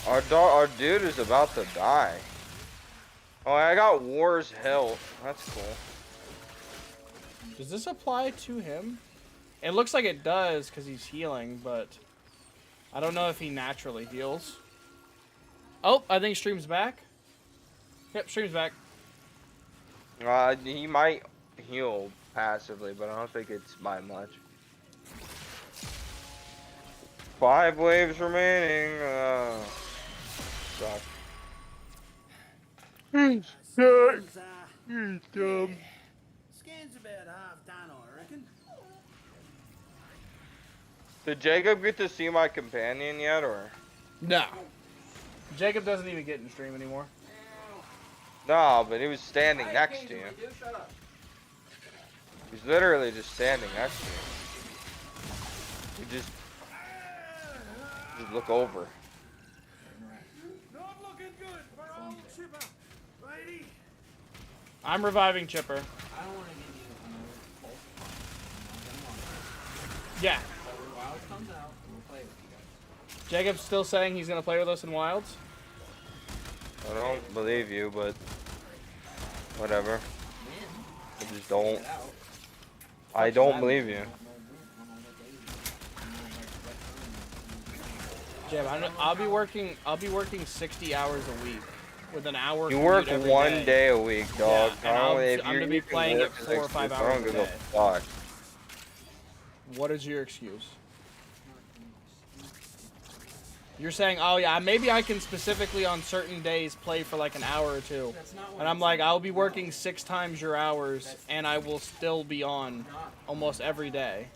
Our dude is about to die. Oh, I got War's health. That's cool. Does this apply to him? It looks like it does because he's healing, but I don't know if he naturally heals. Oh, I think stream's back. Yep, stream's back. He might heal passively, but I don't think it's by much. 5 waves remaining. Suck. Suck. He's dumb. Scan's about half done, I reckon. Did Jacob get to see my companion yet, or? No. Jacob doesn't even get in stream anymore. No, but he was standing next to you. He's literally just standing next to you. You just look over. Not looking good for old Chipper, lady. I'm reviving Chipper. I don't want to give you another pulse. Yeah. So when Wild comes out, we'll play with you guys. Jacob's still saying he's gonna play with us in Wilds. I don't believe you, but whatever. I just don't. I don't believe you. Jeb, I'll be working 60 hours a week with an hour. You work every one day a week, dog. Yeah, and If I'm you're gonna be playing it 4 or 5 hours a day. Fuck. What is your excuse? You're saying, oh yeah, maybe I can specifically on certain days play for like an hour or two. And I'm like, I'll be working 6 times your hours and I will still be on almost every day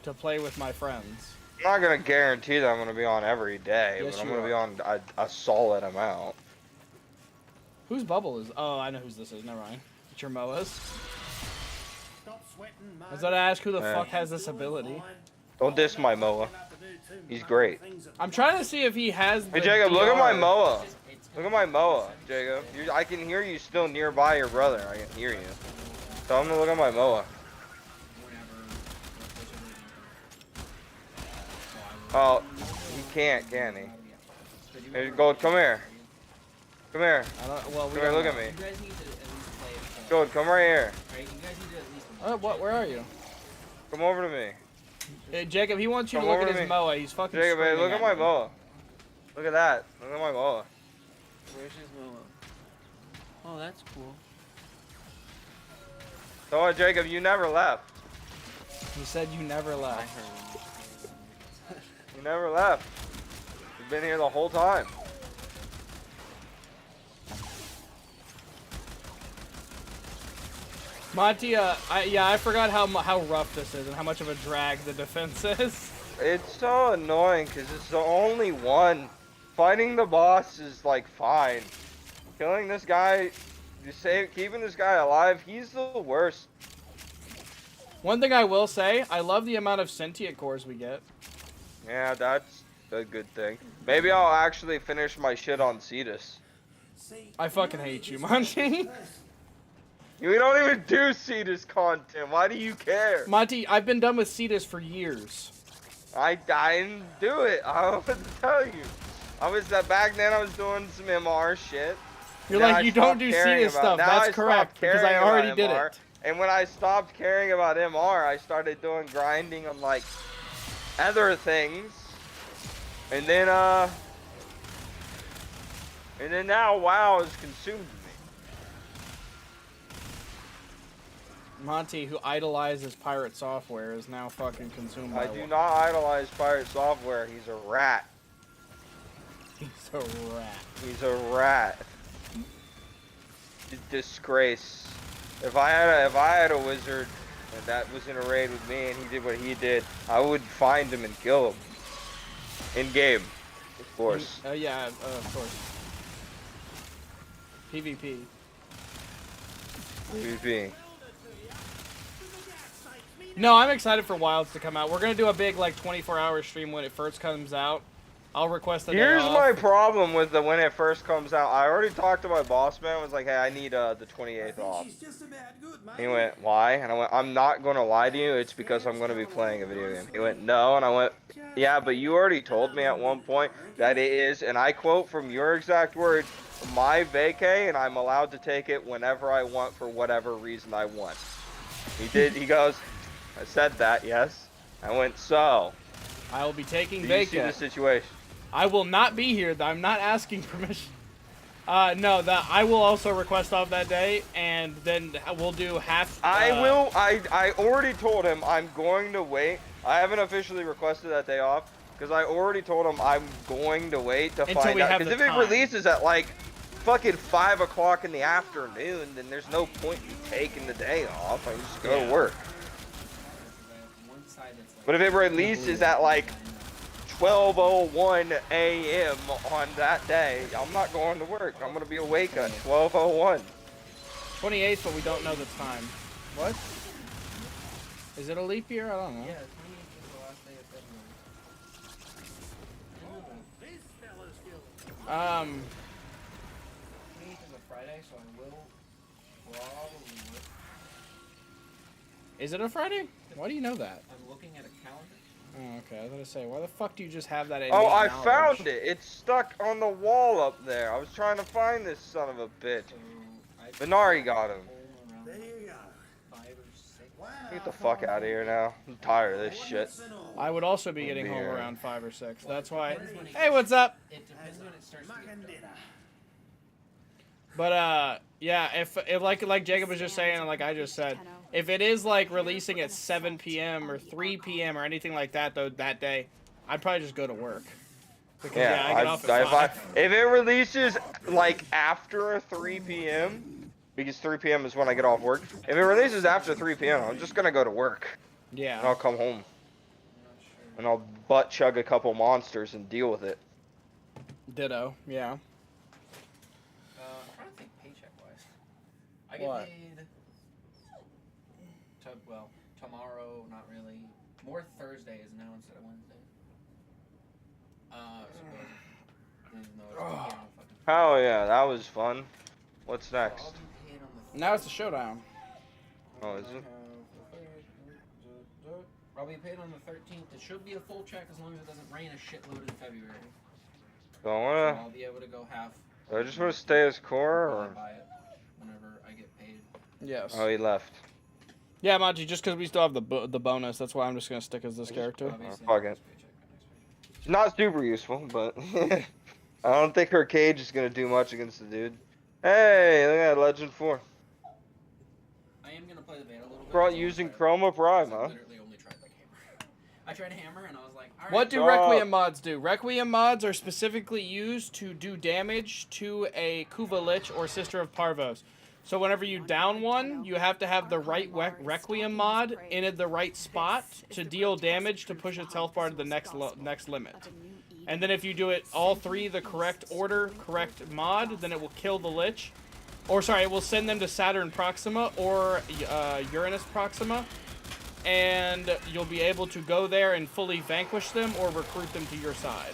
to play with my friends. I'm not gonna guarantee that I'm gonna be on every day, Yes, but I'm you gonna be are. on a solid amount. Whose bubble is? Oh, I know whose this is. Never mind. It's your Moa's. Stop sweating, mate. I was gonna ask who the Yeah. fuck has this ability. Don't diss my Moa. He's great. I'm trying to see if he has. The Hey Jacob, look at my DR. Moa. Look at my Moa, Jacob. I can hear you still nearby your brother. I can hear you. Tell him to look at my Moa. Oh, he can't, can he? Hey, Gold, come here. Come here. I don't, well, we Come here, don't look know. at me. You guys need to at least play it. Gold, come right here. Right? You guys need to at least. Oh, what? Where are you? Come over to me. Hey, Jacob, he wants you Come to look over at to his me. Moa. He's fucking. Jacob, hey, screaming look at my me. Moa. Look at that. Look at my Moa. Where's his Moa? Oh, that's cool. So, Jacob, you never left. He said you never I left. heard him. You never left. You've been here the whole time. Monty, I forgot how rough this is and how much of a drag the defense is. It's so annoying because it's the only one. Fighting the boss is like fine. Killing this guy, keeping this guy alive, he's the worst. One thing I will say, I love the amount of sentient cores we get. Yeah, that's a good thing. Maybe I'll actually finish my shit on Cetus. I fucking hate you, Monty. We don't even do Cetus content. Why do you care? Monty, I've been done with Cetus for years. I didn't do it. I don't know what to tell you. Back then I was doing some MR shit. You're Then like, I you don't stopped do caring Cetus about- stuff. now That's I correct, stopped because I caring already about did MR. it. And when I stopped caring about MR, I started doing grinding on like other things. And then now WoW has consumed me. Monty, who idolizes pirate software, is now fucking consumed by I do not idolize Pirate Software. He's a rat. He's a rat. He's a rat. Disgrace. If I had a wizard and that was in a raid with me and he did what he did, I would find him and kill him. In game, of course. Yeah, of course. PvP. PvP. No, I'm excited for Wilds to come out. We're gonna do a big like 24-hour stream when it first comes out, I'll request the day Here's off. my problem with the when it first comes out. I already talked to my boss man. Was like, hey, I need the 28th off. She's just about good, mate. He went, why? And I went, I'm not gonna lie to you. It's because I'm gonna be playing a video game. He went, no. And I went, yeah, but you already told me at one point that it is, and I quote from your exact words, my vacay, and I'm allowed to take it whenever I want for whatever reason I want. He did. He goes, I said that, yes. I went, so. I will be taking Do you see the vacay. situation? I will not be here. I'm not asking permission. No, I will also request off that day, and then we'll do half. I will. I already told him I'm going to wait. I haven't officially requested that day off because I already told him I'm going to wait to Until find we out. have Because the if it time. releases at like fucking 5 o'clock in the afternoon, then there's no point in taking the day off. I just go to work. But if it releases at like 12:01 a.m. on that day, I'm not going to work. I'm gonna be awake at 12:01. 28th, but we don't know the time. What? Is it a leap year? I don't know. Yeah, 28th is the last day of February. This fella's good. 28th is a Friday, so I will probably work. Is it a Friday? Why do you know that? I'm looking at a calendar. Oh, okay. I was gonna say, why the fuck do you just have that? Oh, innate I knowledge? found it. It's stuck on the wall up there. I was trying to find this son of a bitch. So I Benari got him. home There around you go. 5 or 6. Get the fuck out of here now. I'm tired of this shit. I would also be getting home Beer. around 5 or 6. That's why. Hey, what's up? It depends when it starts to get Mucking dark. dinner. But yeah, if like Jacob was just saying, and like I just said, if it is like releasing at 7 p.m. or 3 p.m. or anything like that though that day, I'd probably just go to work. Because Yeah, I get off at 5. if it releases like after 3 p.m., because 3 p.m. is when I get off work. If it releases after 3 p.m., I'm just gonna go to work and Yeah. I'll come home I'm not sure. and I'll butt chug a couple monsters and deal with it. Ditto. Yeah. I'm trying to think paycheck wise. I get What? paid. Well, tomorrow, not really. More Thursdays now instead of Wednesdays. Even though it's paid on fucking Oh yeah, that was fun. What's So I'll next? be paid on the Now it's the showdown. Oh, is it? I'll be paid on the 13th. It should be a full check as long as it doesn't rain a shitload in February. So I So wanna. I'll be able to go half. Do I just want to stay as core I'll or? buy it whenever I get paid. Yes. Oh, he left. Yeah, Machi, just because we still have the bonus, that's why I'm just gonna stick as this character. Obviously, fuck next it. paycheck, next paycheck. Not super useful, but I don't think her cage is gonna do much against the dude. Hey, look at that, Legend 4. I am gonna play the beta a little bit. Brought so I'll using try it. Chroma Prime, I huh? literally only tried like hammer. I tried hammer and I was like, alright. What do Oh. Requiem mods do? Requiem mods are specifically used to do damage to a Kuva Lich or Sister of Parvos. So whenever you down one, you have to have the right Requiem mod in the right spot to deal damage to push its health bar to the next limit. And then if you do it all three the correct order, correct mod, then it will kill the Lich. Or sorry, it will send them to Saturn Proxima or Uranus Proxima. And you'll be able to go there and fully vanquish them or recruit them to your side.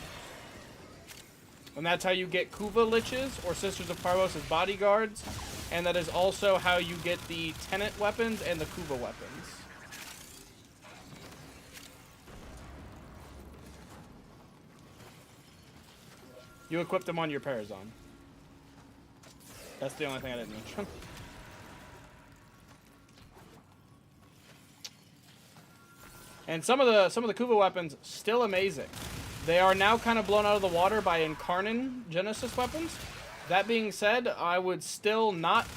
And that's how you get Kuva Liches or Sisters of Parvos as bodyguards. And that is also how you get the Tenant weapons and the Kuva weapons. You equip them on your Parazon. That's the only thing I didn't mention. And some of the Kuva weapons still amazing. They are now kind of blown out of the water by Incarnon Genesis weapons. That being said, I would not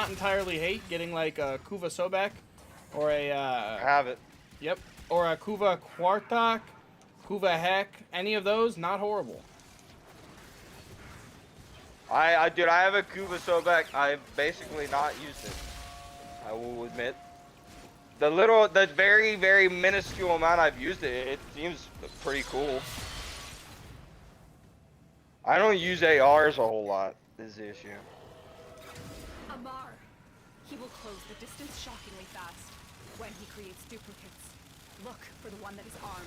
entirely hate getting like a Kuva Sobek or a Have it. yep, or a Kuva Quartak, Kuva Heck, any of those, not horrible. Dude, I have a Kuva Sobek. I've basically not used it. I will admit. The very, very minuscule amount I've used it, it seems pretty cool. I don't use ARs a whole lot, is the issue. Amar. He will close the distance shockingly fast when he creates duplicates. Look for the one that is armed.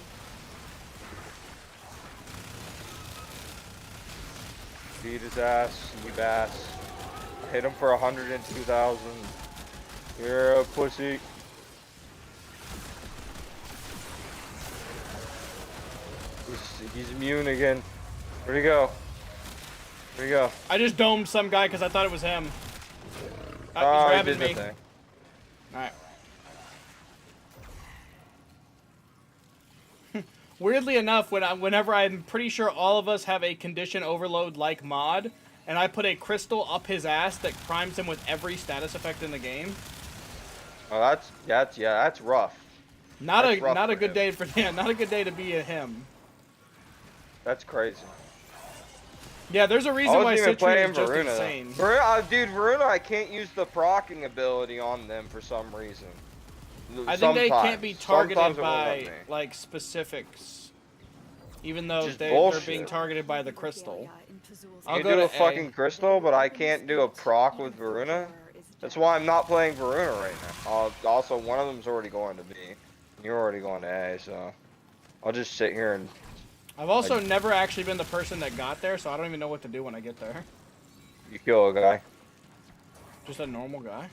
Beat his ass, knee ass. Hit him for 102,000. You're a pussy. He's immune again. Where'd he go? Where'd he go? I just domed some guy because I thought it was him. He's He grabbing did the me. thing. Alright. Weirdly enough, whenever I'm pretty sure all of us have a condition overload like mod, and I put a crystal up his ass that primes him with every status effect in the game. Oh, that's rough. Not That's rough a for good him. day for him. Not a good day to be a him. That's crazy. Yeah, there's a I reason why wasn't even Citrine playing is just Varuna. insane. Dude, Varuna, I can't use the procking ability on them for some reason. I think they can't be targeted Sometimes it won't let by me. like specifics, even though Just they're bullshit. being targeted by the crystal. I'll You go do to a fucking crystal, but I can't do a proc with Varuna. That's why I'm not playing Varuna right now. Also, one of them's already going to B. You're already going to A, so I'll just sit here and. I've also never actually been the person that got there, so I don't even know what to do when I get there. You kill a guy. Just a normal guy.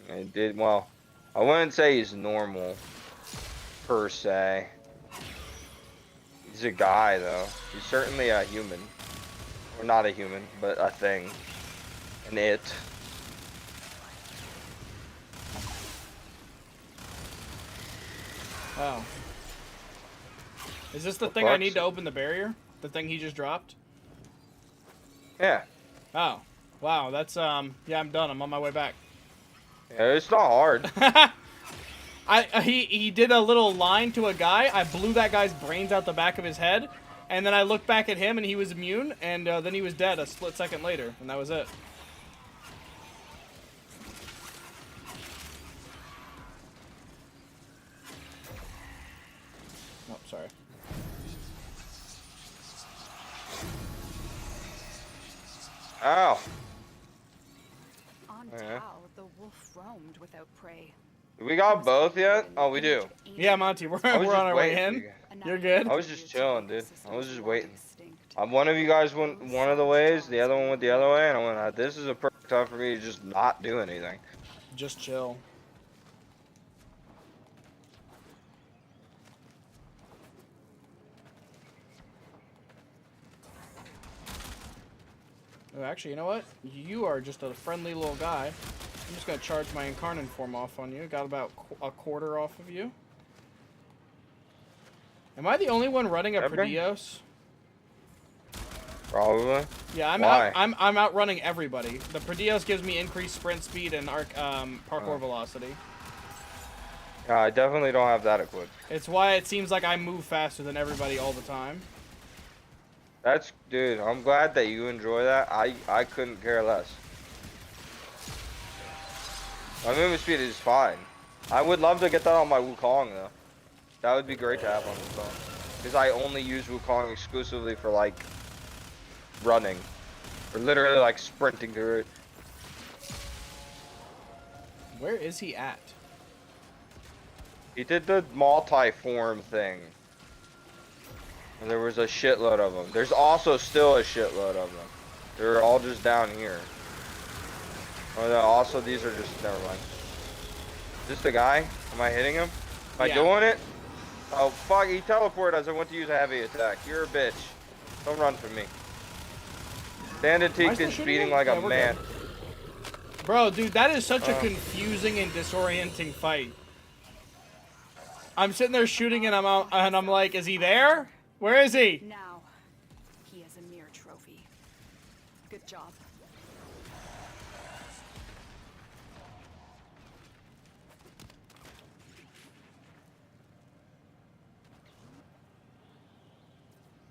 And did well. I wouldn't say he's normal, per se. He's a guy, though. He's certainly a human. Or not a human, but a thing. An it. Oh. Is this the What thing I bucks? need to open the barrier? The thing he just dropped? Yeah. Oh. Wow, that's, yeah, I'm done. I'm on my way back. Yeah, it's not hard. He did a little line to a guy. I blew that guy's brains out the back of his head. And then I looked back at him and he was immune. And then he was dead a split second later. And that was it. Oh, sorry. Ow. On Yeah. Tau, the wolf roamed without prey. We got both yet? Oh, we do. Yeah, Monty, we're I was on just our way waiting for in. you guys. You're good. I was just chilling, dude. I was just waiting. One of you guys went one of the ways, the other one went the other way, and I went, this is a perfect time for me to just not do anything. Just chill. Oh, actually, you know what? You are just a friendly little guy. I'm just gonna charge my Incarnate form off on you. Got about a quarter off of you. Am I the only one running a Ever? Predios? Probably. Yeah, Why? I'm outrunning everybody. The Predios gives me increased sprint speed and parkour velocity. Yeah, I definitely don't have that equipped. It's why it seems like I move faster than everybody all the time. That's, dude, I'm glad that you enjoy that. I couldn't care less. My movement speed is fine. I would love to get that on my Wukong, though. That would be great to have on Wukong. Because I only use Wukong exclusively for, like, running. Or literally, like, sprinting through it. Where is he at? He did the multi-form thing. And there was a shitload of them. There's also still a shitload of them. They're all just down here. Oh, no, also these are just, never mind. Is this the guy? Am I hitting him? Am I Yeah. doing it? Oh, fuck, he teleported as I went to use a heavy attack. You're a bitch. Don't run from me. Bandit Am I Teak still is shooting beating him? like Yeah, a we're man. good. Bro, dude, that is such a confusing and disorienting fight. I'm sitting there shooting and I'm like, is he there? Where is he? Now, he is a mere trophy. Good job.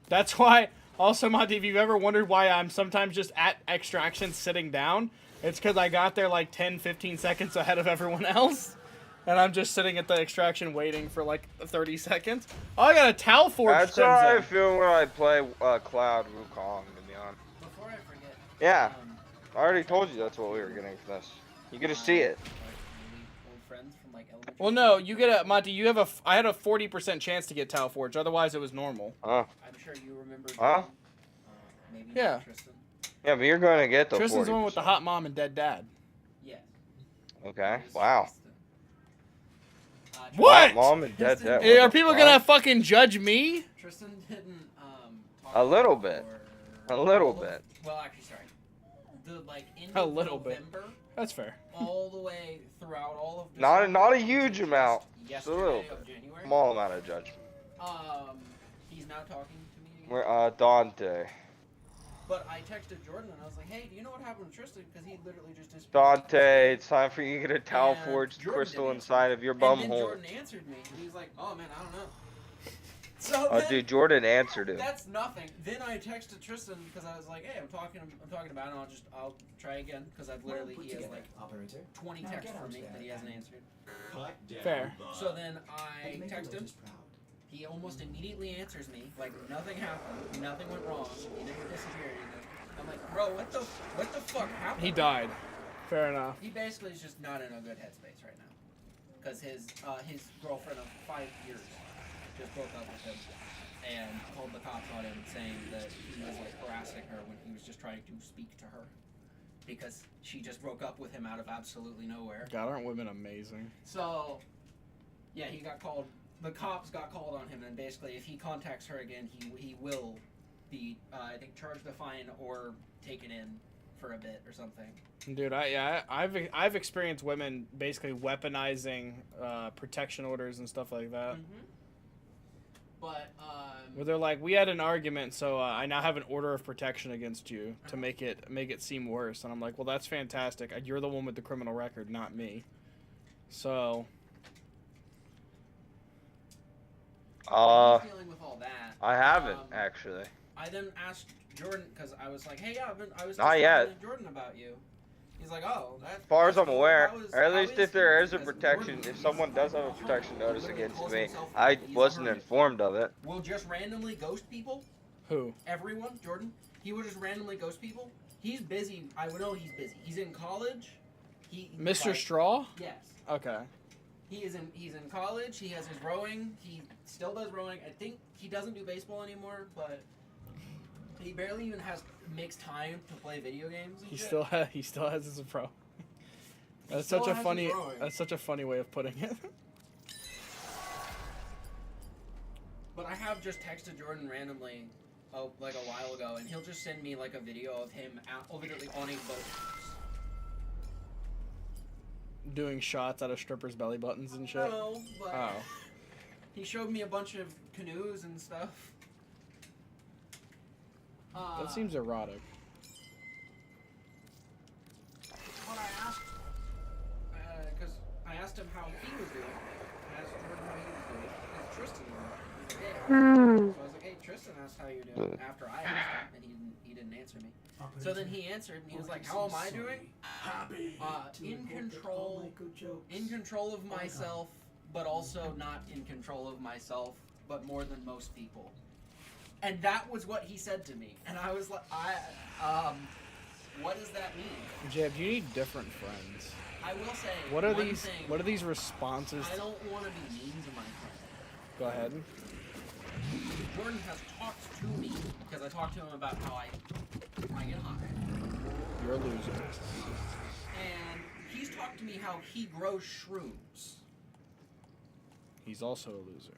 That's why, also, Monty, if you've ever wondered why I'm sometimes just at extraction sitting down, it's because I got there like 10, 15 seconds ahead of everyone else. And I'm just sitting at the extraction waiting for like 30 seconds. Oh, I got a Tau Forge That's how I Crimson. feel when I play Cloud Wukong, to be honest. Before I forget. Yeah. I already told you that's what we were getting for this. You get to see it. Like, maybe old friends from like elementary. Well, no, you get a, Monty, you have I had a 40% chance to get Tau Forge, otherwise it was normal. Huh? I'm sure you remember. Huh? Maybe Yeah. Tristan. Yeah, but you're going to get the Tristan's the one with the 40%. hot mom and dead dad. Yes. Okay. It is Wow. Tristan. What? Mom and dad. Tristan- What Are the people fuck? gonna fucking judge me? Tristan didn't talk A little bit. for A little all of- bit. Well, actually, sorry. The like end A of little bit. November, That's fair. all the way throughout all of Not December, a huge to amount. just Just a little yesterday of bit. January. Small amount of judgment. He's now talking to me again. We're Dante. But I texted Jordan and I was like, "Hey, do you know what happened to Tristan? Because he literally just disappeared." Dante, it's time for you to get a Tau And forged Jordan crystal didn't inside of your And bum then hole. Jordan answered me, and he was like, "Oh man, I don't know." So Oh, then, dude, Jordan answered him. that's nothing. Then I texted Tristan because I was like, "Hey, I'm talking about it. I'll try again because I've literally he has like 20 texts from me that he hasn't answered." Fair. So then I text him. He almost immediately answers me like nothing happened, nothing went wrong. He didn't disappear. I'm like, bro, what the fuck happened? He died. Fair enough. He basically is just not in a good headspace right now, because his girlfriend of 5 years just broke up with him and called the cops on him, saying that he was like harassing her when he was just trying to speak to her, because she just broke up with him out of absolutely nowhere. God, aren't women amazing? So, yeah, he got called. The cops got called on him, and basically, if he contacts her again, he will be, I think, charged a fine or taken in for a bit or something. Dude, I've experienced women basically weaponizing protection orders and stuff like that. But Where they're like, we had an argument, so I now have an order of protection against you to make it seem worse. And I'm like, well, that's fantastic. You're the one with the criminal record, not me. So. dealing with all that. I haven't actually. I then asked Jordan because I was like, "Hey, yeah, I was Not talking yet. to Jordan about you." He's like, "Oh, that's." As far as I'm cool. aware, How is- or at how least is if there he?" is a Because protection, Jordan, if someone does have a he's protection notice literally against calls me, himself I he's wasn't 100. informed of it. Will just randomly ghost people. Who? Everyone, Jordan. He would just randomly ghost people. He's busy. I would know he's busy. He's in college. Mr. like, Straw? Yes. Okay. He's in college. He has his rowing. He still does rowing. I think he doesn't do baseball anymore, but he barely even makes time to play video games. And He shit. still has his pro. That's still such a has his funny drawing. that's such a funny way of putting it. But I have just texted Jordan randomly, like a while ago, and he'll just send me like a video of him literally on a boat. Doing shots out of strippers' belly buttons and shit. No, but Oh. he showed me a bunch of canoes and stuff. That seems erotic. What I asked, because I asked him how he was doing. I asked Jordan how he was doing. Because Tristan was like, "Hey." So I was like, "Hey, Tristan asked how you're doing." After I asked him, and he didn't answer me. So then he answered, and he was like, "How am I doing? In control of myself, but also not in control of myself, but more than most people." And that was what he said to me, and I was like, what does that mean? Jeb, you need different friends. I will say, What are one these? thing, What are these responses? I don't want to be mean to my friend. Go ahead. Jordan has talked to me because I talked to him about how I get high, You're a loser. and he's talked to me how he grows shrooms. He's also a loser.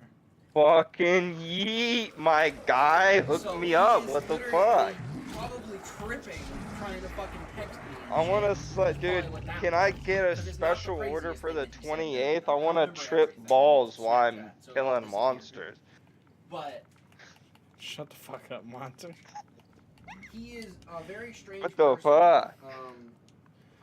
Fucking yeet, my guy. Hook So me he up. is What the literally fuck? Probably tripping, trying to fucking text me. and I want shit. to, That's dude, probably what that can I was. get a 'Cause it's not the special order craziest for thing the that he said, 28th? but I want to remember trip everything. balls while I'm Snapchat, so killing it's monsters. But Shut the fuck up, monster. he is a very strange What the person. fuck?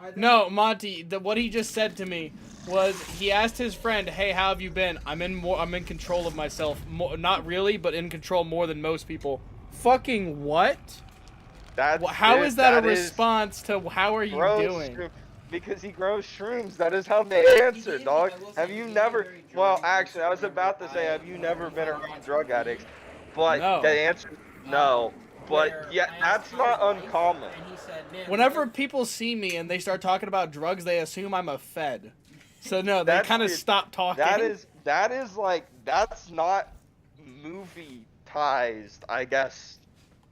I think- No, Monty. What he just said to me was he asked his friend, "Hey, how have you been? I'm in control of myself. Not really, but in control more than most people." Fucking what? How is that a response to how are you doing? Because he grows shrooms. That is how they answer, gave me- dog. I will say Have he you gave me never? a very Well, Jordan actually, I was answer about to whenever say, I- have you never been whenever I around told drug him, addicts? But No. the answer, no. But where yeah, I that's asked how not his life, uncommon. and he said, "Man, Whenever what if-" people see me and they start talking about drugs, they assume I'm a fed. So no, they That's kind of it. stop talking. That is like, that's not movie-tized, I guess.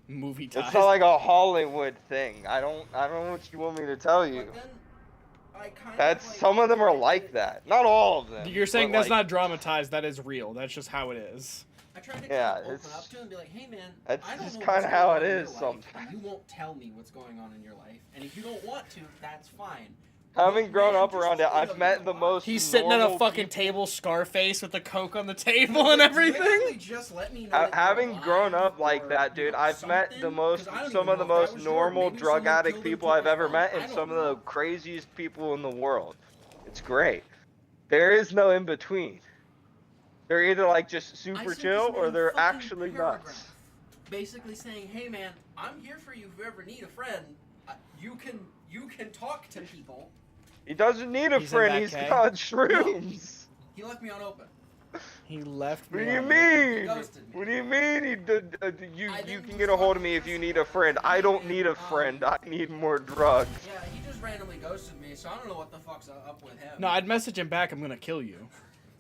Movie ties. It's not like a Hollywood thing. I don't know what you want me to tell you. But then I kind That's of, like, some of them are tried like to- that. Not all of them. You're saying but, that's like, not dramatized. That is real. That's just how it is. I tried to Yeah, kind of open it's- up to him and be like, hey man, that's I don't just know kinda what's how going it on in is your life, sometimes. and you won't tell me what's going on in your life. And if you don't want to, that's fine. Having But, grown man, up just around it, tell me I've what met you the want. most He's sitting at a normal fucking people. table, Scarface, with the coke on the table Like, and everything. literally just let me know that you're Having alive grown up like or, that, you dude, know, I've met the something, most, 'cause I don't some even of the know if that most was normal Jordan. Maybe drug someone addict killed him, people took I've his ever phone. met, I and don't some of the know. craziest people in the world. It's great. There is no in between. They're either like just I super sent chill this or man they're fucking actually paragraph, nuts. basically saying, "Hey man, I'm here for you if you ever need a friend. You can talk to people." He doesn't need a He's in friend. that He's K. got shrooms. He left me unopened. He left What me. do you on- mean? ghosted me. What do you mean? You I then can was get a hold talking of me to if you Tristan need a about it. friend. I I said, don't "Hey, need a man, friend. I need more drugs. Yeah, he just randomly ghosted me, so I don't know what the fuck's up with him. No, I'd message him back. I'm gonna kill you.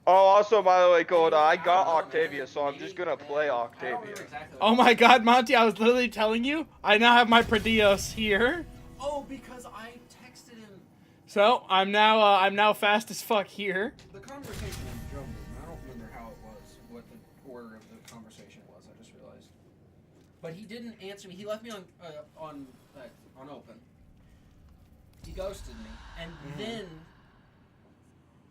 Oh, also, by the way, And he Cold, was I like, got don't know, Octavia, man, so I'm maybe, just gonna play I don't Octavia. remember exactly Oh what my god, Monty, I was literally telling you. I now have my Pradios here. Oh, because I texted him. So I'm now fast as fuck here. The conversation was jumbled. I don't remember how it was, what the order of the conversation was. I just realized. But he didn't answer me. He left me on open. He ghosted me, and then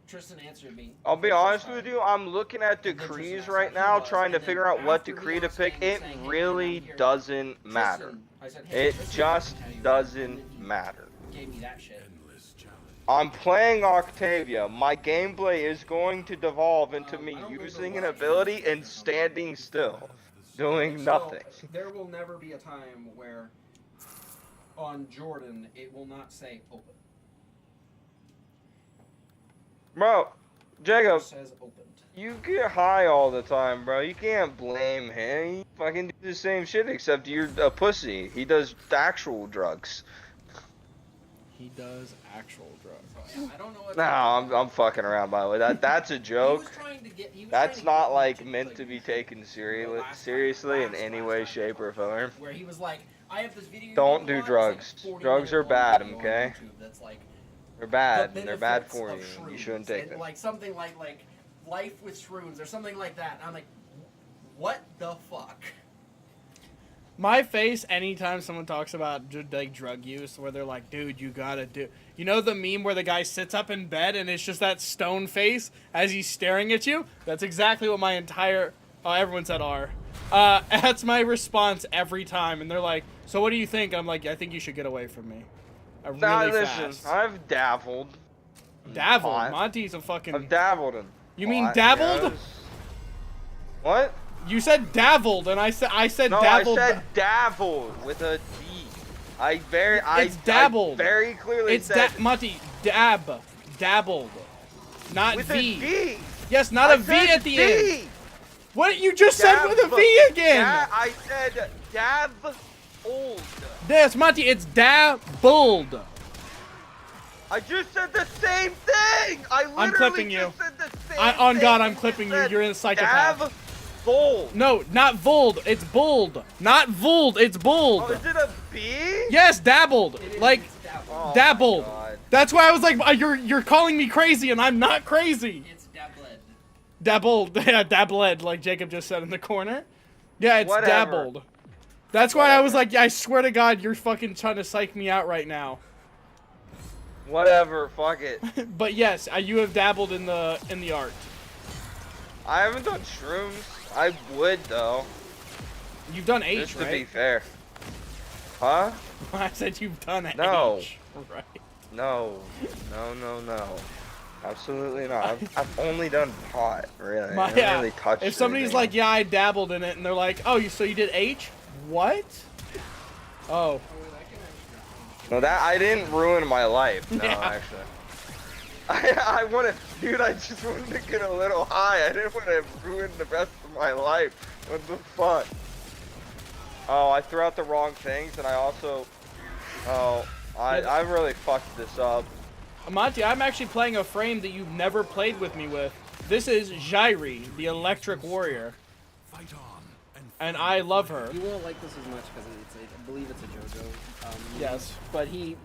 Tristan answered me. I'll for be the first honest time. with you, I'm looking at And then Tristan decrees asked right how he now, was, trying to and then figure out what after me decree on to pick. Spain It saying, "Hey, man, really I'm here," doesn't matter. Tristan, I said, "Hey, It Tristan just can tell you," doesn't and then he matter. Gave me that shit. I'm playing Octavia. My gameplay is going to devolve into me I don't remember using what an ability and standing still, doing nothing. So, there will never be a time where on Jordan it will not say open. Bro, It Jacob, just says opened. you get high all the time, bro. You can't blame him. He fucking do the same shit, except you're a pussy. He does actual drugs. He does actual drugs. So, yeah, I don't know what. No, I'm fucking around, by the way. That's a He was joke. trying to get. He was That's trying to not get me like to, meant to be taken last seriously in last any time way, I shape, or talked, form. Where he was like, I have this video. you Don't need do to watch. drugs. It's like a 40 Drugs are minute bad, long video okay? on YouTube that's like They're the bad, and they're bad benefits for of you. You shrooms, shouldn't take and them. like something like life with shrooms or something like that. And I'm like, what the fuck? My face anytime someone talks about like drug use, where they're like, "Dude, you gotta do." You know the meme where the guy sits up in bed and it's just that stone face as he's staring at you? That's exactly what my entire everyone said R. That's my response every time, and they're like, "So what do you think?" I'm like, "I think you should get away from me." Nah, Really listen, fast. I've dabbled. Dabbled. pot. Monty's a fucking. I've dabbled in. You mean pot, dabbled? yes. What? You said dabbled, and I said No, dabbled. I said dabbled with a D. It's dabbled. I very clearly It's said Monty, dabbled, not with V. a D. Yes, not I a V said at the D. end. What you just said with a V again? I said dabbled. Yes, Monty, it's dabbled. I just said the same thing. I literally clipping just you. said the same On thing. God, I'm You clipping you. said You're a psychopath. Dabbled. No, not vold. It's bold. Not vold. It's bold. Oh, is it a B? Yes, dabbled. It is, Like it's dabbled. Oh my dabbled. God. That's why I was like, you're calling me crazy, and I'm not crazy. It's dabbled. Dabbled. Yeah, dabbled, like Jacob just said in the corner. Yeah, it's Whatever. dabbled. That's why I was Whatever. like, yeah, I swear to God, you're fucking trying to psych me out right now. Whatever. Fuck it. But yes, you have dabbled in the art. I haven't done shrooms. I would though. You've done H, Just to be right? fair. Huh? I said you've done No. H. Right. No. No. Absolutely not. I've only done pot, really. I haven't really touched if somebody's anything. like, yeah, I dabbled in it, and they're like, oh, so you did H? What? Oh. No, that I didn't ruin my life. No, Yeah. actually. I want to, dude. I just wanted to get a little high. I didn't want to ruin the rest of my life. What the fuck? Oh, I threw out the wrong things, and I also, I really fucked this up. Monty, I'm actually playing a frame that you've never played with me with. This is Yareli, the Electric Warrior. and I love her. You won't like this as much because I believe it's a JoJo. Yes. But he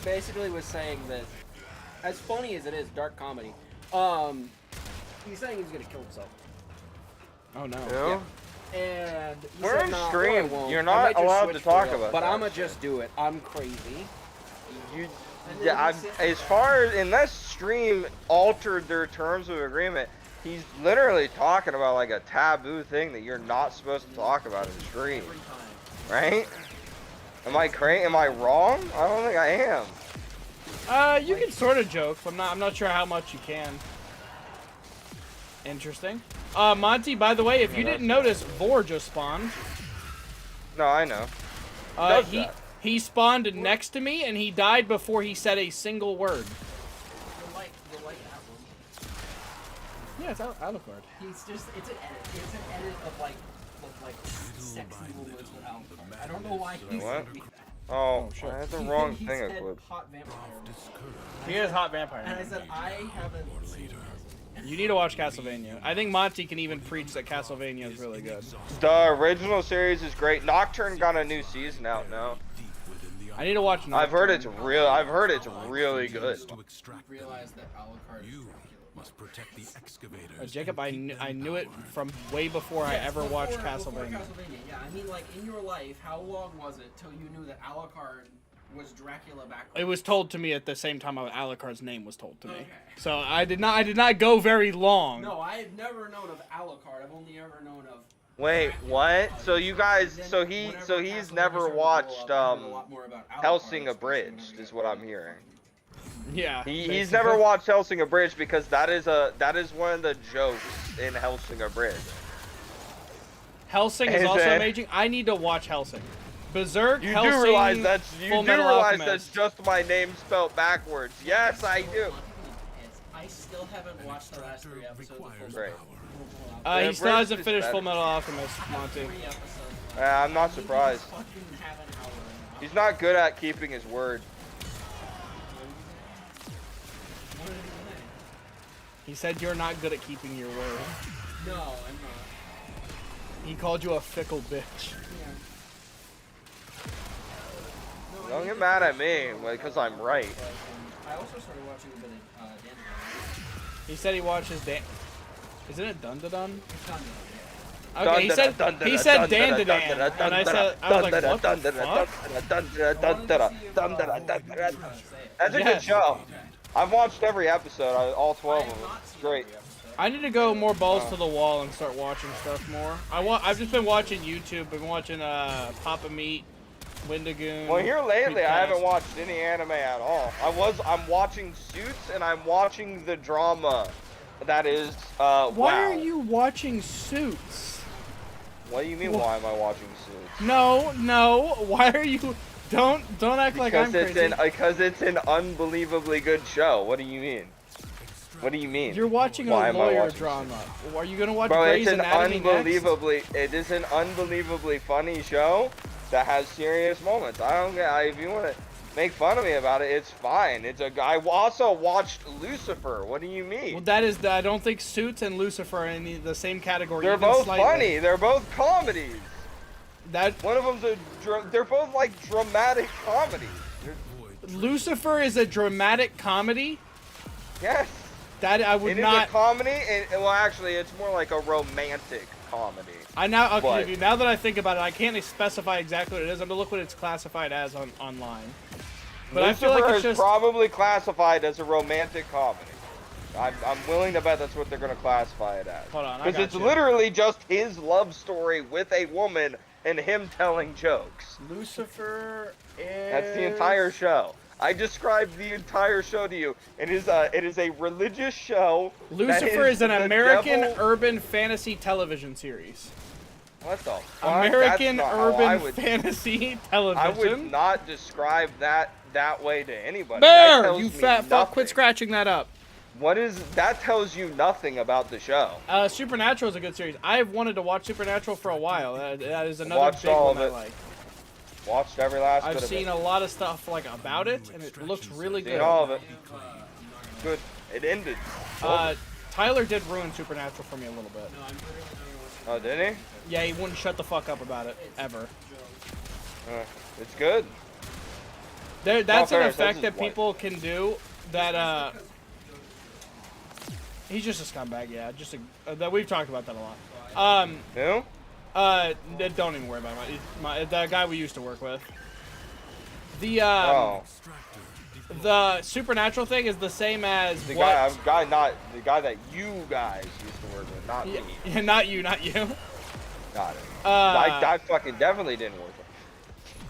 basically was saying that, as funny as it is, dark comedy, he's saying he's gonna kill himself. Oh no. Yeah. And he We're said, in "Nah, stream. I won't. You're I not might just allowed switch to talk for real, about but that I'ma shit. just do it. I'm crazy." You, And then yeah, he sits as back. far as unless stream altered their terms of agreement, he's literally talking about like a taboo thing that you're not supposed to talk about in stream, Every time. right? Am I crazy? Am I wrong? I don't think I am. You can sort of joke, but I'm not sure how much you can. Interesting. Monty, by the way, if you didn't notice, Vor just spawned. No, I know. Does He that? he spawned next to me and he died before he said a single word. You'll like that one. Yeah, it's Alucard. It's an edit. It's an edit of like sexy moments with Alucard. I don't know why he's What? saying that. Oh, shit. I had the wrong He thing said equipped. hot vampire. He is hot vampire. And I said I haven't seen it. You need to watch Castlevania. I think Monty can even preach that Castlevania is really good. The original series is great. Nocturne got a new season out now. I need to watch. I've heard it's Nocturne. real. I've heard it's really good. Realize that Alucard is must protect the excavators. Jacob, I knew it from way before I ever watched Castlevania. Yeah, I mean, like in your life, how long was it till you knew that Alucard was Dracula backwards? It was told to me at the same time Alucard's name was told to me. Okay. So I did not go very long. No, I've never known of Alucard. I've only ever known of. Wait, what? So you guys, so he's never watched Helsing Abridged, is what I'm hearing. Yeah. He's basically. never watched Helsing Abridged because that is one of the jokes in Helsing Abridged. Helsing is Is also it? amazing. I need to watch Helsing. Berserk, You Helsing, do realize that's Full Metal that's Alchemist. just my name spelled backwards. Yes, I do. I still haven't watched the last 3 episodes of Full Great. Metal. He Yeah, still Bridge hasn't is finished better. Full Metal Alchemist, Monty. 3 episodes. I'm not surprised. Fucking have an hour and a He's not good at keeping his word. What did he say? He said you're not good at keeping your word. No, I'm not. He called you a fickle bitch. Yeah. No, Don't I get need mad to at me because I'm right. I also started watching a bit of Dandelion. He said he watches Isn't it Dun Dun Dun? It's done now, Okay, he said Dandadan, and I was like, what the fuck? That's a good Yes. show. I've watched every episode, all 12 of them. It's great. I need to go more balls to the wall and start watching stuff more. I've just been watching YouTube. I've been watching Papa Meat, Windigoon. Well, here lately, I haven't Creepcast. watched any anime at all. I'm watching Suits and I'm watching the drama that is, Why WoW. are you watching Suits? What do you mean, why am I watching Suits? No. Why are you? Don't act like I'm crazy. Because it's an unbelievably good show. What do you mean? What do you mean? You're watching Why a am I lawyer watching drama. Are you gonna watch Bro, Grey's it's an Anatomy next? it is an unbelievably funny show that has serious moments. I don't get, if you want to make fun of me about it, it's fine. I also watched Lucifer. What do you mean? Well, I don't think Suits and Lucifer are in the same category. They're even both slightly. funny. They're both comedies. That One of them's they're both like dramatic comedies. Lucifer is a dramatic comedy. Yes. That I would It is not. a comedy, and well, actually, it's more like a romantic comedy. Now But- now that I think about it, I can't specify exactly what it is. I'm gonna look what it's classified as online. But I feel Lucifer like it's is just probably classified as a romantic comedy. I'm willing to bet that's what they're going to classify it as. Hold on, I Because got it's you. literally just his love story with a woman and him telling jokes. Lucifer is. That's the entire show. I described the entire show to you. It is a religious show. that Lucifer is an the American devil- urban fantasy television series. What the fuck? American That's not how I urban would- fantasy I television. would not describe that way to anybody. That Bear, tells you me fat fuck! nothing. Quit scratching that up. That tells you nothing about the show. Supernatural is a good series. I've wanted to watch Supernatural for a while. That is another Watched big all one of I it. like. Watched every last I've bit of seen it. a lot of stuff like about it, and it looks really Seen good. all of it. Good. It ended. Tyler did ruin Supernatural for me a little bit. No, I'm literally not gonna watch Oh, did he? Yeah, he wouldn't shut the fuck up about it ever. It's good. That's an fair, effect that's that people can do. That he's just a scumbag. Yeah, just that we've talked about that a lot. Who? Don't even worry about it. The guy we used to work with. The Oh, the supernatural thing is the same as the what? guy, not the guy that you guys used to work with, not me. Yeah, not you. Got it. I fucking definitely didn't work with him.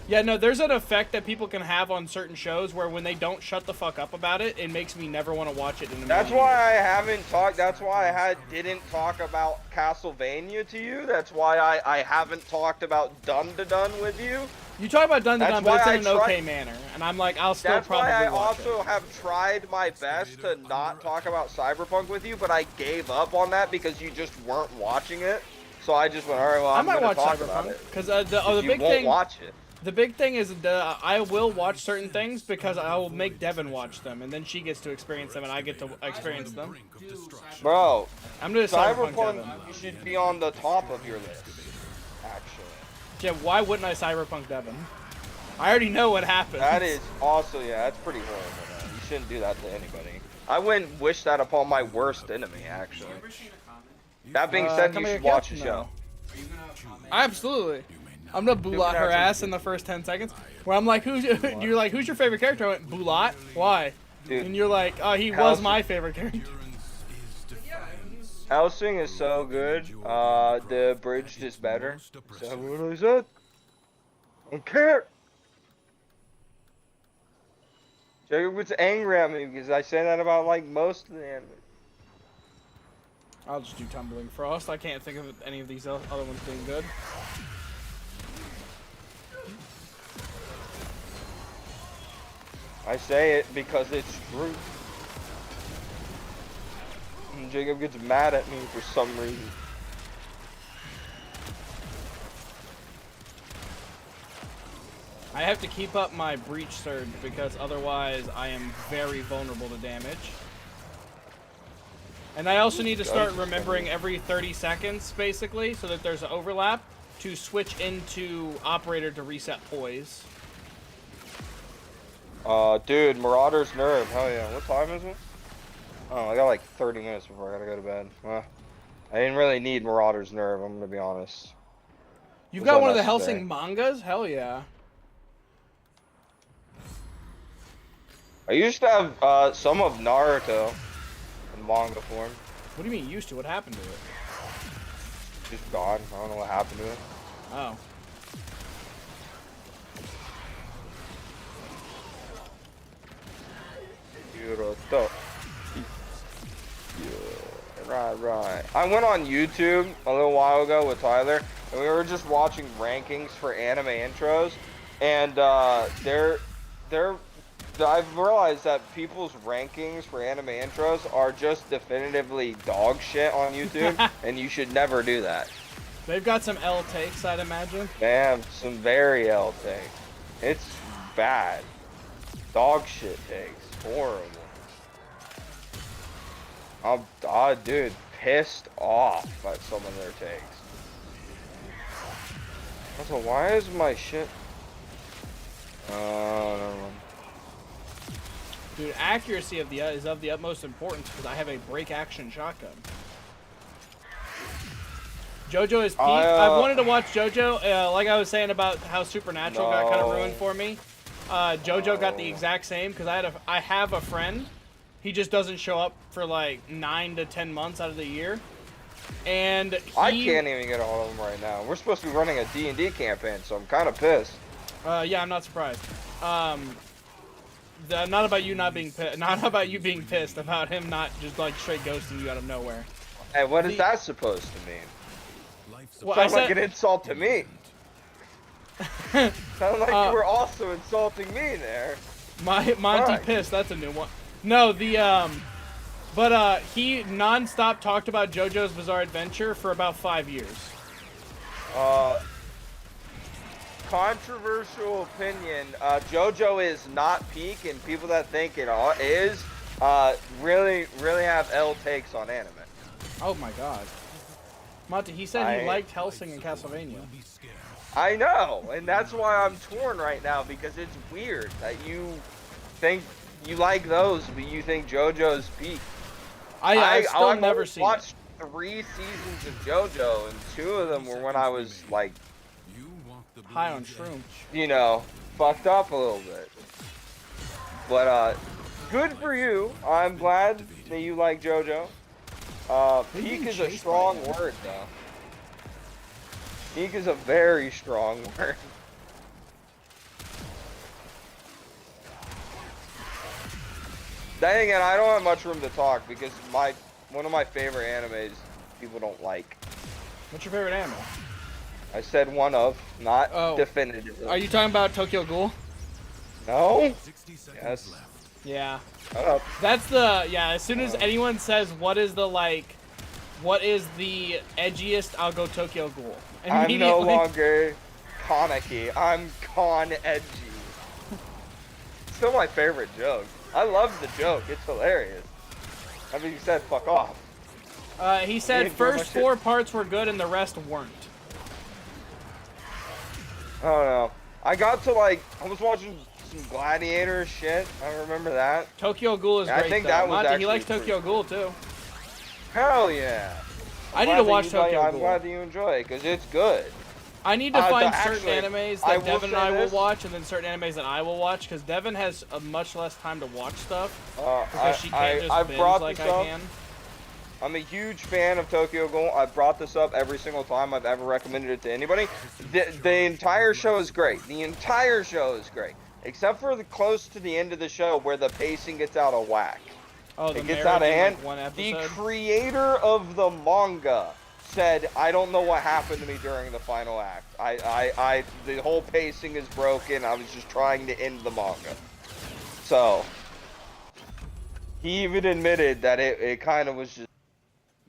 Yeah, no, there's an effect that people can have on certain shows where when they don't shut the fuck up about it, it makes me never want to watch it in a That's million why years. I haven't talked. That's why I didn't talk about Castlevania to you. That's why I haven't talked about Dun to Dun with you. You talk about Dun to That's Dun, but it's why in an I okay manner, and I'm like, I'll still That's probably why I watch also it. have tried my best to not talk about Cyberpunk with you, but I gave up on that because you just weren't watching it. So I just went, all right, well, I I'm might gonna watch talk about Cyberpunk it. because the You big won't thing. watch it. The big thing is I will watch certain things because I will make Devin watch them, and then she gets to experience them, and I get to experience them. Brink of destruction. Bro, I'm gonna Cyberpunk Cyberpunk Devin. should be on the top of your list, actually. Yeah, why wouldn't I Cyberpunk Devin? I already know what happens. That is also, yeah, that's pretty horrible, man. You shouldn't do that to anybody. I wouldn't wish that upon my worst enemy, actually. That being said, you Come here, should watch Captain, the show. Absolutely. I'm gonna Bulat her ass in the first 10 seconds. Where I'm like, you're like, who's your favorite character? I went, Bulat? Why? Dude, And you're like, oh, he was Hell's- my favorite character. Endurance is defiance. Helsing is so good. The abridged is better. Most Is that oppressive. what I said? I don't care. Jacob gets angry at me because I say that about like most of the anime. I'll just do Tumbling Frost. I can't think of any of these other ones being good. I say it because it's true. And Jacob gets mad at me for some reason. I have to keep up my breach surge because otherwise I am very vulnerable to damage. And I also need to start remembering every 30 seconds, basically, so that there's an overlap, to switch into operator to reset poise. Dude, Marauder's Nerve. Hell yeah. What time is it? Oh, I got like 30 minutes before I gotta go to bed. I didn't really need Marauder's Nerve, I'm gonna be honest. You've Was got that one of the necessary? Hellsing mangas? Hell yeah. I used to have some of Naruto in manga form. What do you mean used to? What happened to it? Just gone. I don't know what happened to it. Oh. Naruto. Yeah, right. I went on YouTube a little while ago with Tyler, and we were just watching rankings for anime intros, and I've realized that people's rankings for anime intros are just definitively dog shit on YouTube, and you should never do that. They've got some L takes, I'd imagine. They have some very L takes. It's bad. Dog shit takes. Horrible. Dude, pissed off by some of their takes. Also, why is my shit? Oh, never mind. Dude, accuracy is of the utmost importance because I have a break action shotgun. JoJo is peak. I've wanted to watch JoJo. Like I was saying about how Supernatural got kind of No. ruined for me. JoJo got the exact same because I have a friend. He just doesn't show up for like 9 to 10 months out of the year. And I can't even get a hold of them right now. We're supposed to be running a D&D campaign, so I'm kind of pissed. Yeah, I'm not surprised. Not about you not being pissed. Not about you being pissed. About him not just like straight ghosting you out of nowhere. Hey, what is that supposed to mean? Life's Well, I Sounds like said- an insult to me. Sounds like you were also insulting me there. Monty Alright. pissed. That's a new one. No, but he non-stop talked about JoJo's Bizarre Adventure for about 5 years. Controversial opinion. JoJo is not peak, and people that think it is, really have L takes on anime. Oh my god. Monty, he said I- he liked Helsing and Castlevania. Will be scarce. I know, and that's why I'm torn right now, because it's weird that you think you like those, but you think JoJo's peak. I've still I've never only seen watched 3 seasons of JoJo, and 2 of them were when I was like, You walk the High on blade's shrooms. edge. you know, fucked up a little bit. But good for you. I'm glad that you like JoJo. Peak is a strong word, though. Peak is a very strong word. Dang it, I don't have much room to talk because one of my favorite animes people don't like. What's your favorite anime? I said one of, not Oh. definitively. Are you talking about Tokyo Ghoul? No? 60 seconds Yes. left. Yeah. Shut up. That's the, yeah, as soon as anyone says what is the, like, what is the edgiest, I'll go Tokyo Ghoul. I'm no Immediately. longer Kaneki. I'm Con Edgy. Still my favorite joke. I love the joke. It's hilarious. That being said, fuck off. He You said ain't doing my first shit. 4 parts were good and the rest weren't. I don't know. I got to like, I was watching some Gladiator shit. I remember that. Tokyo Ghoul is Yeah, I great, think though. that was Monty, he likes actually Tokyo Ghoul, too. Hell yeah. I need Glad to that watch you like- Tokyo I'm Ghoul. glad that you enjoy it, because it's good. I need to the- find actually, certain animes I that will Devin and say I will this. watch, and then certain animes that I will watch, because Devin has a much less time to watch stuff, I, because she can't just I've binge brought like this I up. can. I'm a huge fan of Tokyo Ghoul. I've brought this up every single time I've ever recommended it to anybody. The entire show is great. The entire show is great. Except for the close to the end of the show where the pacing gets out of whack. Oh, the It gets marriage out of in, hand. like, one The episode? creator of the manga said, I don't know what happened to me during the final act. The whole pacing is broken. I was just trying to end the manga. So, he even admitted that it kind of was just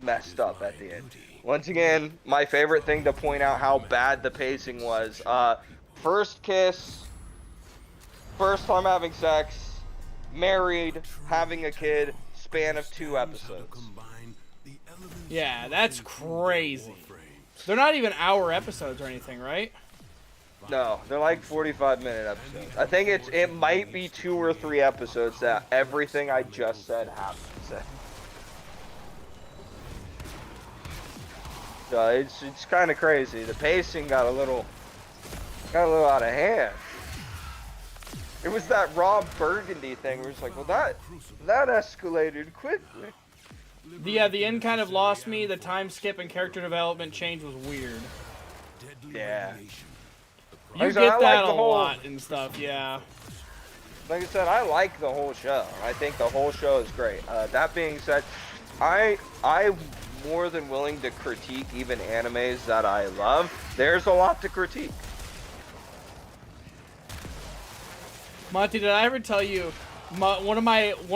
messed up at the end. Once again, my favorite thing to point out how bad the pacing was. First kiss, first time having sex, married, having a kid, span of 2 episodes. Yeah, that's crazy. They're not even hour episodes or anything, right? No, they're like 45-minute episodes. I think it might be 2 or 3 episodes that everything I just said happens. So it's kind of crazy. The pacing got a little out of hand. It was that Rob Burgundy thing where it's like, well, that escalated quickly. The end kind of lost me. The time skip and character development change was weird. Yeah. You Like I said, get I that like the a whole- lot and stuff, yeah. Like I said, I like the whole show. I think the whole show is great. That being said, I'm more than willing to critique even animes that I love. There's a lot to critique. Monty, did I ever tell you one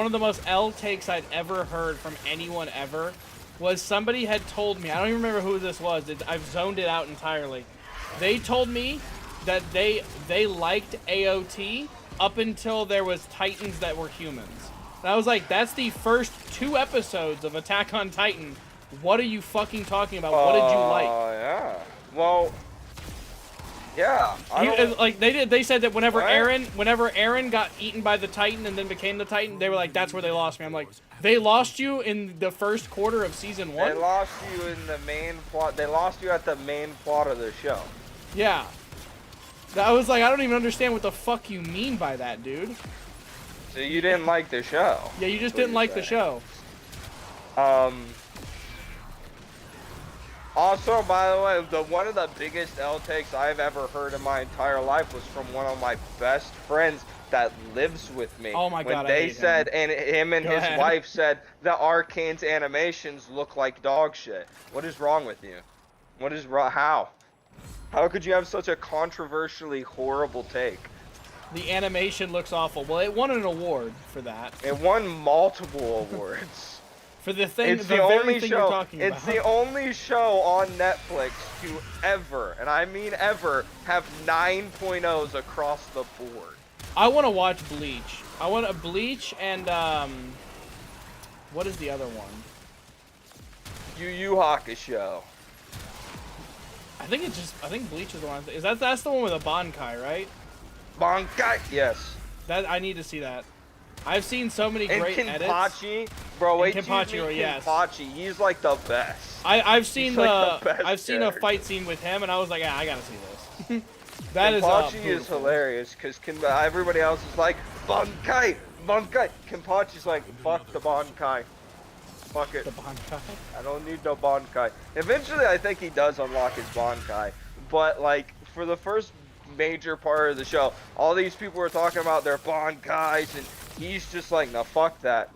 of the most L takes I'd ever heard from anyone ever was somebody had told me, I don't even remember who this was. I've zoned it out entirely. They told me that they liked AOT up until there was Titans that were humans. And I was like, that's the first 2 episodes of Attack on Titan. What are you fucking talking about? What did you like? Oh, yeah. Well, yeah. They said that whenever What? Aaron got eaten by the Titan and then became the Titan, they were like, that's where they lost me. I'm like, they lost you in the first quarter of season 1? They lost you in the main plot. They lost you at the main plot of the show. Yeah. I was like, I don't even understand what the fuck you mean by that, dude. So you didn't like the show. Yeah, you just What didn't you're like the saying. show. Also, by the way, one of the biggest L takes I've ever heard in my entire life was from one of my best friends that lives with me. Oh my God, When I they hate him. said, and him and Go his ahead. wife said, the Arcane's animations look like dog shit. What is wrong with you? What is wrong? How? How could you have such a controversially horrible take? The animation looks awful. Well, it won an award for that. It won multiple awards. For the thing, It's the the very only thing you're show. talking It's about. the only show on Netflix to ever, and I mean ever, have 9.0s across the board. I want to watch Bleach. I want to Bleach and what is the other one? Yu Yu Hakusho. I think Bleach is the one. Is that's the one with a Bankai, right? Bankai. Yes. That I need to see that. I've seen so many And great edits. Kenpachi, bro. Wait till you Kenpachi, meet yes. Kenpachi. He's like the best. I've seen He's like the best I've seen a character. fight scene with him, and I was like, yeah, I gotta see this. That is Kenpachi is beautiful. hilarious because everybody else is like Bankai, Bankai. Kenpachi's like fuck the Bankai. Fuck it. The Bankai. I don't need no Bankai. Eventually, I think he does unlock his Bankai, but like for the first major part of the show, all these people were talking about their Bankais, and he's just like, no, fuck that.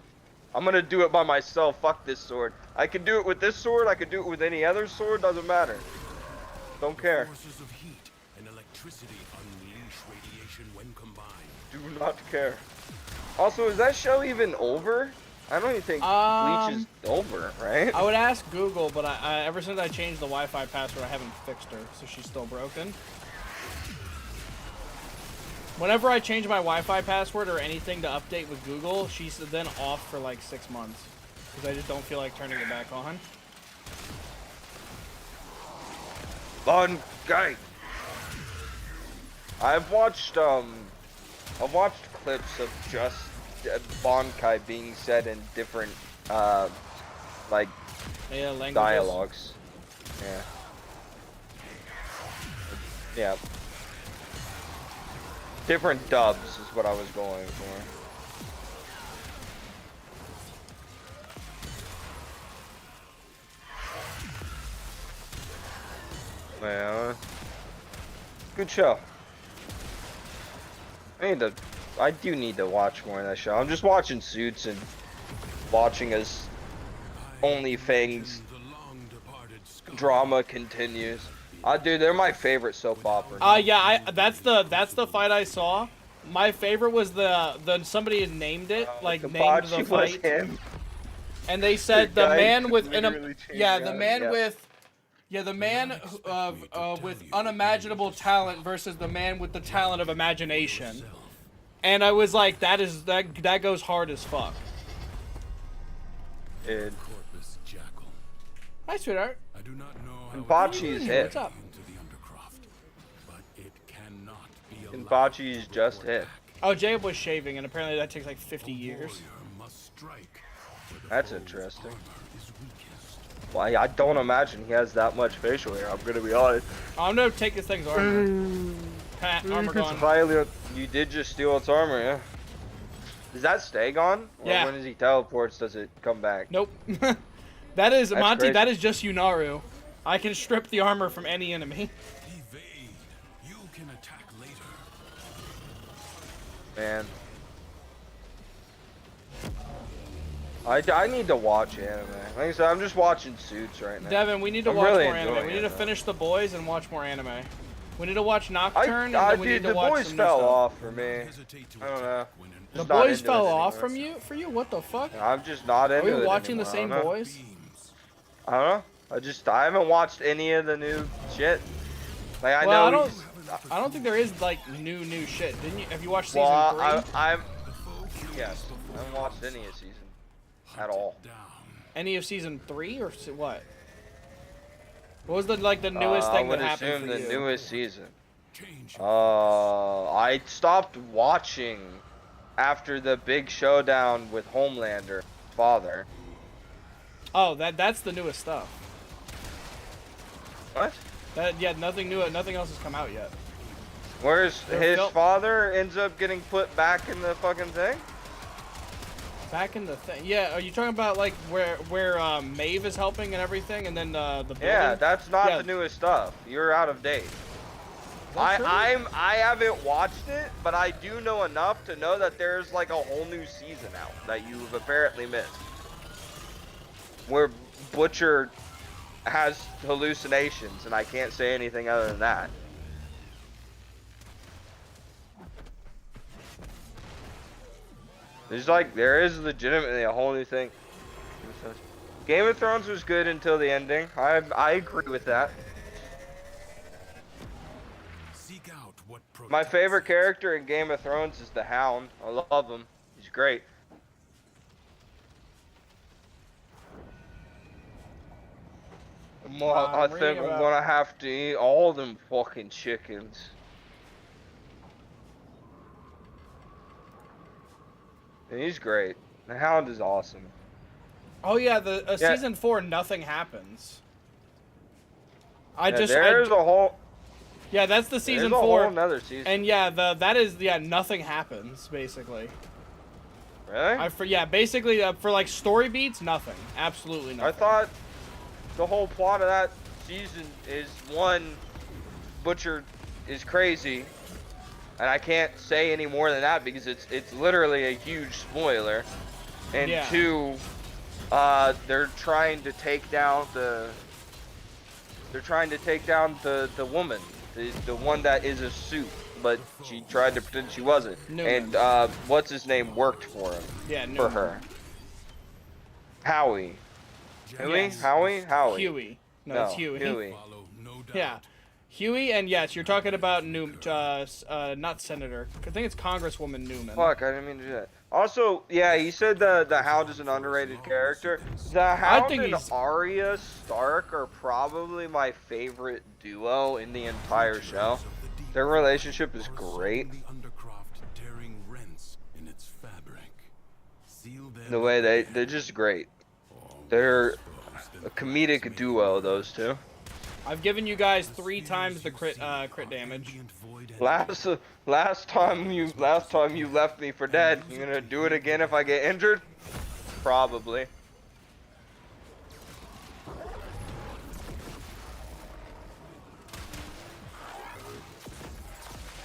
I'm gonna do it by myself. Fuck this sword. I can do it with this sword. I can do it with any other sword. Doesn't matter. Don't care. Forces of heat and electricity unleash radiation when combined. Do not care. Also, is that show even over? I don't even think Bleach is over, right? I would ask Google, but I ever since I changed the Wi-Fi password, I haven't fixed her, so she's still broken. Whenever I change my Wi-Fi password or anything to update with Google, she's then off for like 6 months. Because I just don't feel like turning it back on. Bankai. I've watched clips of just Bankai being said in different like Yeah, languages. dialogues. Yeah. Yeah. Different dubs is what I was going for. Yeah. Good show. I do need to watch more of that show. I'm just watching Suits and watching as only things The long departed scar. drama continues. Dude, they're my favorite soap opera. Yeah, that's the fight I saw. My favorite was the somebody had named it, like named Kenpachi the was fight, him. and they said The the guy man with literally changed yeah, out, the man yeah. with the man with unimaginable talent versus the man with the talent of imagination. And I was like, that goes hard as fuck. Dude, Corpus Jackal. Hi, sweetheart. I do not know how Kenpachi's hit. What's up? into the Undercroft, but it cannot be allowed. Kenpachi's just hit. Oh, Jacob was shaving, and apparently that takes like 50 years. Warrior must strike, where the That's foe's interesting. armor is weakest. Well, I don't imagine he has that much facial hair. I'm gonna be honest. I'm gonna take this thing's armor. Armor It's gone. highly. You did just steal its armor, yeah. Does that stay gone? Or Yeah. when he teleports, does it come back? Nope. That is That's Monty. crazy. That is just Yunaru. I can strip the armor from any enemy. Evade. You can attack later. Man. I need to watch anime. Like I said, I'm just watching Suits right now. Devin, we need to I'm watch really more anime. enjoying We need it, to though. finish The Boys and watch more anime. We need to watch Nocturne, and then we dude, need to the watch boys some new fell stuff. off for me. Hesitate to I don't attack know. when an The Just not Boys into fell it off anymore. from you? For you? What the fuck? I'm just not Are into we it watching the anymore. same I don't know. Boys? beams. I don't know. I haven't watched any of the new shit. Like I Well, know. I don't think there is like new shit. Didn't you? Have you watched season Well, 3? I'm The foe kills yes. I before haven't watched any of season at hunted all. down. Any of season 3 or what? What was the newest I thing would that happened assume for the you? newest season. Change. I stopped watching after the big showdown with Homelander father. Oh, that's the newest stuff. What? Nothing new. Nothing else has come out yet. Where's They're his fil- father ends up getting put back in the fucking thing? Back in the thing. Yeah, are you talking about like where Maeve is helping and everything, and then the building? Yeah, that's not Yeah. the newest stuff. You're out of date. That's true. I haven't watched it, but I do know enough to know that there's like a whole new season out that you've apparently missed. Where Butcher has hallucinations, and I can't say anything other than that. There is legitimately a whole new thing. Game of Thrones was good until the ending. I agree with that. Seek out what My protects favorite it. character in Game of Thrones is the Hound. I love him. He's great. Well, I I'm think reading I'm about- gonna have to eat all them fucking chickens. And he's great. The Hound is awesome. Oh yeah, the Yeah. season 4, nothing happens. Yeah, there's Yeah, that's the there's season a 4. whole nother season. And yeah, nothing happens basically. Really? Yeah, basically for like story beats, nothing. Absolutely nothing. I thought the whole plot of that season is one, Butcher is crazy, and I can't say any more than that because it's literally a huge spoiler. And Yeah. 2, they're trying to take down the woman, the one that is a suit, but she tried to pretend she wasn't. Newman. And what's his name worked for him. Yeah, For Newman. her. Howie. Huey? Yes. Howie? Howie. Huey. No, it's Huey. Follow, no doubt. Yeah. Huey, and yes, you're talking about not Senator. I think it's Congresswoman Newman. Fuck, I didn't mean to do that. Also, yeah, he said the Hound is an underrated character. The Hound think and he's- Arya Stark are probably my favorite duo in the entire show. Their relationship is great. The undercroft tearing rents in its fabric. Seal their The way they're just great. They're a comedic duo, those two. I've given you guys 3 times the crit damage. radiant void and Last time you left me for dead. You gonna do it again if I get injured? Probably.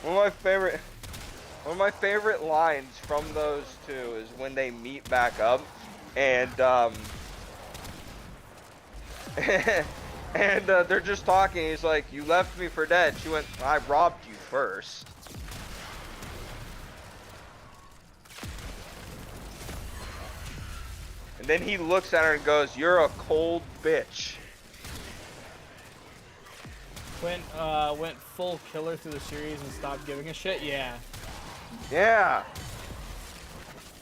One of my favorite lines from those two is when they meet back up, and and they're just talking. He's like, "You left me for dead." She went, "I robbed you first." And then he looks at her and goes, "You're a cold bitch." Went full killer through the series and stopped giving a shit. Yeah. Yeah.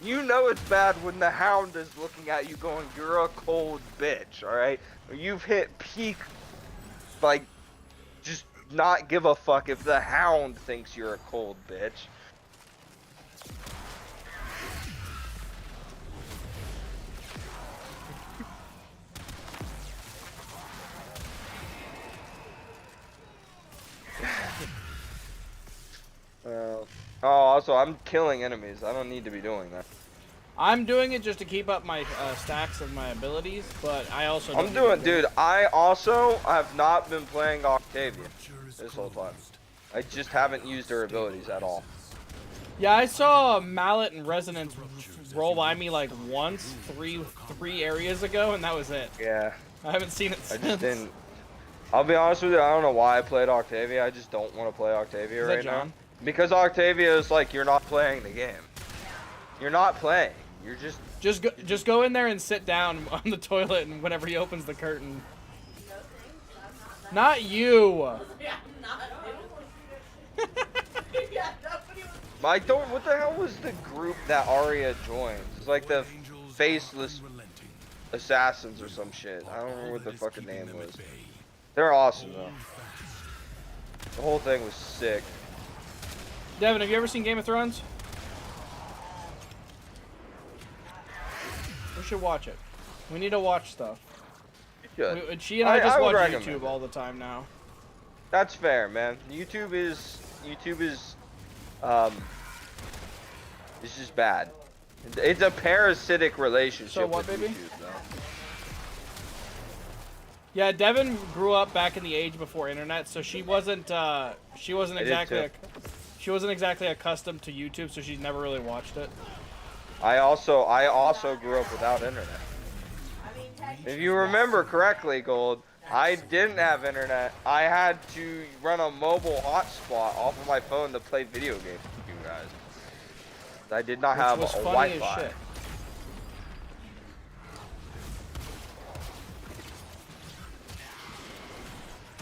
You know it's bad when the Hound is looking at you going, "You're a cold bitch," alright? You've hit peak, like, just not give a fuck if the Hound thinks you're a cold bitch. Also, I'm killing enemies. I don't need to be doing that. I'm doing it just to keep up my stacks of my abilities, but I also. don't I'm need doing, to do it. dude. I also have not been playing Octavia this whole time. I just haven't used her abilities at all. Yeah, I saw Mallet and Resonance roll by me like once, three areas ago, and that was it. Yeah, I haven't seen it I since. just didn't. I'll be honest with you. I don't know why I played Octavia. I just don't want to play Octavia Is that right now. John? Because Octavia is like, you're not playing the game. You're not playing. You're just. Just go in there and sit down on the toilet, and whenever he opens the curtain. Not you. I don't. What the hell was the group that Arya joined? It's like the faceless assassins or some shit. I don't remember what the fucking name was. They're awesome though. The whole thing was sick. Devin, have you ever seen Game of Thrones? We should watch it. We need to watch stuff. Good. She and I just would watch recommend YouTube it. all the time now. That's fair, man. YouTube is it's just bad. It's a parasitic relationship So what, with baby? YouTube, though. Yeah, Devin grew up back in the age before internet, so she wasn't exactly accustomed to YouTube, so she's never really watched it. I also grew up without internet. If you remember correctly, Gold, I didn't have internet. I had to run a mobile hotspot off of my phone to play video games with you guys. I did not have Which was a funny Wi-Fi. as shit.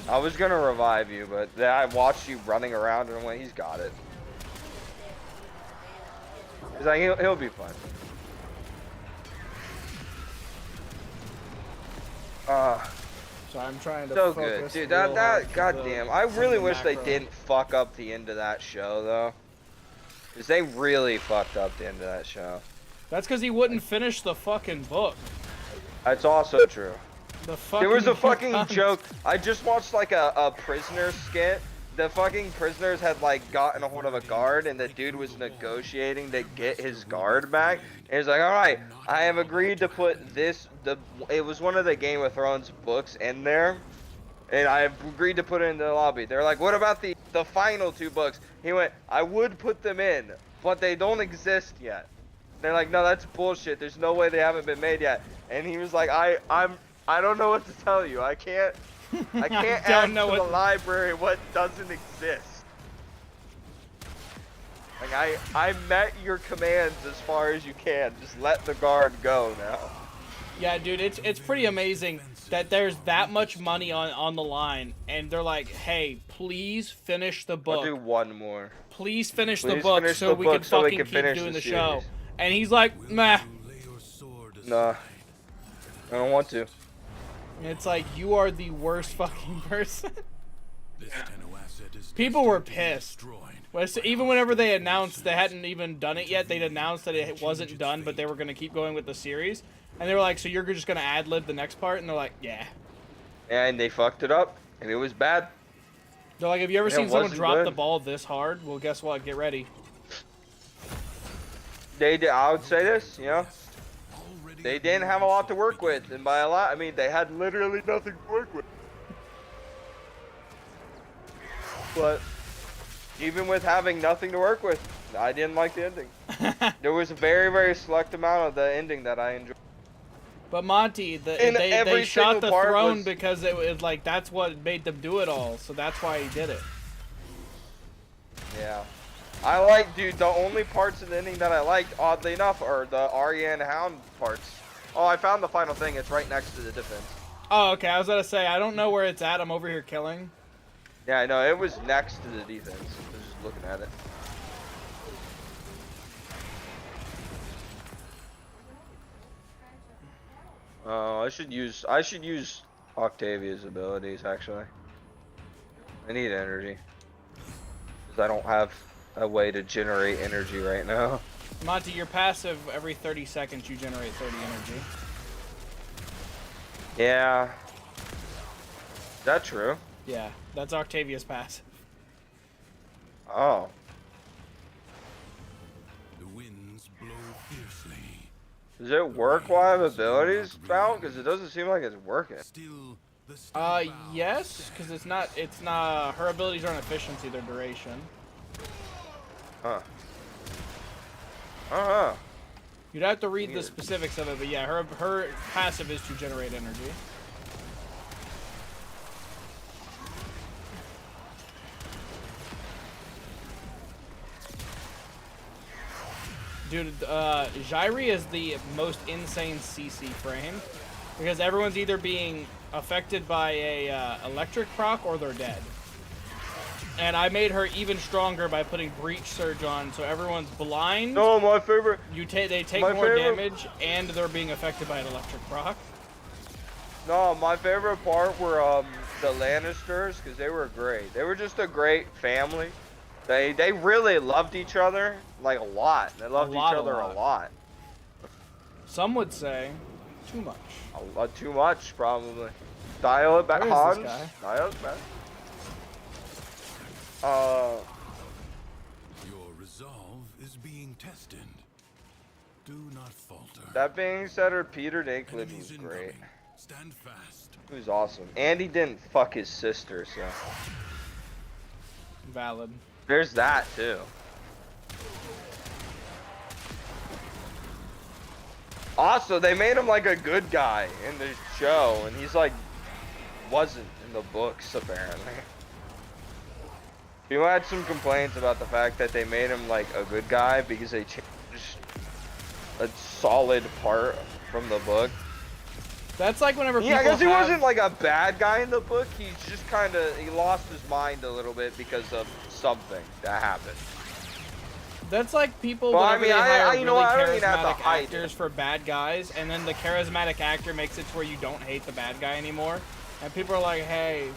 I was gonna revive you, but then I watched you running around and I went, he's got it. He's like, he'll be fine. So I'm trying to So focus good, dude. real hard That 'cause goddamn. the- I some of really the wish they macro- didn't fuck up the end of that show though, because they really fucked up the end of that show. That's because he wouldn't finish the fucking book. That's also true. The fucking. There was a fucking joke. I just watched like a prisoner skit. The fucking prisoners had like gotten a hold of a guard, and the dude was negotiating to get his guard back. And he's like, "All right, I have agreed to put this. It was one of the Game of Thrones books in there, and I have agreed to put it in the lobby." They're like, "What about the final 2 books?" He went, "I would put them in, but they don't exist yet." They're like, "No, that's bullshit. There's no way they haven't been made yet." And he was like, I don't know what to tell you. I can't don't add know to the what- library what doesn't exist. Like I met your commands as far as you can. Just let the guard go now. Yeah, dude, it's pretty amazing that there's that much money on the line, and they're like, "Hey, please finish the I'll do book. one more. Please finish the Please book finish so the we book can so we fucking can keep finish doing the the show." series. And he's like, "Meh." Lay your sword aside. Nah, I don't want to. It's like you are the worst fucking person. This Tenno asset is People were destined to be pissed. destroyed. Well, so even whenever they announced they hadn't even done it yet, they'd announced that it wasn't done, but they were gonna keep going with the series. And they were like, "So you're just gonna ad lib the next part?" And they're like, "Yeah." And they fucked it up, and it was bad. They're like, "Have you ever It seen someone wasn't drop good. the ball this hard? Well, guess what? Get ready." They did. I would say this, you know. Already They didn't have a lot to work with, and by a lot, I mean they had literally nothing to work with. But even with having nothing to work with, I didn't like the ending. There was a very, very select amount of the ending that I enjoyed. But Monty, And they every shot single the part throne was- because it was like that's what made them do it all. So that's why he did it. Yeah. I like, dude, the only parts of the ending that I liked, oddly enough, are the Arya and Hound parts. Oh, I found the final thing. It's right next to the defense. Oh, okay. I was gonna say I don't know where it's at. I'm over here killing. Yeah, I know. It was next to the defense. I was just looking at it. Oh, I should use Octavia's abilities actually. I need energy. Cuz I don't have a way to generate energy right now. Monty, your passive every 30 seconds you generate 30 energy. Yeah. Is that true? Yeah, that's Octavia's passive. Oh. the winds blow fiercely. Does it work while I have abilities found? Because it doesn't seem like it's working. Still, the steady bow Yes, because it's not. Her abilities aren't efficiency; they're duration. Huh. Uh-huh. You'd have to read the Weird. specifics of it, but yeah, her passive is to generate energy. Dude, Jairi is the most insane CC frame because everyone's either being affected by a electric proc or they're dead. And I made her even stronger by putting Breach Surge on, so everyone's blind. No, my favorite. They take My more favorite- damage, and they're being affected by an electric proc. No, my favorite part were the Lannisters because they were great. They were just a great family. They really loved each other like a lot. They loved lot, each a other lot. a lot. Some would say too much. A lot too much probably. Dial it back, Where is Hans. this guy? Dial it back. Your resolve is being tested. Do not falter. That being said, her Peter Dinklage Enemies was great. incoming. Stand fast. He was awesome. And he didn't fuck his sister, so Valid. there's that too. Also, they made him like a good guy in the show, and he's like wasn't in the books apparently. People had some complaints about the fact that they made him like a good guy because they changed a solid part from the book. That's like whenever people Yeah, I guess he have- wasn't like a bad guy in the book. He's just kind of, he lost his mind a little bit because of something that happened. That's like people Well, I whenever mean, they hire I- you know really what, I don't even have to charismatic hide it. actors for bad guys, and then the charismatic actor makes it to where you don't hate the bad guy anymore. And people are like, hey,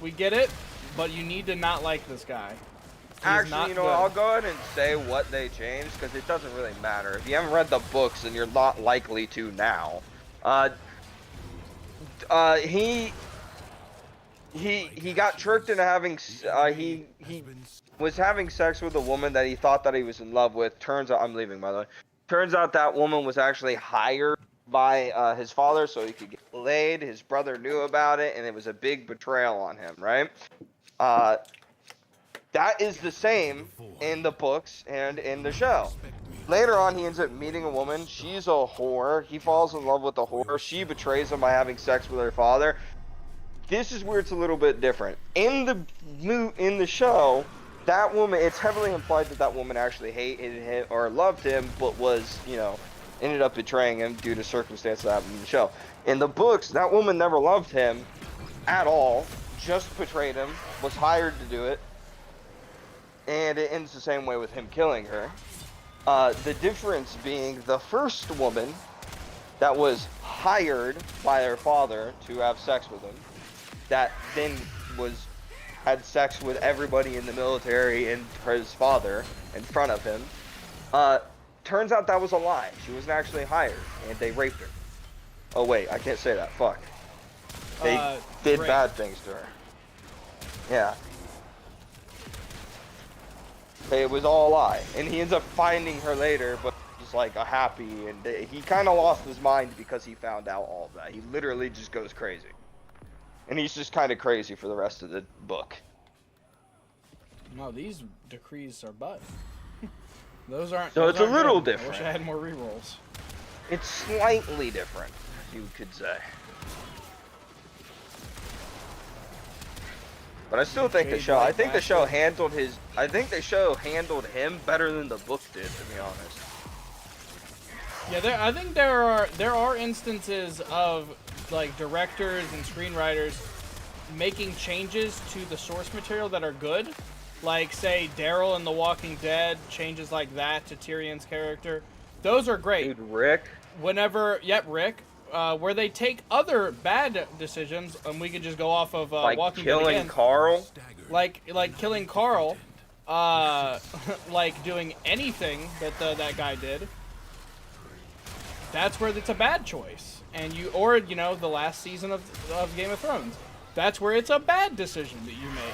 we get it, but you need to not like this guy. He's Actually, not you know, good. I'll go ahead and say what they changed because it doesn't really matter. If you haven't read the books, and you're not likely to now. He got tricked into having he was having sex with a woman that he thought that he was in love with. Turns out, I'm leaving, by the way. Turns out that woman was actually hired by his father so he could get laid. His brother knew about it, and it was a big betrayal on him, right? That is the same in the books and in the show. Later on, he ends up meeting a woman. She's a whore. He falls in love with the whore. She betrays him by having sex with her father. This is where it's a little bit different. In the show, that woman, it's heavily implied that that woman actually hated him or loved him, but was, you know, ended up betraying him due to circumstances that happened in the show. In the books, that woman never loved him at all, just betrayed him, was hired to do it, and it ends the same way with him killing her. The difference being the first woman that was hired by her father to have sex with him, that then had sex with everybody in the military and his father in front of him. Turns out that was a lie. She wasn't actually hired, and they raped her. Oh wait, I can't say that. Fuck. They did rape. bad things to her. Yeah. It was all a lie, and he ends up finding her later, but just like a happy, and he kind of lost his mind because he found out all of that. He literally just goes crazy. And he's just kind of crazy for the rest of the book. No, these decrees are butt. Those aren't. So those it's a aren't little good. different. I wish I had more rerolls. It's slightly different, you could say. But I still think the Jade show. I White think the show Bastard. handled his. I think the show handled him better than the book did, to be honest. Yeah, I think there are instances of like directors and screenwriters making changes to the source material that are good. Like say Daryl in The Walking Dead, changes like that to Tyrion's character. Those are great. Dude, Rick. Rick. Where they take other bad decisions, and we can just go off of Like Walking Dead killing again. Carl. Like killing Carl, like doing anything that that guy did. That's where it's a bad choice. And or the last season of Game of Thrones. That's where it's a bad decision that you made.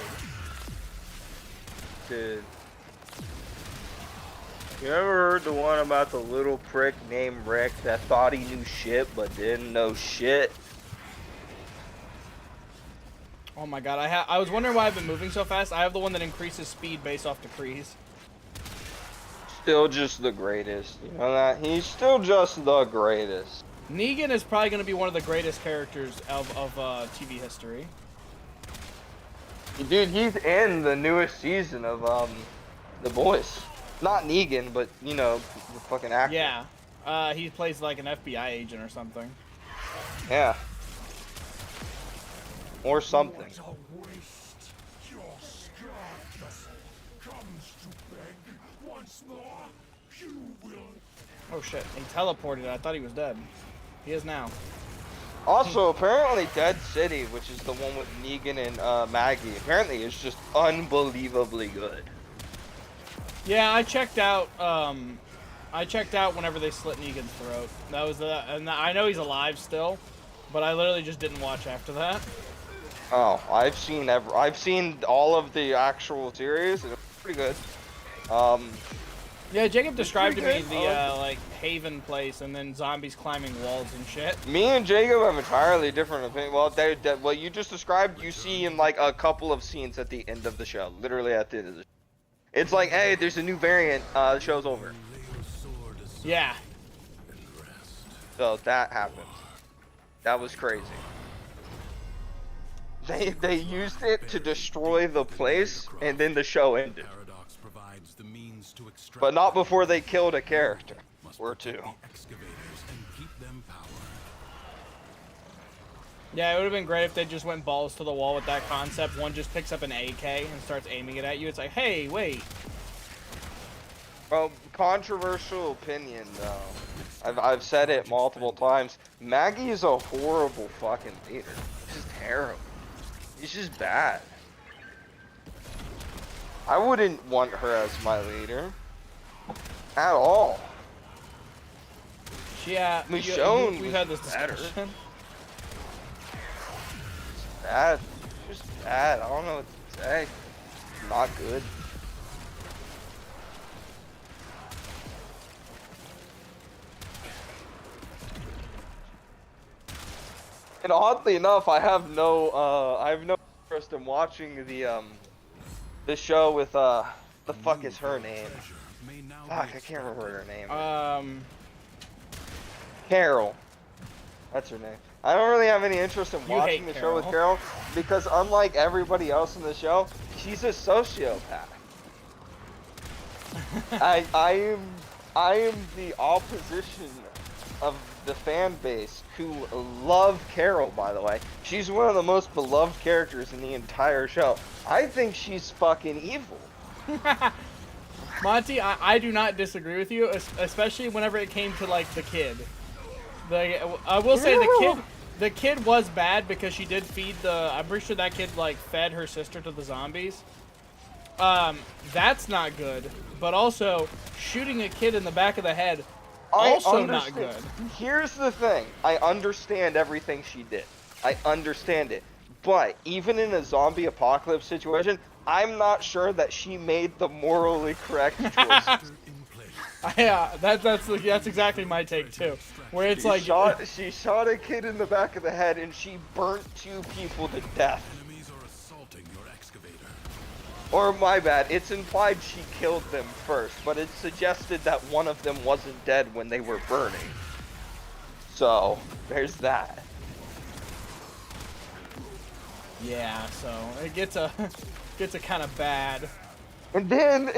Dude. You ever heard the one about the little prick named Rick that thought he knew shit but didn't know shit? Oh my god, I was wondering why I've been moving so fast. I have the one that increases speed based off decrees. Still just the greatest. You know that? He's still just the greatest. Negan is probably going to be one of the greatest characters of TV history. Dude, he's in the newest season of The Boys. Not Negan, but you know, the fucking actor. Yeah, he plays like an FBI agent or something. Yeah. Or something. Oh shit, he teleported. I thought he was dead. He is now. Also, apparently Dead City, which is the one with Negan and Maggie, apparently is just unbelievably good. Yeah, I checked out. I checked out whenever they slit Negan's throat. That was and I know he's alive still, but I literally just didn't watch after that. Oh, I've seen all of the actual series, and it's pretty good. Yeah, Jacob described to me pretty the good. like Haven place, and then zombies climbing walls and shit. Me and Jacob have entirely different opinions. Well, what you just described, you see in like a couple of scenes at the end of the show. Literally at the end of the show. It's like, hey, there's a new variant. The show's over. Yeah. So that happened. That was crazy. They used it to destroy the place, and then the show ended. Paradox provides the means to extract But not before they killed a character or two. excavators and keep them powered. Yeah, it would have been great if they just went balls to the wall with that concept. One just picks up an AK and starts aiming it at you. It's like, hey, wait. Well, controversial opinion though. I've said it multiple times. Maggie is a horrible fucking leader. She's terrible. She's just bad. I wouldn't want her as my leader. At all. Yeah, Michonne we've was had this better. discussion. Bad. Just bad. I don't know what to say. Not good. And oddly enough, I have no interest in watching the show with the fuck is her name? Fuck, I can't remember her name. Carol. That's her name. I don't really have any interest in watching the show with Carol because unlike everybody else in the show, she's a sociopath. I am the opposition of the fan base who love Carol, by the way. She's one of the most beloved characters in the entire show. I think she's fucking evil. Monty, I do not disagree with you, especially whenever it came to like the kid. I will say the kid was bad because she did feed I'm pretty sure that kid like fed her sister to the zombies. That's not good. But also shooting a kid in the back of the head, also not good. Here's the thing. I understand everything she did. I understand it. But even in a zombie apocalypse situation, I'm not sure that she made the morally correct choice. Yeah, that's exactly my take too. Where it's she shot a kid in the back of the head and she burnt 2 people to death. Enemies are assaulting your excavator. Or my bad, it's implied she killed them first, but it's suggested that one of them wasn't dead when they were burning. So, there's that. Yeah, so it gets a kind of bad. And then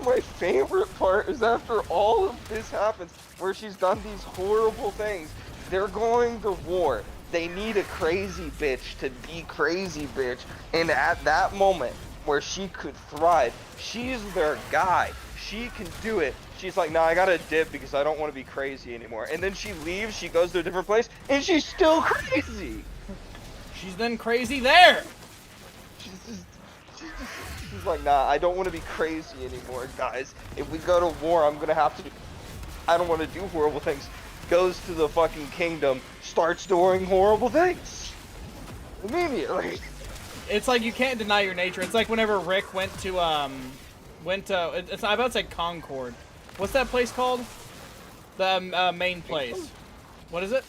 my favorite part is after all of this happens, where she's done these horrible things, they're going to war. They need a crazy bitch to be crazy bitch, and at that moment where she could thrive, she's their guy. She can do it. She's like, nah, I gotta dip because I don't want to be crazy anymore. And then she leaves, she goes to a different place, and she's still crazy. She's then crazy there. She's like, nah, I don't want to be crazy anymore, guys. If we go to war, I'm gonna have to. I don't want to do horrible things. Goes to the fucking kingdom, starts doing horrible things immediately. It's like you can't deny your nature. It's like whenever Rick went to I'm about to say Concord. What's that place called? The main place. What is it?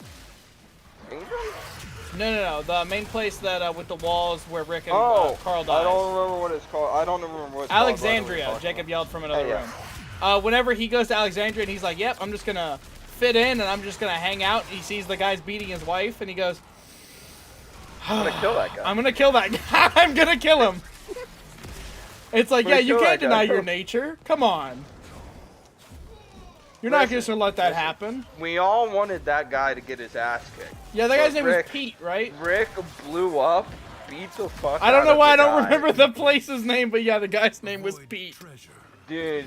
No. The main place that with the walls where Rick and Carl died. I don't remember what it's called. I don't remember what it's Alexandria. called. Jacob yelled from another room. Whenever he goes to Alexandria and he's like, "Yep, I'm just gonna fit in and I'm just gonna hang out." He sees the guy's beating his wife and he goes, I'm gonna kill that guy. I'm gonna kill that guy. I'm gonna kill him. It's like, yeah, you can't deny your nature. Come on. You're not just gonna let that happen. We all wanted that guy to get his ass kicked. Yeah, that guy's name was Pete, right? Rick blew up, beat the fuck I don't know why I don't guy. remember the place's name, but yeah, the guy's name was Pete. Dude,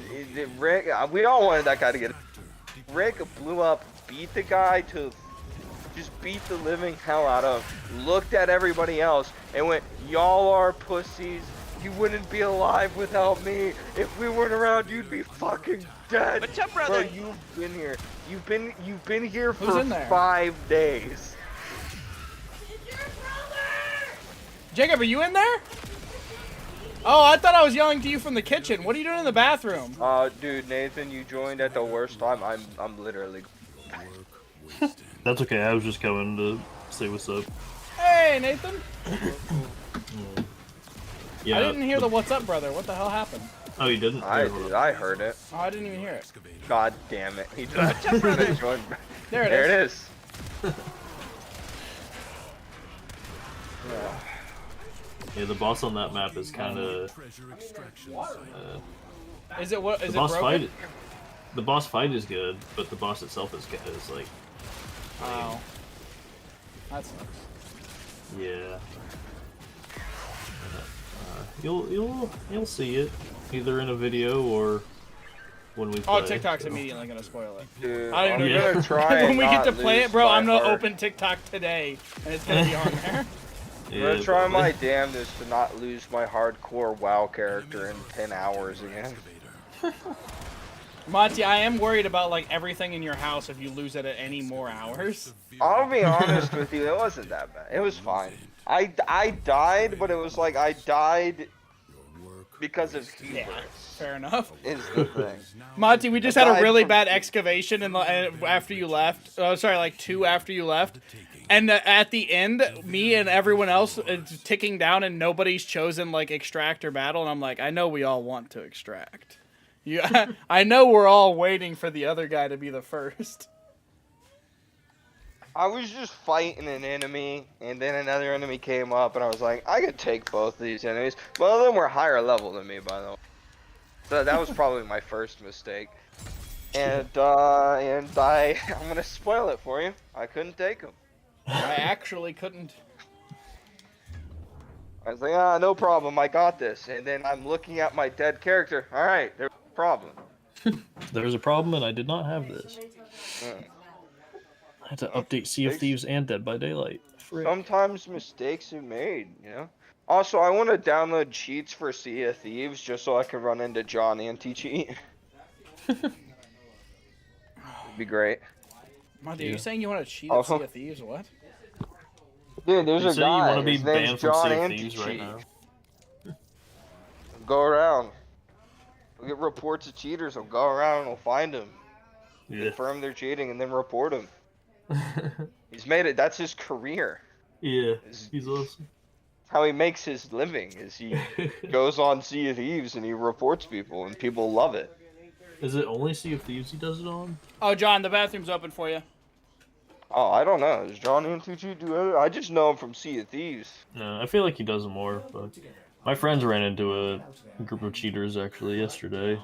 Rick, we all wanted that guy to get. Rick blew up, beat the guy to. Just beat the living hell out of him, looked at everybody else, and went, y'all are pussies. You wouldn't be alive without me. If we weren't around, you'd be fucking dead. What's up, brother? Bro, you've been here. You've been here Who's for in there? 5 days. Jacob, are you in there? Oh, I thought I was yelling to you from the kitchen. What are you doing in the bathroom? Dude, Nathan, you joined at the worst time. I'm literally. That's okay. I was just coming to say what's up. Hey, Nathan. Yeah. I didn't hear the "What's up, brother." What the hell happened? Oh, you didn't? I heard it. Oh, I didn't even hear it. God damn it. He There it There it is. is. Yeah, the boss on that map is kind of. Is it what? Is The it boss broken? fight. The boss fight is good, but the boss itself is like. Oh. That sucks. Yeah. You'll see it either in a video or when we play. Oh, TikTok's immediately gonna spoil it. Dude, I don't I'm know. gonna try when and we get not to play lose it, bro, my I'm gonna heart. open TikTok today, and it's gonna be on there. I'm gonna try probably. my damnedest to not lose my hardcore WoW character in 10 hours again. Monty, I am worried about like everything in your house if you lose it at any more hours. I'll be honest with you, it wasn't that bad. It was fine. I died, but it was like I died because of Yeah, hubris. fair enough. Is the thing. Monty, we just had a Aside really from- bad excavation after you left. Oh, sorry, like 2 after you left. And at the end, me and everyone else is ticking down, and nobody's chosen like extract or battle. And I'm like, I know we all want to extract. I know we're all waiting for the other guy to be the first. I was just fighting an enemy, and then another enemy came up, and I was like, I could take both of these enemies. Both of them were higher level than me, by the way. So that was probably my first mistake. And I'm gonna spoil it for you. I couldn't take them. I actually couldn't. I was like, ah, no problem, I got this. And then I'm looking at my dead character. All right, there's a problem. There's a problem, and I did not have this. I had to update Sea of Thieves and Dead by Daylight. Frick. Sometimes mistakes are made, you know? Also, I want to download cheats for Sea of Thieves just so I can run into John anti-cheat. It'd be great. Monty, are you saying you want to cheat at Also- Sea of Thieves? What? Dude, there's You a say you guy. want to be His name's banned from John Sea of Thieves Anti-Cheat. right now? Go around. We'll get reports of cheaters. We'll go around and we'll find them. Yeah. Confirm they're cheating and then report them. He's made it. That's his career. Yeah, he's awesome. How he makes his living is he goes on Sea of Thieves and he reports people and people love it. Is it only Sea of Thieves he does it on? Oh, John, the bathroom's open for you. Oh, I don't know. Does John Antucci do it? I just know him from Sea of Thieves. No, I feel like he does it more, but my friends ran into a group of cheaters actually yesterday.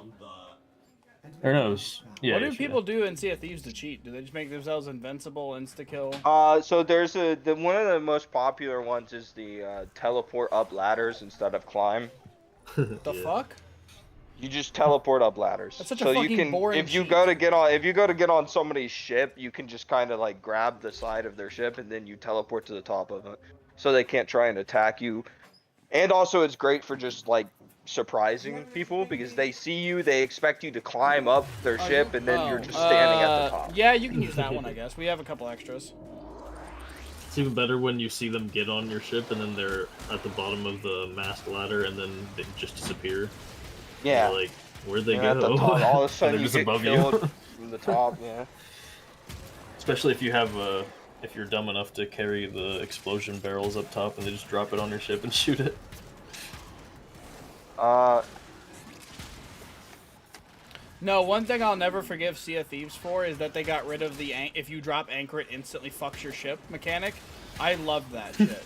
Or no, it was, yeah. What do yesterday. people do in Sea of Thieves to cheat? Do they just make themselves invincible, insta-kill? So there's one of the most popular ones is the teleport up ladders instead of climb. The Yeah. fuck? You just teleport up ladders. That's such a so you fucking can, boring if you cheat. go to get on somebody's ship, you can just kind of like grab the side of their ship and then you teleport to the top of it, so they can't try and attack you. And also, it's great for just like surprising people because they see you, they expect you to climb up their ship, and then you're just standing at the top. Yeah, you can use that one, I guess. We have a couple extras. It's even better when you see them get on your ship and then they're at the bottom of the mast ladder and then they just disappear. Yeah. You're like, where'd they And go? at the top, all of a sudden And you they're get just above killed you. from the top. Yeah. Especially if you have if you're dumb enough to carry the explosion barrels up top and they just drop it on your ship and shoot it. No, one thing I'll never forgive Sea of Thieves for is that they got rid of the if you drop anchor, it instantly fucks your ship mechanic. I loved that shit.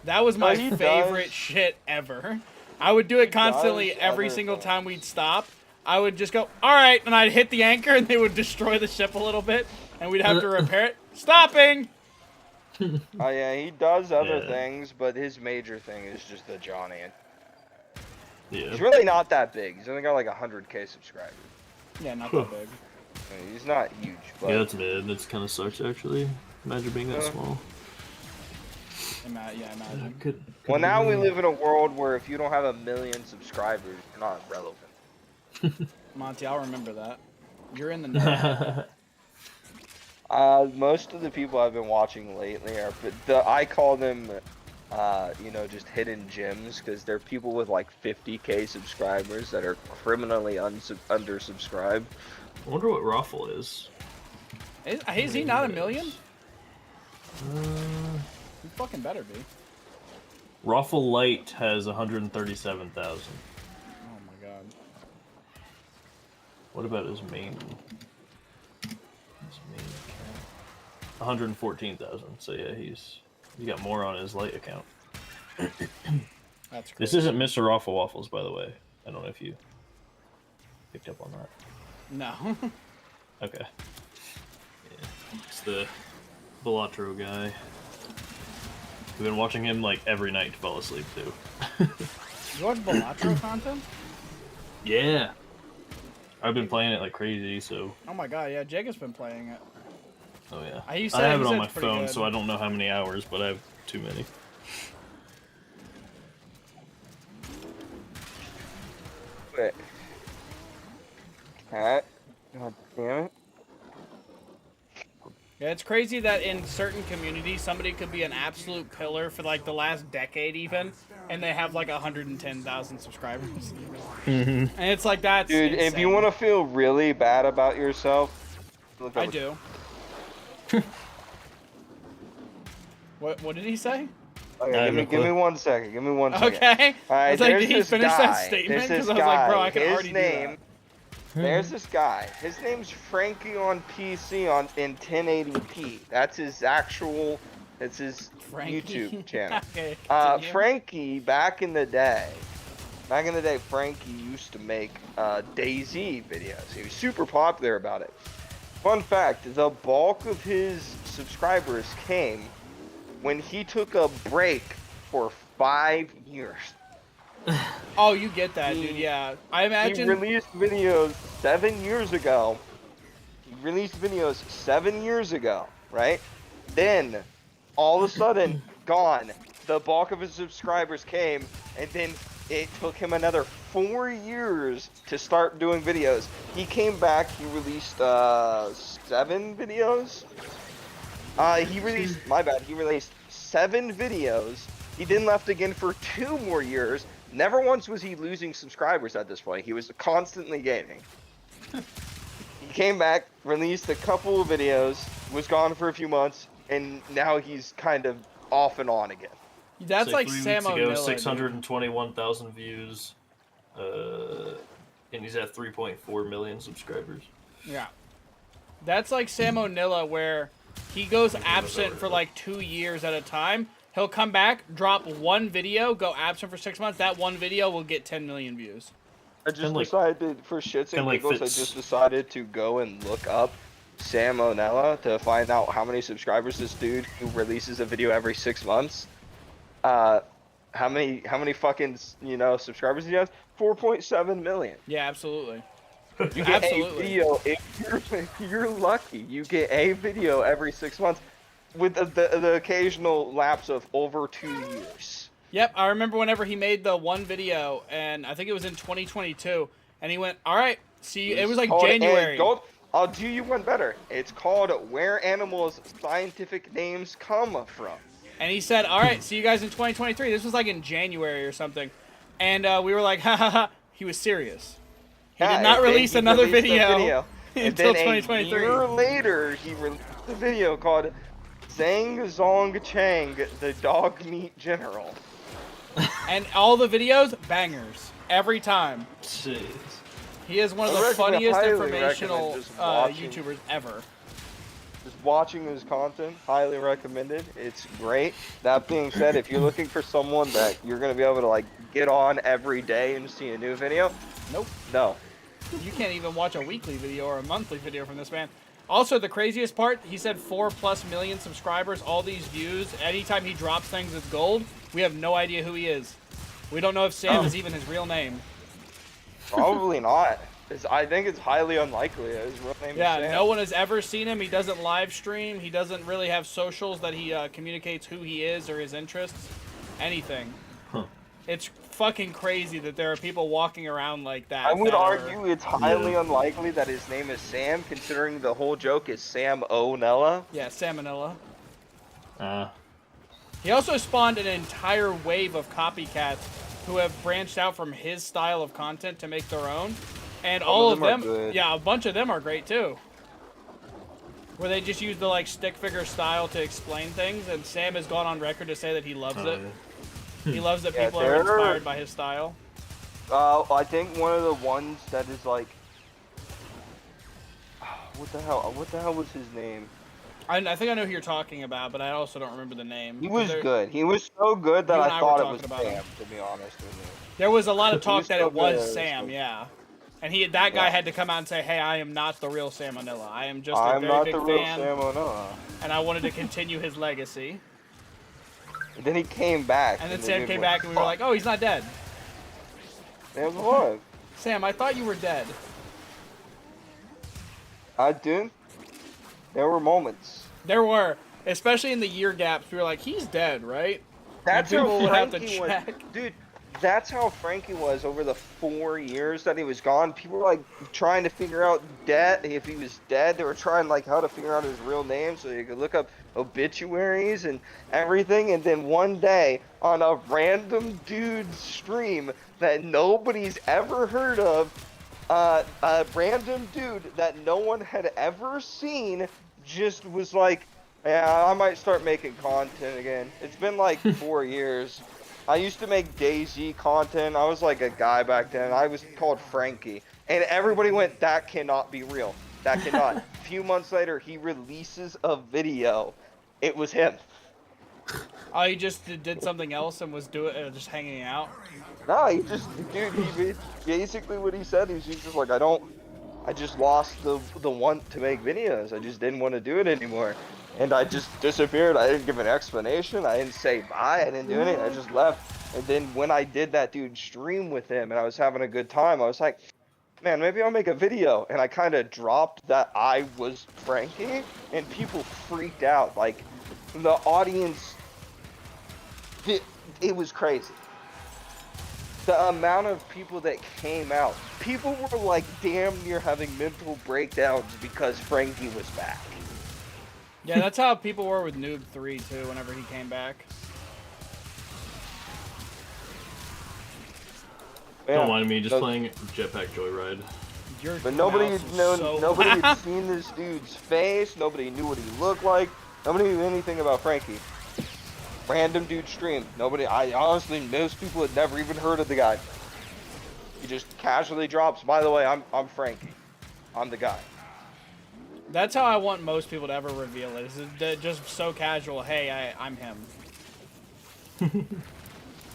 That was my he favorite does. shit ever. I would do it constantly does every other single things. time we'd stop. I would just go, all right, and I'd hit the anchor, and they would destroy the ship a little bit, and we'd have to repair it. Stopping! Oh yeah, he does other Yeah. things, but his major thing is just the John Ant. Yeah. He's really not that big. He's only got like 100K subscribers. Yeah, not that big. I mean, he's not huge, but Yeah, that's mid. That's kind of sucks actually. Imagine being that small. Yeah, imagine. Could well, now we live in a world where if you don't have 1 million subscribers, you're not relevant. Monty, I'll remember that. You're in the know. Most of the people I've been watching lately are, I call them, just hidden gems, because they're people with like 50K subscribers that are criminally undersubscribed. I wonder what Raffle is. Is he not 1 million? He fucking better be. Raffle Light has 137,000. Oh my god. What about his main? His main account. 114,000. So yeah, he's got more on his Light account. That's crazy. This isn't Mr. Raffle Waffles, by the way. I don't know if you picked up on that. No. Okay. Yeah, it's the Belatro guy. We've been watching him like every night to fall asleep too. You watch Belatro content? Yeah. I've been playing it like crazy, so Oh my god, yeah, Jacob's been playing it. oh yeah. He I said- have he it said on my it's pretty phone, good. so I don't know how many hours, but I have too many. it. Cat. God damn it. Yeah, it's crazy that in certain communities, somebody could be an absolute pillar for like the last decade even, and they have like 110,000 subscribers. And it's like, that's Dude, if you insane. want to feel really bad about yourself, look I up. do. What did he say? Okay, give me 1 second. Give me 1 second. Okay. All right, I was like, there's did he this finish guy. that statement? There's this Because I was like, bro, guy. I can His already name. do There's this guy. His name's Frankie on PC on in 1080p. That's his actual. It's his Frankie? YouTube channel. Okay, continue. Frankie, back in the day, Frankie used to make DayZ videos. He was super popular about it. Fun fact: the bulk of his subscribers came when he took a break for 5 years. Oh, you get that, dude. Yeah, I imagine. He released videos 7 years ago. Right? Then, all of a sudden, gone. The bulk of his subscribers came, and then it took him another 4 years to start doing videos. He came back, he released 7 videos. He released 7 videos. He then left again for 2 more years. Never once was he losing subscribers at this point. He was constantly gaining. He came back, released a couple of videos, was gone for a few months, and now he's kind of off and on again. That's So like 3 Sam weeks ago, O'Neill. 621,000 views, and he's at 3.4 million subscribers. Yeah. That's like Sam O'Neill, where he goes absent for like 2 years at a time. He'll come back, drop one video, go absent for 6 months. That one video will get 10 million views. I just decided, for shits and giggles, I just decided to go and look up Sam O'Neill to find out how many subscribers this dude who releases a video every 6 months. How many fucking, subscribers he has? 4.7 million. Yeah, absolutely. You get Absolutely. a video if you're lucky. You get a video every 6 months, with the occasional lapse of over 2 years. Yep, I remember whenever he made the one video, and I think it was in 2022, and he went, all right, see, it was like January. I'll do you one better. It's called Where Animals' Scientific Names Come From. And he said, all right, see you guys in 2023. This was like in January or something. And we were like, ha ha ha. He was serious. He did not release another video until 2023. A year later, he released a video called Zhang Zong Chang, the Dog Meat General. And all the videos, bangers. Every time. Jeez. He is one of the funniest informational YouTubers ever. Just watching his content, highly recommended. It's great. That being said, if you're looking for someone that you're going to be able to like get on every day and see a new video, nope. No. You can't even watch a weekly video or a monthly video from this man. Also, the craziest part, he said 4+ million subscribers, all these views. Anytime he drops things, it's gold. We have no idea who he is. We don't know if Sam is even his real name. Probably not. I think it's highly unlikely that his real name is Sam. No one has ever seen him. He doesn't live stream. He doesn't really have socials that he communicates who he is or his interests. Anything. Huh. It's fucking crazy that there are people walking around like that. I would argue it's highly unlikely that his name is Sam, considering the whole joke is Sam O'Neill. Yeah, Salmonella. Uh, He also spawned an entire wave of copycats who have branched out from his style of content to make their own. And all of them, yeah, a bunch of them are great too. Where they just use the like stick figure style to explain things, and Sam has gone on record to say that he loves it. He loves that people are inspired by his style. I think one of the ones that is like, what the hell was his name? I think I know who you're talking about, but I also don't remember the name. He was good. He was so good that I thought it was about Sam, to be honest with you. There was a lot of talk that it was Sam, yeah. And that guy had to come out and say, hey, I am not the real Sam O'Neill. I am just a very big fan. Sam O'Neill. And I wanted to continue his legacy. And then he came back. And then Sam came back and we were like, oh, he's not dead. Sam's alive. Sam, I thought you were dead. I did. There were moments. There were. Especially in the year gaps. We were like, he's dead, right? That's people how would have to Frankie was. check. Dude, that's how Frankie was over the 4 years that he was gone. People were like trying to figure out if he was dead. They were trying like how to figure out his real name so you could look up obituaries and everything. And then one day on a random dude's stream that nobody's ever heard of, a random dude that no one had ever seen just was like, yeah, I might start making content again. It's been like 4 years. I used to make DayZ content. I was like a guy back then. I was called Frankie. And everybody went, that cannot be real. That cannot. A few months later, he releases a video. It was him. Oh, he just did something else and was just hanging out. No, he just, dude, he basically what he said, he's just like, I just lost the want to make videos. I just didn't want to do it anymore. And I just disappeared. I didn't give an explanation. I didn't say bye. I didn't do anything. I just left. And then when I did that dude stream with him and I was having a good time, I was like, man, maybe I'll make a video. And I kind of dropped that I was Frankie, and people freaked out. Like, the audience, it was crazy. The amount of people that came out, people were like damn near having mental breakdowns because Frankie was back. Yeah, that's how people were with Noob 3 too. Whenever he came back. Yeah. Don't mind me, just playing Jetpack Joyride. But nobody nobody loud. had seen this dude's face. Nobody knew what he looked like. Nobody knew anything about Frankie. Random dude stream. I honestly, most people had never even heard of the guy. He just casually drops, by the way, I'm Frankie. I'm the guy. That's how I want most people to ever reveal it. Is just so casual. Hey, I'm him.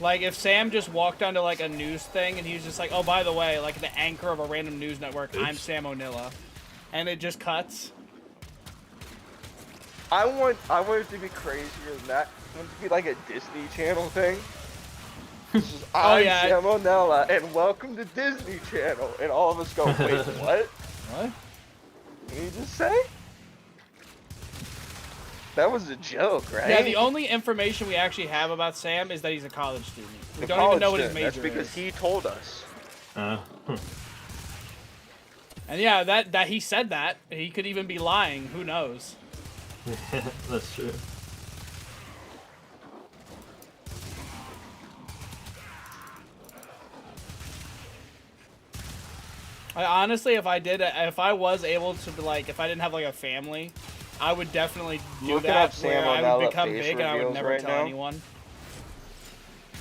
Like if Sam just walked onto like a news thing and he was just like, oh, by the way, like the anchor of a random news network, I'm Sam O'Nilla, and it just cuts. I want it to be crazier than that. I want it to be like a Disney Channel thing. This is, I'm Sam O'Nilla, and welcome to Disney Channel. And all of us go, wait, what? What? Can you just say? That was a joke, right? Yeah, the only information we actually have about Sam is that he's a college student. We don't even know what his major is. That's because he told us. And yeah, that he said that. He could even be lying. Who knows? That's true. Honestly, if I was able to be like, if I didn't have like a family, I would definitely do that. Where I would become big and I would never tell anyone.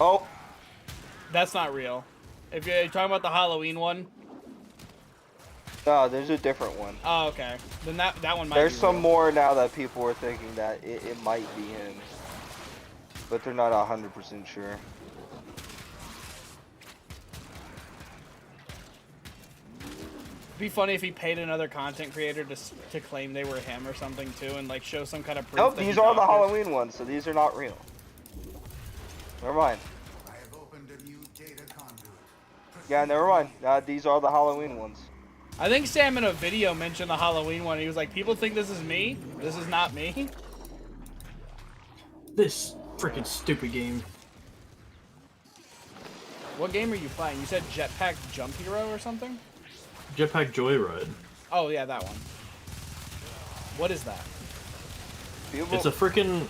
Oh, that's not real. If you're talking about the Halloween one. No, there's a different one. Oh, okay. Then that one might. There's be some real. more now that people are thinking that it might be him, but they're not 100% sure. It'd be funny if he paid another content creator to claim they were him or something too, and like show some kind of proof. Nope, these are the Halloween ones, so these are not real. Never mind. I have opened a new data conduit. Yeah, never mind. These are the Halloween ones. I think Sam in a video mentioned the Halloween one. He was like, "People think this is me. This is not me." This freaking stupid game. What game are you playing? You said Jetpack Jump Hero or something? Jetpack Joyride. Oh yeah, that one. What is that? It's a freaking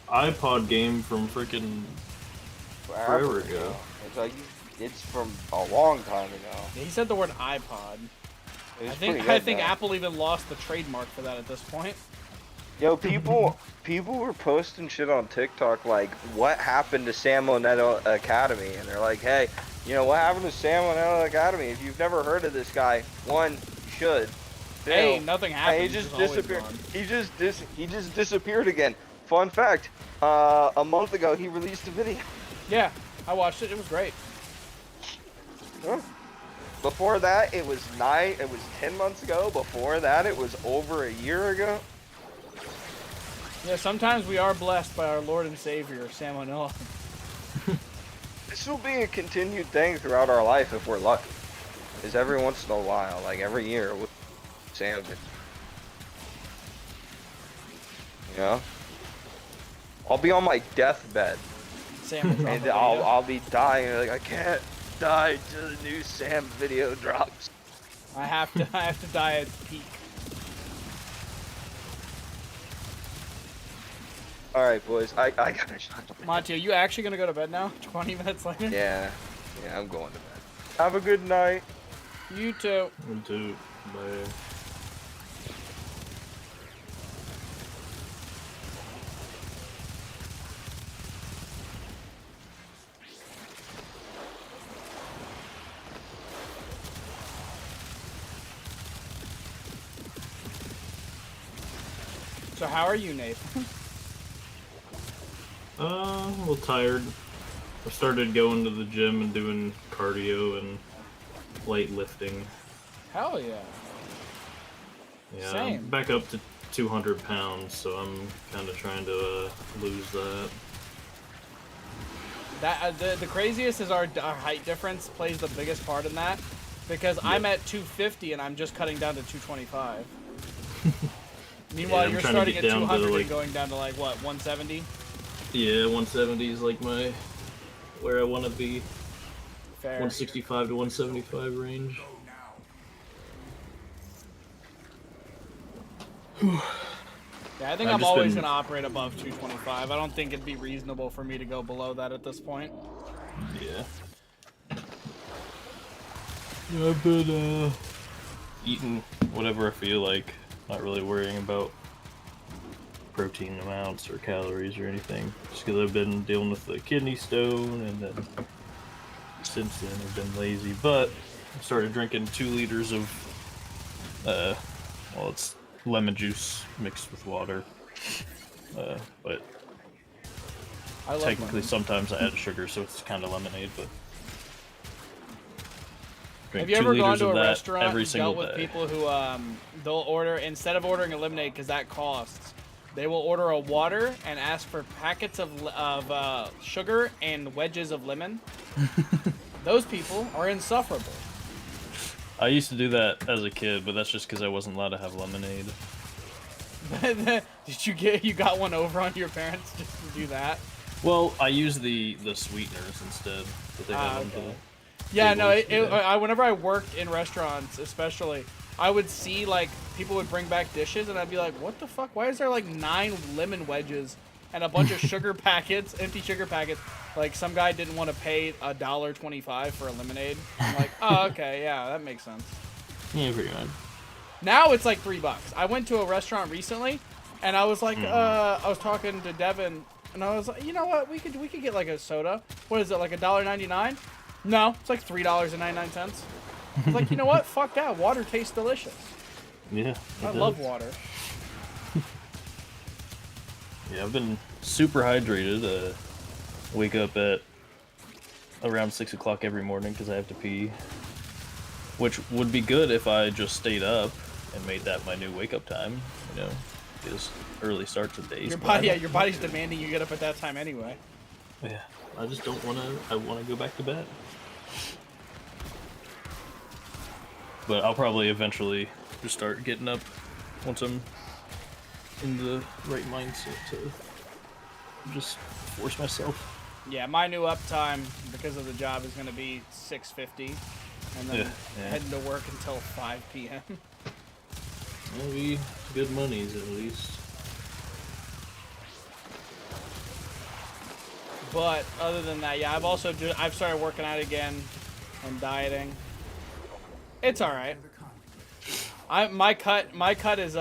iPod game from freaking forever ago. It's from a long time ago. Yeah, he said the word iPod. I think Apple even lost the trademark for that at this point. Yo, people were posting shit on TikTok like, what happened to Sam O'Nilla Academy? And they're like, hey, you know, what happened to Sam O'Nilla Academy? If you've never heard of this guy, one, you should. Hey, nothing happened. He just disappeared. He just disappeared again. Fun fact, a month ago he released a video. Yeah, I watched it. It was great. Huh. Before that, it was 10 months ago. Before that, it was over a year ago. Yeah, sometimes we are blessed by our Lord and Savior, Sam O'Nilla. This will be a continued thing throughout our life if we're lucky. Is every once in a while, like every year, with Sam. You know? I'll be on my deathbed Sam will drop a And video. I'll be dying. Like, I can't die till the new Sam video drops. I have to die at peak. All right, boys. I gotta shut up. Monty, are you actually gonna go to bed now? 20 minutes later? Yeah, I'm going to bed. Have a good night. You too. Me too. Bye. So how are you, Nathan? A little tired. I started going to the gym and doing cardio and light lifting. Hell yeah. Yeah, Same. I'm back up to 200 pounds, so I'm kind of trying to lose that. That the craziest is our height difference plays the biggest part in that, because I'm at 250 and I'm just cutting down to 225. Meanwhile, Yeah, I'm you're trying to starting get at down to, 200 like- and going down to like what, 170? Yeah, 170 is like where I want to be. Fair. 165 to 175 range. Yeah, I think I've I'm just always been- gonna operate above 225. I don't think it'd be reasonable for me to go below that at this point. Yeah. I've been eating whatever I feel like, not really worrying about protein amounts or calories or anything. Just because I've been dealing with the kidney stone, and then since then I've been lazy. But I started drinking 2 liters of, well, it's lemon juice mixed with water. But I love technically lemon. sometimes I add sugar, so it's kind of lemonade, but drink Have you 2 ever gone liters to a of that restaurant every and single dealt with day. people who they'll order, instead of ordering a lemonade because that costs, they will order a water and ask for packets of sugar and wedges of lemon? Those people are insufferable. I used to do that as a kid, but that's just because I wasn't allowed to have lemonade. Did you got one over on your parents just to do that? Well, I use the sweeteners instead, but they have them Okay. too. Yeah, no. Tables, yeah. Whenever I worked in restaurants, especially, I would see like people would bring back dishes, and I'd be like, "What the fuck? Why is there like 9 lemon wedges and a bunch of sugar packets, empty sugar packets?" Like some guy didn't want to pay $1.25 for a lemonade. I'm like, "Oh, okay, yeah, that makes sense." Yeah, pretty much. Now it's like $3. I went to a restaurant recently, and I was like, I was talking to Devin, and I was like, you know what? We could get like a soda. What is it, like $1.99? No, it's like $3.99. I was like, you know what? Fuck that. Water tastes delicious. Yeah, I it love does. water. Yeah, I've been super hydrated. Wake up at around 6 o'clock every morning because I have to pee. Which would be good if I just stayed up and made that my new wake up time. You know, just early start to days. Your but I body, yeah, don't- your body's demanding you get up at that time anyway. Yeah, I just don't want to. I want to go back to bed. But I'll probably eventually just start getting up once I'm in the right mindset to just force myself. Yeah, my new uptime because of the job is going to be 6:50, and then Yeah. heading to work until 5 p.m. Maybe good monies at least. But other than that, yeah, I've started working out again and dieting. It's all right. My cut is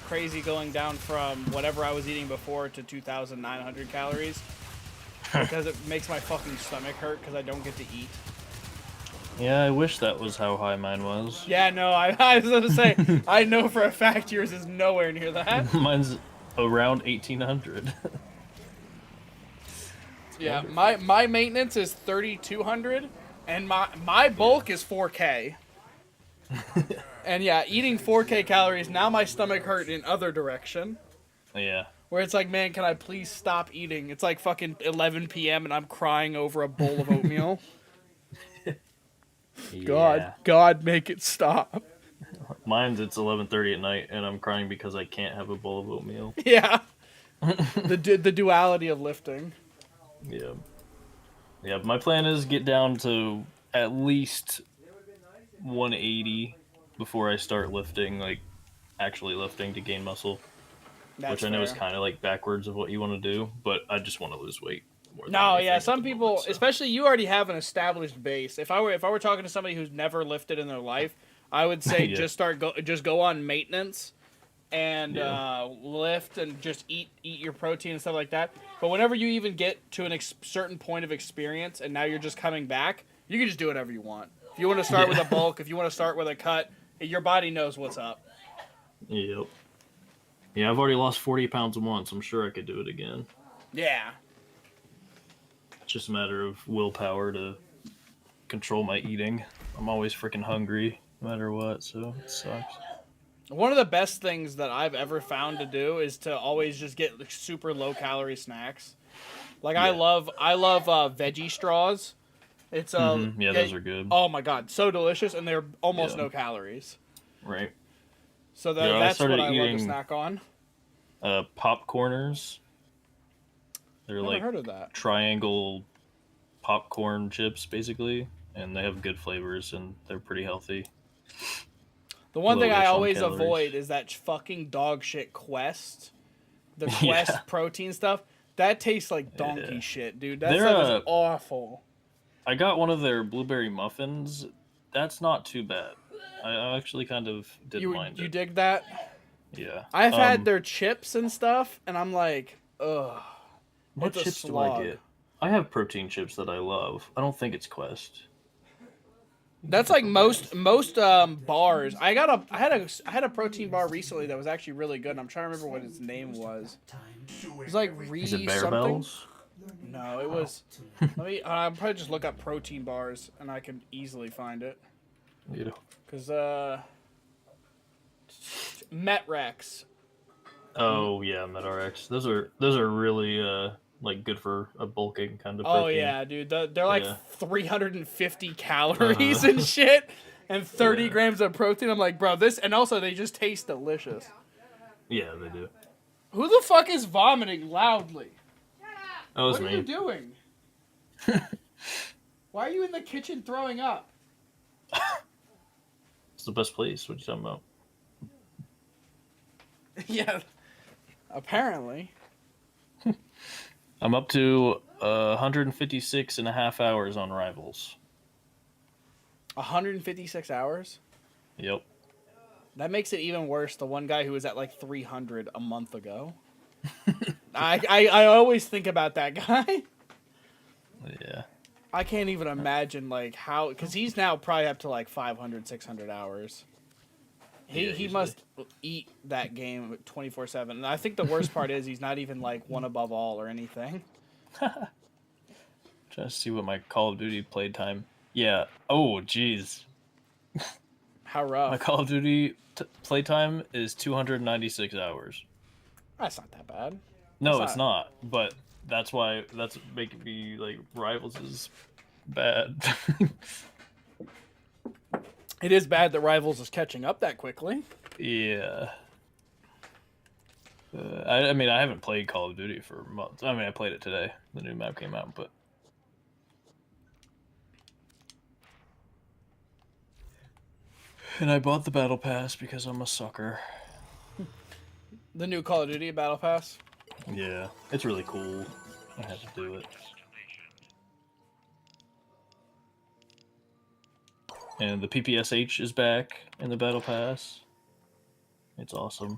crazy, going down from whatever I was eating before to 2,900 calories because it makes my fucking stomach hurt because I don't get to eat. Yeah, I wish that was how high mine was. Yeah, no, I was gonna say I know for a fact yours is nowhere near that. Mine's around 1,800. Yeah, my maintenance is 3,200, and my bulk is 4K. And yeah, eating 4K calories, now my stomach hurt in other direction. Yeah. Where it's like, man, can I please stop eating? It's like fucking 11 p.m. and I'm crying over a bowl of oatmeal. God, make it stop. Mine's it's 11:30 at night, and I'm crying because I can't have a bowl of oatmeal. Yeah. The duality of lifting. Yeah. Yeah, my plan is get down to at least 180 before I start lifting, like actually lifting to gain muscle. That's Which I know is fair. kind of like backwards of what you want to do, but I just want to lose weight more than No, anything yeah, at some the people, moment, so. especially you already have an established base. If I were talking to somebody who's never lifted in their life, I would say Yeah. just go on maintenance and Yeah. lift and just eat your protein and stuff like that. But whenever you even get to certain point of experience and now you're just coming back, you can just do whatever you want. If you want to start with a bulk, if you want to start with a cut, your body knows what's up. Yep. Yeah, I've already lost 40 pounds once. I'm sure I could do it again. Yeah. It's just a matter of willpower to control my eating. I'm always freaking hungry, no matter what, so it sucks. One of the best things that I've ever found to do is to always just get like, super low calorie snacks. Like Yeah. I love veggie straws. It's Yeah, those are good. Oh my god, so delicious, and they're almost Yeah. no calories. Right. So Yeah, I that's what started I love to eating- snack on. Popcorners. They're Never like heard of that. triangle popcorn chips, basically, and they have good flavors and they're pretty healthy. The one thing I lowish on always calories. avoid is that fucking dog shit Quest. The Quest Yeah. protein stuff. That tastes like donkey Yeah. shit, dude. That They're, stuff is awful. I got one of their blueberry muffins. That's not too bad. I actually kind of didn't mind You it. dig that? Yeah. I've had their chips and stuff, and I'm like, ugh. What it's a chips do slog. I get? I have protein chips that I love. I don't think it's Quest. That's like most bars. I had a protein bar recently that was actually really good. And I'm trying to remember what its name was. It was like Is it Bear something. Bells? No, it was. I'll probably just look up protein bars and I can easily find it. Yeah. Cause Metrex. Oh yeah, MedRx. Those are really like good for a bulking kind of protein. Oh yeah, dude. They're like Yeah. 350 calories and shit, and 30 Yeah. grams of protein. I'm like, bro, this, and also they just taste delicious. Yeah, they do. Who the fuck is vomiting loudly? That was What are me. you doing? Why are you in the kitchen throwing up? It's the best place. What you talking about? Yeah, apparently. I'm up to 156 and a half hours on Rivals. 156 hours? Yep. That makes it even worse. The one guy who was at like 300 a month ago. I always think about that guy. Yeah. I can't even imagine like how, because he's now probably up to like 500, 600 hours. He Yeah, easily. must eat that game 24/7. And I think the worst part is he's not even like one above all or anything. Trying to see what my Call of Duty playtime. Yeah. Oh, jeez. How My rough. Call of Duty playtime is 296 hours. That's not that bad. No, It's it's not. But that's why that's making me like Rivals is bad. It is bad that Rivals is catching up that quickly. Yeah. I mean, I haven't played Call of Duty for months. I mean, I played it today. The new map came out, but. And I bought the Battle Pass because I'm a sucker. The new Call of Duty Battle Pass. Yeah, it's really cool. I had to do it. And the PPSH is back in the Battle Pass. It's awesome.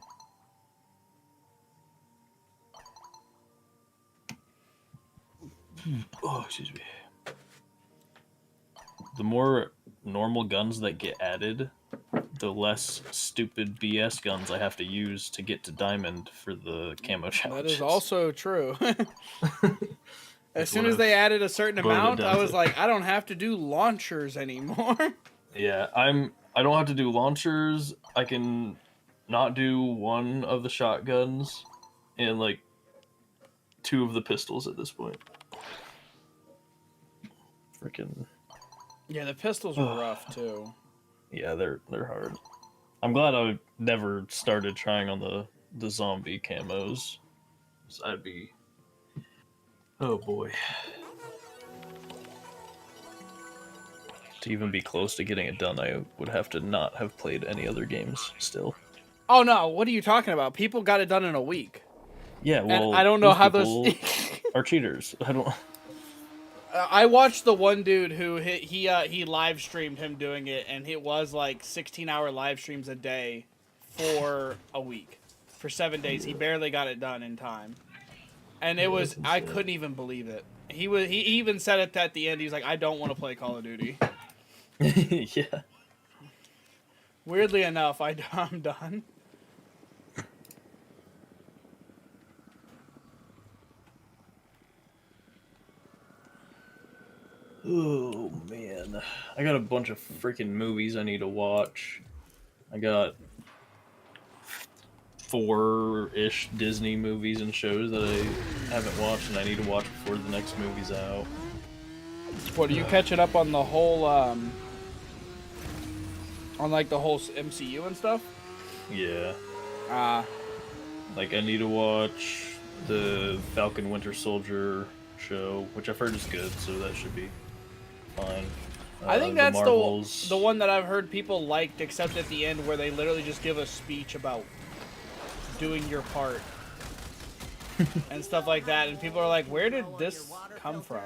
Oh, excuse me. The more normal guns that get added, the less stupid BS guns I have to use to get to Diamond for the camo That challenges. is also true. As soon what as they added a certain boiled it amount, down I was to. like, I don't have to do launchers anymore. Yeah, I don't have to do launchers. I can not do one of the shotguns and like two of the pistols at this point. Freaking Yeah, the pistols were rough too. yeah, they're hard. I'm glad I never started trying on the zombie camos. So I'd be oh boy. to even be close to getting it done, I would have to not have played any other games still. Oh no, what are you talking about? People got it done in a week. Yeah, well, And I don't know how people those. are cheaters. I don't. I watched the one dude who he live streamed him doing it, and it was like 16-hour live streams a day for a week, for 7 days. He barely got it done in time, and it was I couldn't even believe it. He even said it at the end. He's like, I don't want to play Call of Duty. Yeah. Weirdly enough, I'm done. Oh man, I got a bunch of freaking movies I need to watch. I got 4-ish Disney movies and shows that I haven't watched, and I need to watch before the next movie's out. What, are you catching up on the whole on like the whole MCU and stuff? Yeah. Like I need to watch the Falcon Winter Soldier show, which I've heard is good, so that should be fine. I think that's Marvels. the one that I've heard people liked, except at the end where they literally just give a speech about doing your part and stuff like that, and people are like, "Where did this come from?"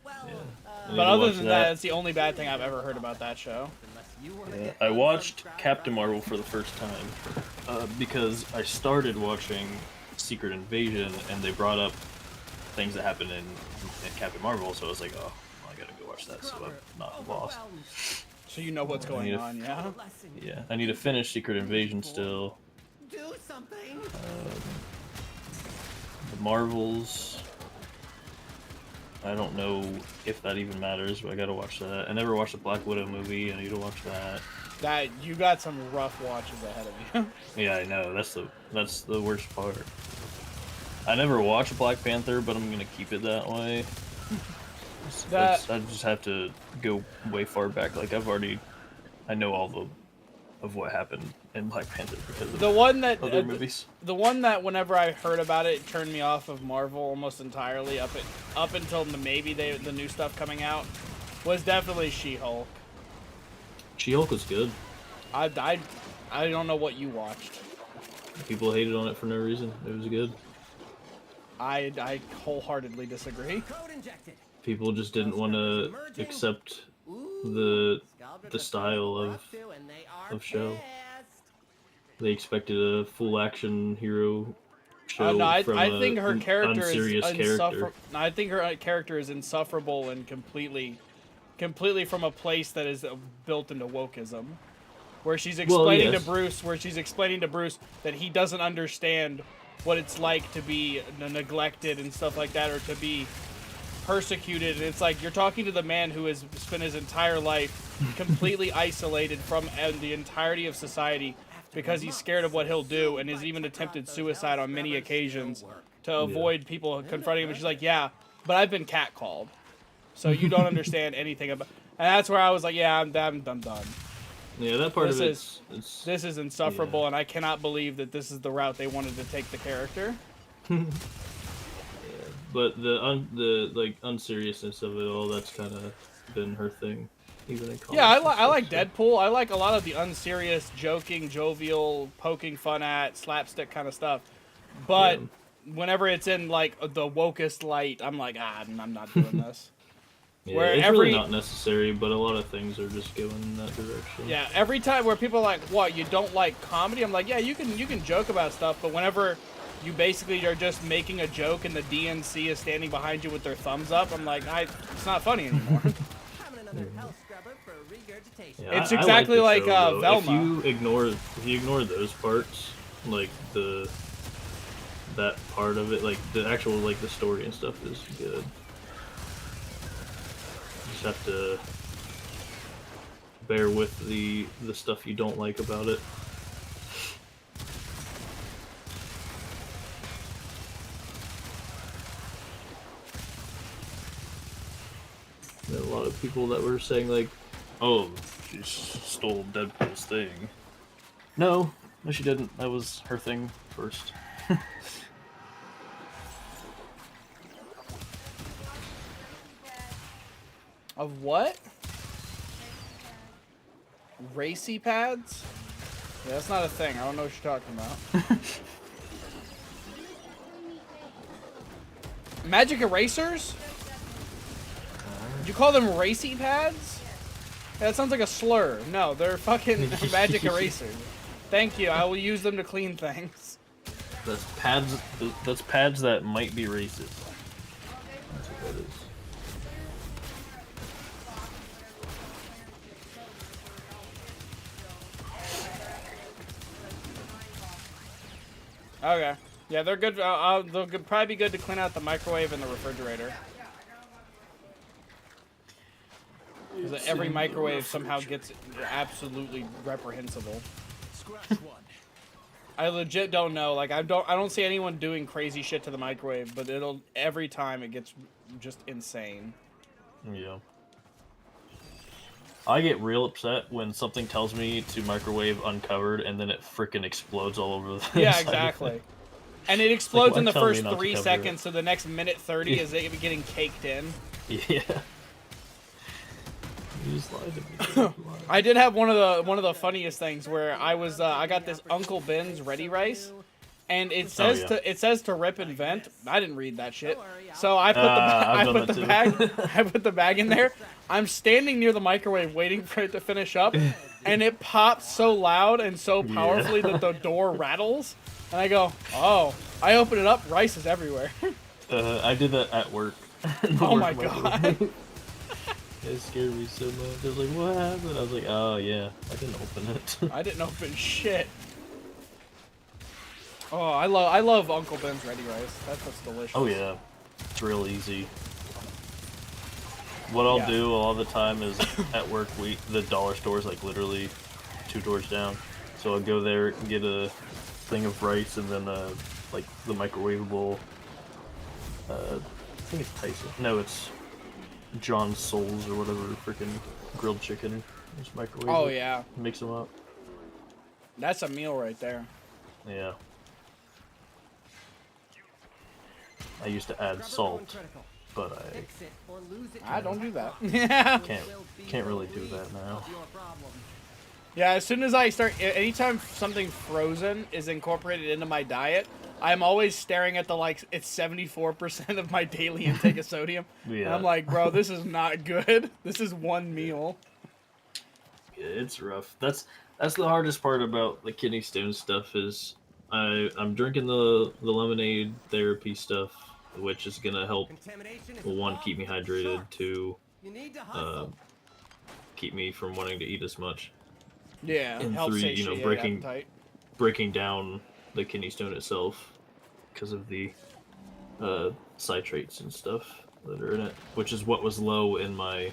But other than that, it's the only bad thing I've ever heard about that show. Yeah, I watched Captain Marvel for the first time because I started watching Secret Invasion, and they brought up things that happened in Captain Marvel, so I was like, oh, well, I gotta go watch that, so I'm not lost. So you know what's going on, yeah? Yeah, I need to finish Secret Invasion still. Do something. The Marvels, I don't know if that even matters, but I gotta watch that. I never watched the Black Widow movie, I need to watch that. That you got some rough watches ahead of you. Yeah, I know, that's the worst part. I never watched Black Panther, but I'm gonna keep it that way. I just have to go way far back. Like I know all of what happened in Black Panther because of the one that other movies. The one that whenever I heard about it, turned me off of Marvel almost entirely up until maybe the new stuff coming out was definitely She-Hulk. She-Hulk was good. I don't know what you watched. People hated on it for no reason. It was good. I wholeheartedly disagree. People just didn't want to accept the style of show. They expected a full action hero show from I think her character unserious is character. I think her character is insufferable and completely from a place that is built into wokeism, where she's explaining to Bruce that he doesn't understand what it's like to be neglected and stuff like that, or to be persecuted. And it's like, you're talking to the man who has spent his entire life completely isolated from the entirety of society because he's scared of what he'll do, and has even attempted suicide on many occasions to avoid people confronting him. And she's like, yeah, but I've been catcalled, so you don't understand anything about. And that's where I was like, yeah, I'm done. Yeah, that part this is insufferable, yeah. And I cannot believe that this is the route they wanted to take the character. But the like unseriousness of it all, that's kind of been her thing, even in comics. Yeah, I like Deadpool. I like a lot of the unserious, joking, jovial, poking fun at, slapstick kind of stuff. But whenever it's in like the wokest light, I'm like, I'm not doing this. Yeah, it's really not necessary, but a lot of things are just going in that direction. Yeah, every time where people are like, what, you don't like comedy? I'm like, yeah, you can joke about stuff, but whenever you basically are just making a joke and the DNC is standing behind you with their thumbs up, I'm like, it's not funny anymore. Yeah, it's exactly like show, Velma. If you ignore those parts, like that part of it, like the actual the story and stuff is good. You just have to bear with the stuff you don't like about it. There are a lot of people that were saying like, oh, she stole Deadpool's thing. No, she didn't. That was her thing first. Of what? Racy pads? Yeah, that's not a thing. I don't know what you're talking about. Magic erasers? Did you call them racy pads? Yeah, that sounds like a slur. No, they're fucking magic erasers. Thank you. I will use them to clean things. That's pads. That's pads that might be racist. That's what that is. Okay. Yeah, they're good. They'll probably be good to clean out the microwave and the refrigerator. Because every microwave somehow gets absolutely reprehensible. I legit don't know. Like I don't see anyone doing crazy shit to the microwave, but every time it gets just insane. Yeah. I get real upset when something tells me to microwave uncovered and then it freaking explodes all over the Yeah, inside of exactly. it. And it explodes why in the tell me first not to 3 cover seconds, it? so the next minute 30 is it getting caked in. Yeah. You just lied to me. I did have one of the funniest things where I got this Uncle Ben's ready rice, and it says to rip and vent. I didn't read that shit, so I put the bag in there. I'm standing near the microwave waiting for it to finish up, and it pops so loud and so powerfully that the door rattles. And I go, oh! I open it up, rice is everywhere. I did that at work. Oh my god! It scared me so much. I was like, what happened? I was like, oh yeah, I didn't open it. I didn't open shit. Oh, I love Uncle Ben's ready rice. That's what's delicious. Oh yeah, it's real easy. What I'll do all the time is at work, the dollar store is like literally 2 doors down. So I'll go there and get a thing of rice and then like the microwavable. I think it's Tyson. No, it's John Souls or whatever, freaking grilled chicken. Just microwave. Oh it, yeah. mix them up. That's a meal right there. Yeah. I used to add salt, but I don't do that. Yeah. Can't really do that now. Yeah, as soon as I start, anytime something frozen is incorporated into my diet, I'm always staring at it's 74% of my daily intake of sodium. Yeah. And I'm like, bro, this is not good. This is one meal. Yeah, it's rough. That's the hardest part about the kidney stone stuff is I'm drinking the lemonade therapy stuff, which is gonna help, well, 1, keep me hydrated, 2, keep me from wanting to eat as much. Yeah, And helps 3, satiate appetite. breaking down the kidney stone itself because of the citrates and stuff that are in it, which is what was low in my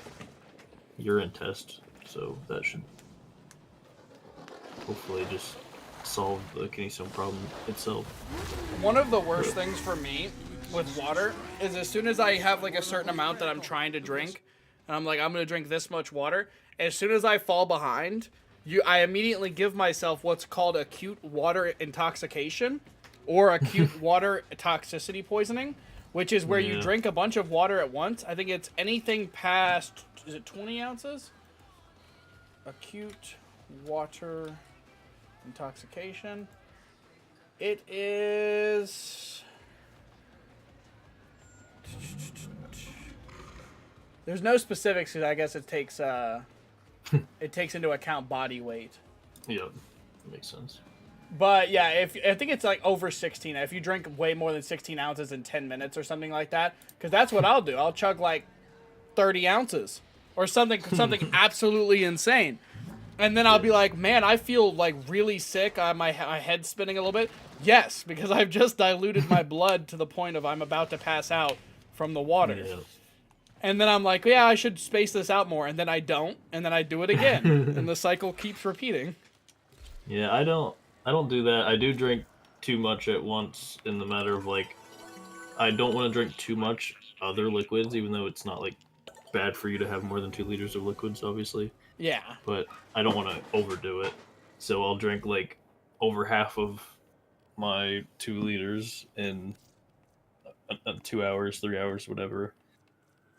urine test. So that should hopefully just solve the kidney stone problem itself. One of the worst things for me with water is as soon as I have like a certain amount that I'm trying to drink, and I'm like, I'm gonna drink this much water, as soon as I fall behind, I immediately give myself what's called acute water intoxication or acute water toxicity poisoning, which is where you drink a bunch of water at once. I think it's anything past, is it 20 ounces? Acute water intoxication. It is... There's no specifics because I guess it takes it takes into account body weight. Yeah, that makes sense. But yeah, I think it's like over 16. If you drink way more than 16 ounces in 10 minutes or something like that, because that's what I'll do. I'll chug like 30 ounces or something absolutely insane. And then I'll be like, man, I feel like really sick. My head's spinning a little bit. Yes, because I've just diluted my blood to the point of I'm about to pass out from the water. Yeah. And then I'm like, yeah, I should space this out more. And then I don't. And then I do it again. And the cycle keeps repeating. Yeah, I don't do that. I do drink too much at once in the matter of like, I don't want to drink too much other liquids, even though it's not like bad for you to have more than 2 liters of liquids, obviously. Yeah. But I don't want to overdo it. So I'll drink like over half of my 2 liters in 2 hours, 3 hours, whatever.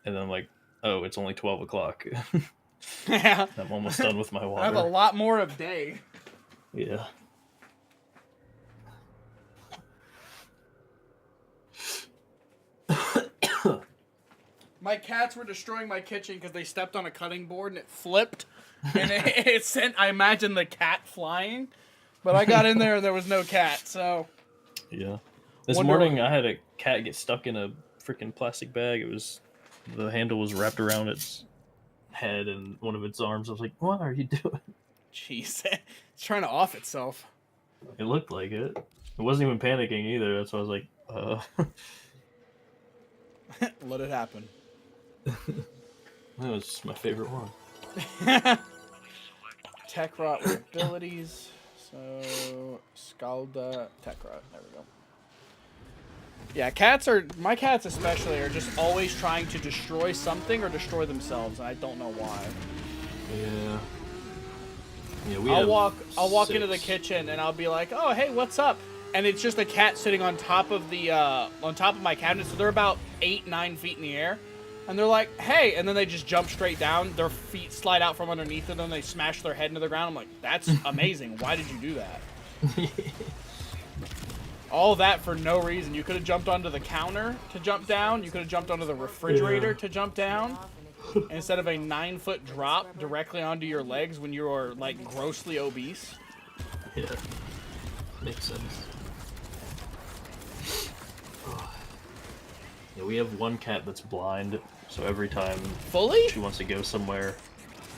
And then I'm like, oh, it's only 12 o'clock. Yeah. I'm almost done with my I have a water. lot more of day. Yeah. My cats were destroying my kitchen because they stepped on a cutting board and it flipped. And it sent, I imagine, the cat flying. But I got in there and there was no cat, so... Yeah. This Wonder- morning I had a cat get stuck in a freaking plastic bag. The handle was wrapped around its head and one of its arms. I was like, what are you doing? Jeez. It's trying to off itself. It looked like it. It wasn't even panicking either. That's why I was like, Let it happen. That was my favorite one. Tech Rot with abilities. So, Scalda, Tech Rot. There we go. Yeah, my cats especially, are just always trying to destroy something or destroy themselves, and I don't know why. Yeah. Yeah, I'll walk into the kitchen and I'll be like, oh, hey, what's up? And it's just a cat sitting on top of my cabinet, so they're about 8-9 feet in the air. And they're like, hey, and then they just jump straight down. Their feet slide out from underneath them, and they smash their head into the ground. I'm like, that's amazing. Why did you do that? All that for no reason. You could have jumped onto the counter to jump down. You could have jumped onto the refrigerator to jump down. Instead of a 9-foot drop directly onto your legs when you are, like, grossly obese. Yeah. Makes sense. Yeah, we have one cat that's blind, so every time Fully? she wants to go somewhere,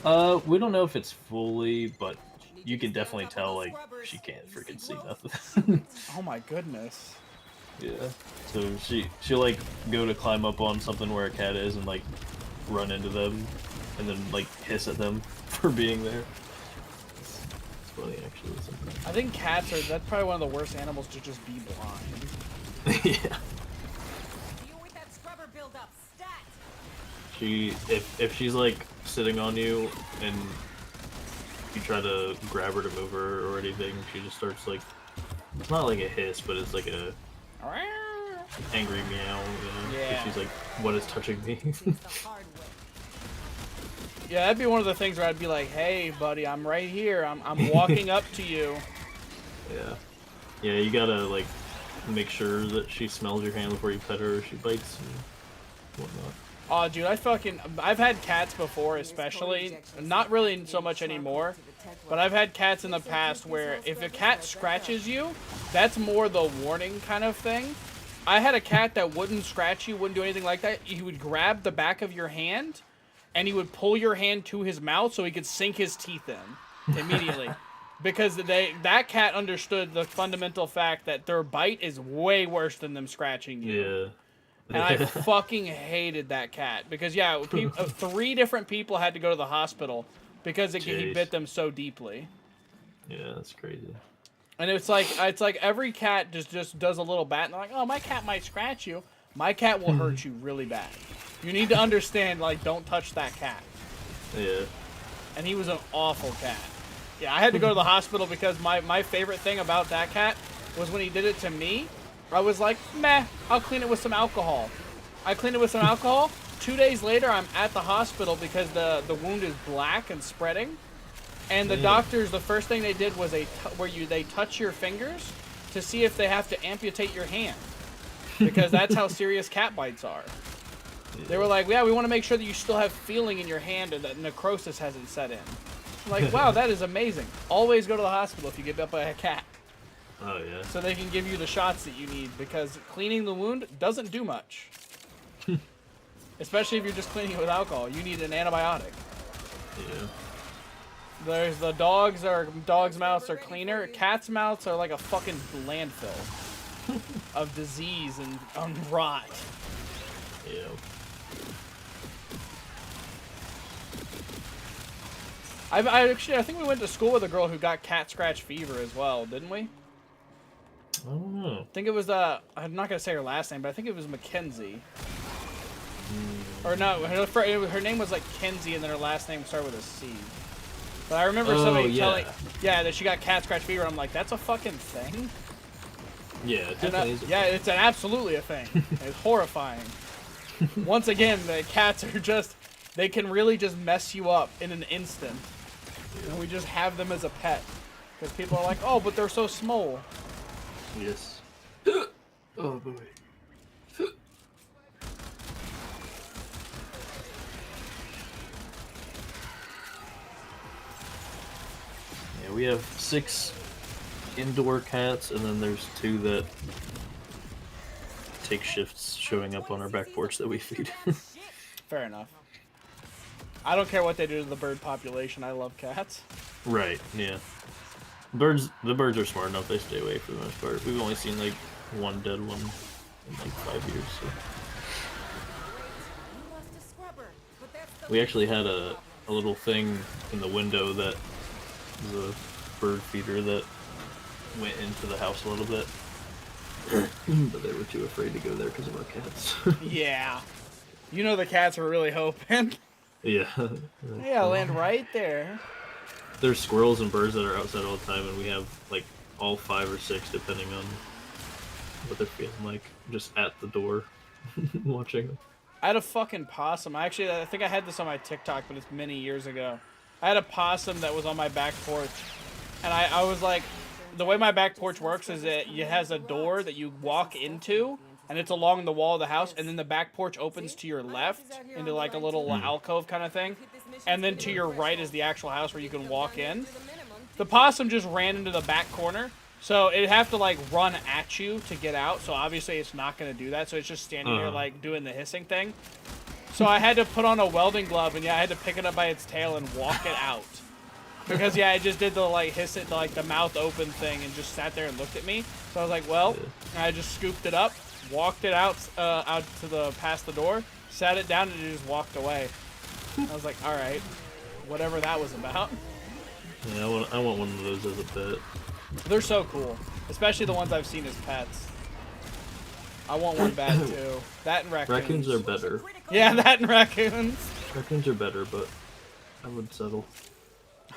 we don't know if it's fully, but you can definitely tell, like, she can't freaking see nothing. Oh my goodness. Yeah. So she'll like go to climb up on something where a cat is and like run into them, and then like hiss at them for being there. It's funny actually. Sometimes. I think that's probably one of the worst animals to just be blind. Yeah. If she's like sitting on you and you try to grab her to move her or anything, she just starts like, it's not like a hiss, but it's like a angry meow. Yeah. She's like, what is touching me? Yeah, that'd be one of the things where I'd be like, hey buddy, I'm right here. I'm walking up to you. Yeah. Yeah, you gotta like make sure that she smells your hand before you pet her or she bites and whatnot. Oh, dude, I've had cats before, especially. Not really so much anymore, but I've had cats in the past where if a cat scratches you, that's more the warning kind of thing. I had a cat that wouldn't scratch you, wouldn't do anything like that. He would grab the back of your hand, and he would pull your hand to his mouth so he could sink his teeth in immediately. Because that cat understood the fundamental fact that their bite is way worse than them scratching you. Yeah. And I fucking hated that cat because 3 different people had to go to the hospital because he bit them so deeply. Yeah, that's crazy. And it's like every cat just does a little bat and they're like, oh, my cat might scratch you. My cat will hurt you really bad. You need to understand, like, don't touch that cat. Yeah. And he was an awful cat. Yeah, I had to go to the hospital because my favorite thing about that cat was when he did it to me. I was like, meh, I'll clean it with some alcohol. I cleaned it with some alcohol. 2 days later, I'm at the hospital because the wound is black and spreading. And the doctors, the first thing they did was they touch your fingers to see if they have to amputate your hand. Because that's how serious cat bites are. Yeah. They were like, yeah, we want to make sure that you still have feeling in your hand and that necrosis hasn't set in. I'm like, wow, that is amazing. Always go to the hospital if you get bit by a cat. Oh, yeah. So they can give you the shots that you need, because cleaning the wound doesn't do much. Especially if you're just cleaning it with alcohol. You need an antibiotic. Yeah. There's the dogs' mouths are cleaner. Cats' mouths are like a fucking landfill of disease and rot. Yeah. I think we went to school with a girl who got cat scratch fever as well, didn't we? I don't know. I think it was, I'm not going to say her last name, but I think it was Mackenzie. Or no, her name was like Kenzie, and then her last name started with a C. But I remember somebody telling, that she got cat scratch fever. I'm like, that's a fucking thing? Yeah, it definitely is. Yeah, it's absolutely a thing. It's horrifying. Once again, the cats are just They can really just mess you up in an instant. And we just have them as a pet. Because people are like, oh, but they're so small. Yes. Oh boy. Yeah, we have 6 indoor cats, and then there's 2 that take shifts showing up on our back porch that we feed. Fair enough. I don't care what they do to the bird population. I love cats. Right, yeah. The birds are smart enough, they stay away for the most part. We've only seen like 1 dead one in like 5 years, so. We actually had a little thing in the window that was a bird feeder that went into the house a little bit. But they were too afraid to go there because of our cats. Yeah. You know the cats were really hoping. Yeah. Yeah, I'll land right there. There's squirrels and birds that are outside all the time, and we have like all 5 or 6 depending on what they're feeling like, just at the door watching them. I had a fucking possum. I think I had this on my TikTok, but it's many years ago. I had a possum that was on my back porch, and I was like, the way my back porch works is that it has a door that you walk into, and it's along the wall of the house, and then the back porch opens to your left into like a little alcove kind of thing, and then to your right is the actual house where you can walk in. The possum just ran into the back corner, so it'd have to like run at you to get out, so obviously it's not going to do that, so it's just standing there like doing the hissing thing. So I had to put on a welding glove, and yeah, I had to pick it up by its tail and walk it out. Because yeah, I just did the like hiss it, like the mouth open thing, and just sat there and looked at me. So I was like, well, I just scooped it up, walked it out to the past the door, sat it down, and it just walked away. I was like, all right, whatever that was about. Yeah, I want one of those as a pet. They're so cool, especially the ones I've seen as pets. I want one bad too. That and raccoons. Raccoons are better. Yeah, that and raccoons. Raccoons are better, but I would settle.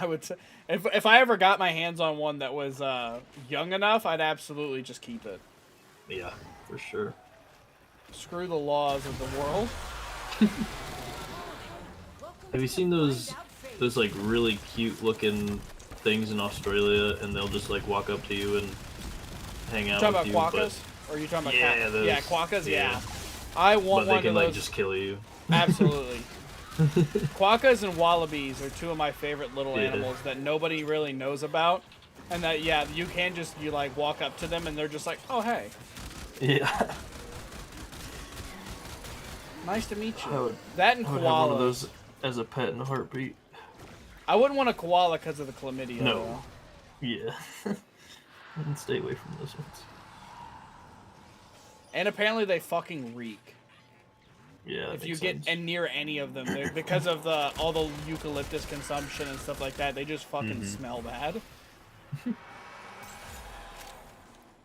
I would say, if I ever got my hands on one that was young enough, I'd absolutely just keep it. Yeah, for sure. Screw the laws of the world. Have you seen those like really cute looking things in Australia, and they'll just like walk up to you and hang out with you? You talking about quokkas? Or are you talking about yeah, those, yeah, quokkas? Yeah. I want but one they can of like those. just kill you. Absolutely. Quokkas and wallabies are 2 of my favorite little animals that nobody really knows about, and that you can just like walk up to them and they're just like, oh hey. Yeah. Nice to meet you. Would, that and I would koalas. have one of those as a pet in a heartbeat. I wouldn't want a koala because of the chlamydia. No. Though. Yeah. And stay away from those ones. And apparently they fucking reek. Yeah. If you get near any of them, because of all the eucalyptus consumption and stuff like that, they just fucking smell bad.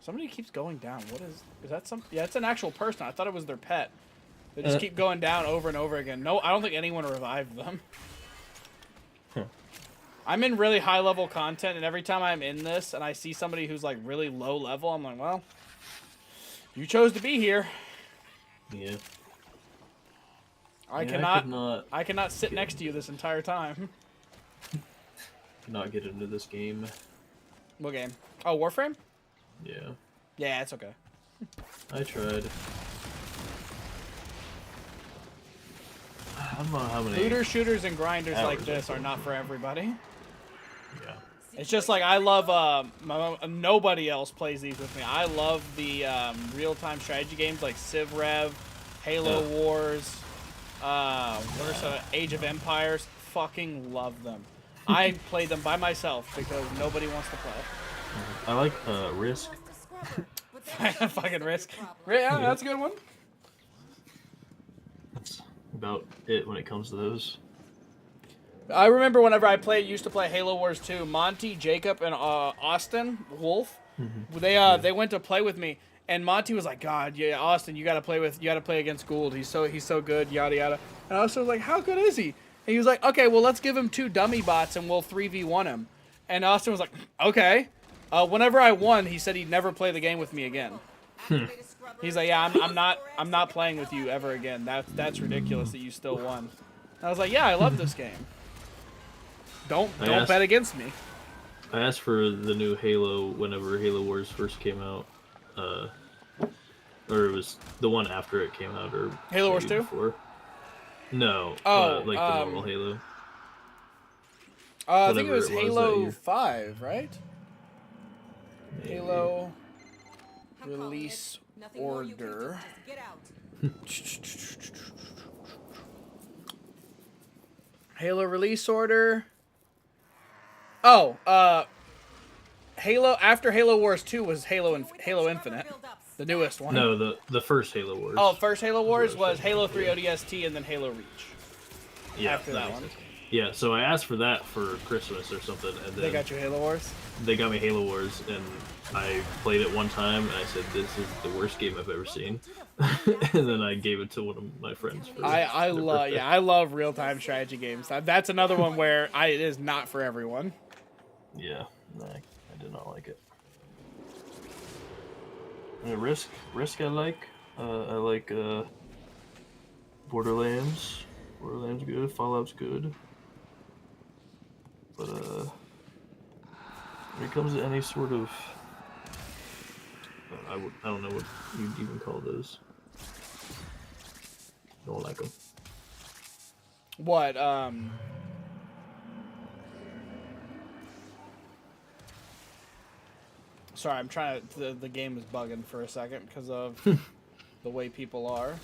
Somebody keeps going down. What is that? Yeah, it's an actual person. I thought it was their pet. They just keep going down over and over again. No, I don't think anyone revived them. Huh. I'm in really high level content, and every time I'm in this and I see somebody who's like really low level, I'm like, well, you chose to be here. Yeah. I cannot sit next to you this entire time. Not get into this game. What game? Oh, Warframe? Yeah. Yeah, it's okay. I tried. I don't know how many. Looters, shooters, and grinders hours like this are not for everybody. Yeah. It's just like I love. Nobody else plays these with me. I love the real-time strategy games like Civ Rev, Halo Wars, Age of Empires. Fucking love them. I play them by myself because nobody wants to play. I like Risk. Fucking Risk. Yeah, that's a good one. That's about it when it comes to those. I remember whenever I used to play Halo Wars 2, Monty, Jacob, and Austin Wolf, they went to play with me, and Monty was like, "God, yeah, Austin, you gotta play against Gould. He's so good, yada yada." And Austin was like, "How good is he?" And he was like, "Okay, well, let's give him 2 dummy bots and we'll 3v1 him." And Austin was like, "Okay." Whenever I won, he said he'd never play the game with me again. He's like, "Yeah, I'm not playing with you ever again. That's ridiculous that you still won." I was like, yeah, I love this game. Don't asked- bet against me. I asked for the new Halo whenever Halo Wars first came out, or it was the one after it came out, or Halo Wars maybe 2? before. No, Oh, like the normal Halo. I think it Whatever was it was that Halo year. 5, right? Maybe. Halo I'm calling it. release Nothing more you can do. order. Just get out. Halo release order. Oh, Halo after Halo Wars 2 was Halo Infinite, the newest one. No, the first Halo Wars. Oh, first Halo Wars was Halo 3 ODST and then Halo Reach. yeah, after that makes one. sense. Yeah, so I asked for that for Christmas or something, and then They got you Halo Wars? they got me Halo Wars, and I played it one time, and I said, "This is the worst game I've ever seen," and then I gave it to one of my friends. For I their love birthday. I love real time strategy games. That's another one where it is not for everyone. Yeah, I did not like it. Risk I like. I like Borderlands. Borderlands good. Fallout's good. But when it comes to any sort of, I don't know what you'd even call those. Don't like them. What Sorry, I'm trying to. The game is bugging for a second because of the way people are.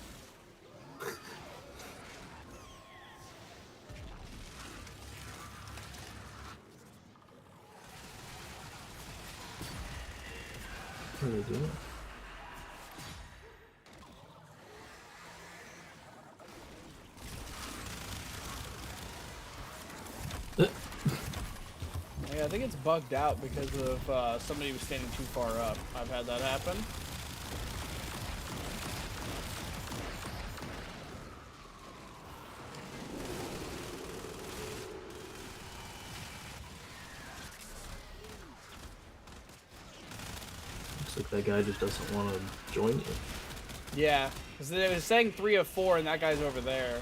What are they doing? Yeah, I think it's bugged out because of somebody was standing too far up. I've had that happen. Looks like that guy just doesn't want to join you. Yeah, because it was saying 3 of 4, and that guy's over there.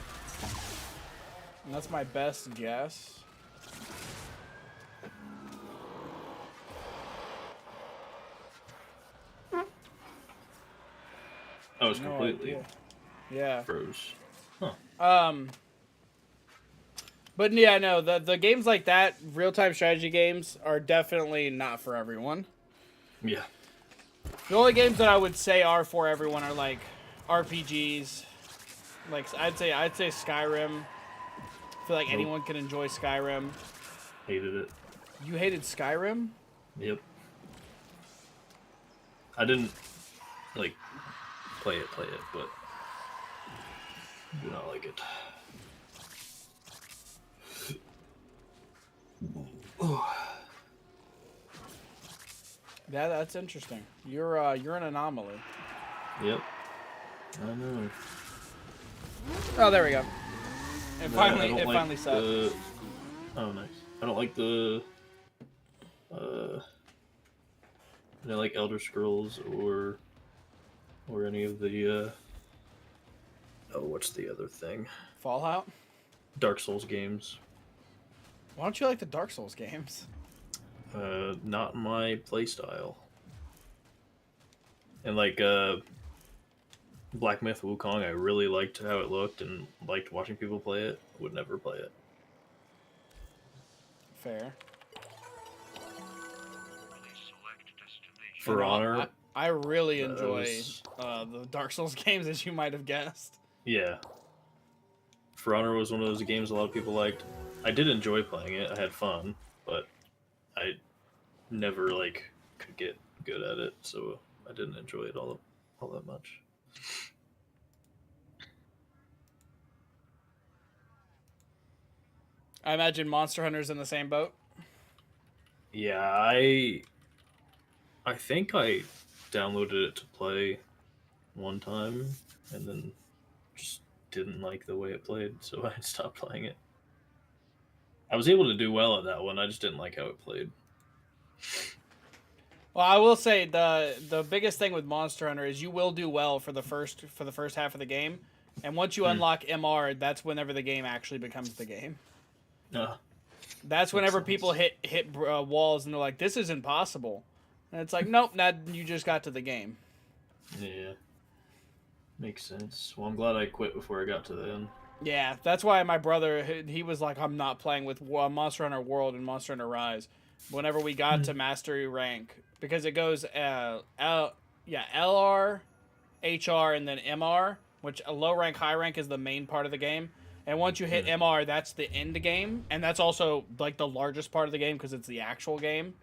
And that's my best guess. Oh, it's No completely idea. Yeah. froze. But yeah, no, the games like that, real-time strategy games, are definitely not for everyone. Yeah. The only games that I would say are for everyone are like RPGs. Like I'd say Skyrim. I feel like anyone can enjoy Skyrim. Hated it. You hated Skyrim? Yep. I didn't like play it, but do not like it. Yeah, that's interesting. You're an anomaly. Yep. I know. Oh, there we go. It No, finally I don't like finally set. Oh, nice. I don't like the like Elder Scrolls or any of the oh, what's the other thing? Fallout? Dark Souls games. Why don't you like the Dark Souls games? Not my playstyle. And like Black Myth Wukong, I really liked how it looked and liked watching people play it. Would never play it. Fair. For Honor, I really That enjoy was- the Dark Souls games, as you might have guessed. yeah. For Honor was one of those games a lot of people liked. I did enjoy playing it. I had fun, but I never like could get good at it, so I didn't enjoy it all that much. I imagine Monster Hunter's in the same boat. Yeah, I think I downloaded it to play one time and then just didn't like the way it played, so I stopped playing it. I was able to do well at that one. I just didn't like how it played. Well, I will say the biggest thing with Monster Hunter is you will do well for the first half of the game, And once you unlock MR, that's whenever the game actually becomes the game. That's whenever people hit walls and they're like, "This is impossible," and it's like, "Nope, not you just got to the game." Yeah. Makes sense. Well, I'm glad I quit before I got to the end. Yeah, that's why my brother, he was like, "I'm not playing with Monster Hunter World and Monster Hunter Rise." Whenever we got to mastery rank, because it goes LR, HR, and then MR, which a low rank, high rank is the main part of the game. And once you hit MR, that's the end game, and that's also like the largest part of the game because it's the actual game.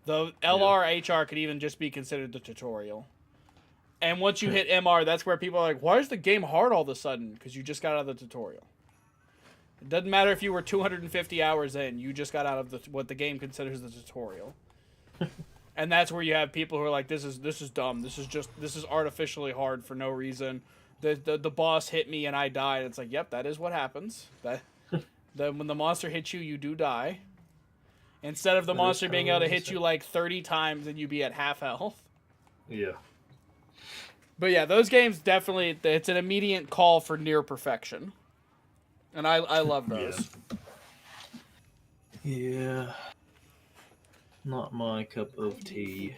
The LR, HR could even just be considered the tutorial. And once you hit MR, that's where people are like, "Why is the game hard all of a sudden?" Because you just got out of the tutorial. It doesn't matter if you were 250 hours in, you just got out of what the game considers the tutorial. And that's where you have people who are like, this is dumb. This is artificially hard for no reason. The boss hit me and I died. It's like, yep, that is what happens. When the monster hits you, you do die. Instead of the monster being able to hit you like 30 times and you be at half health. Yeah. But yeah, those games definitely, it's an immediate call for near perfection. And I love those. Yeah. Not my cup of tea.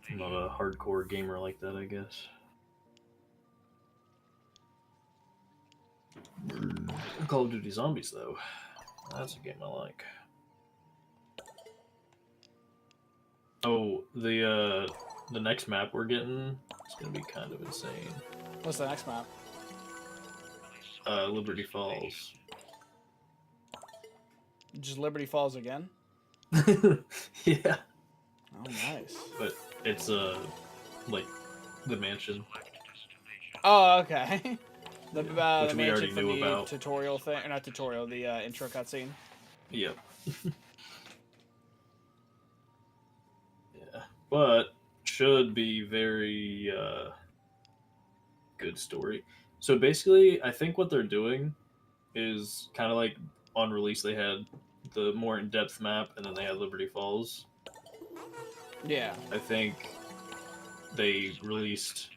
I'm not a hardcore gamer like that, I guess. Call of Duty Zombies, though. That's a game I like. Oh, the next map we're getting is gonna be kind of insane. What's the next map? Liberty Falls. Just Liberty Falls again? Yeah. Oh, nice. But it's like the mansion. Oh, okay. The Which mansion we already from knew the about. tutorial thing, or not tutorial, the intro cutscene. Yep. Yeah, but should be very good story. So basically, I think what they're doing is kind of like on release they had the more in-depth map, and then they had Liberty Falls. Yeah. I think they released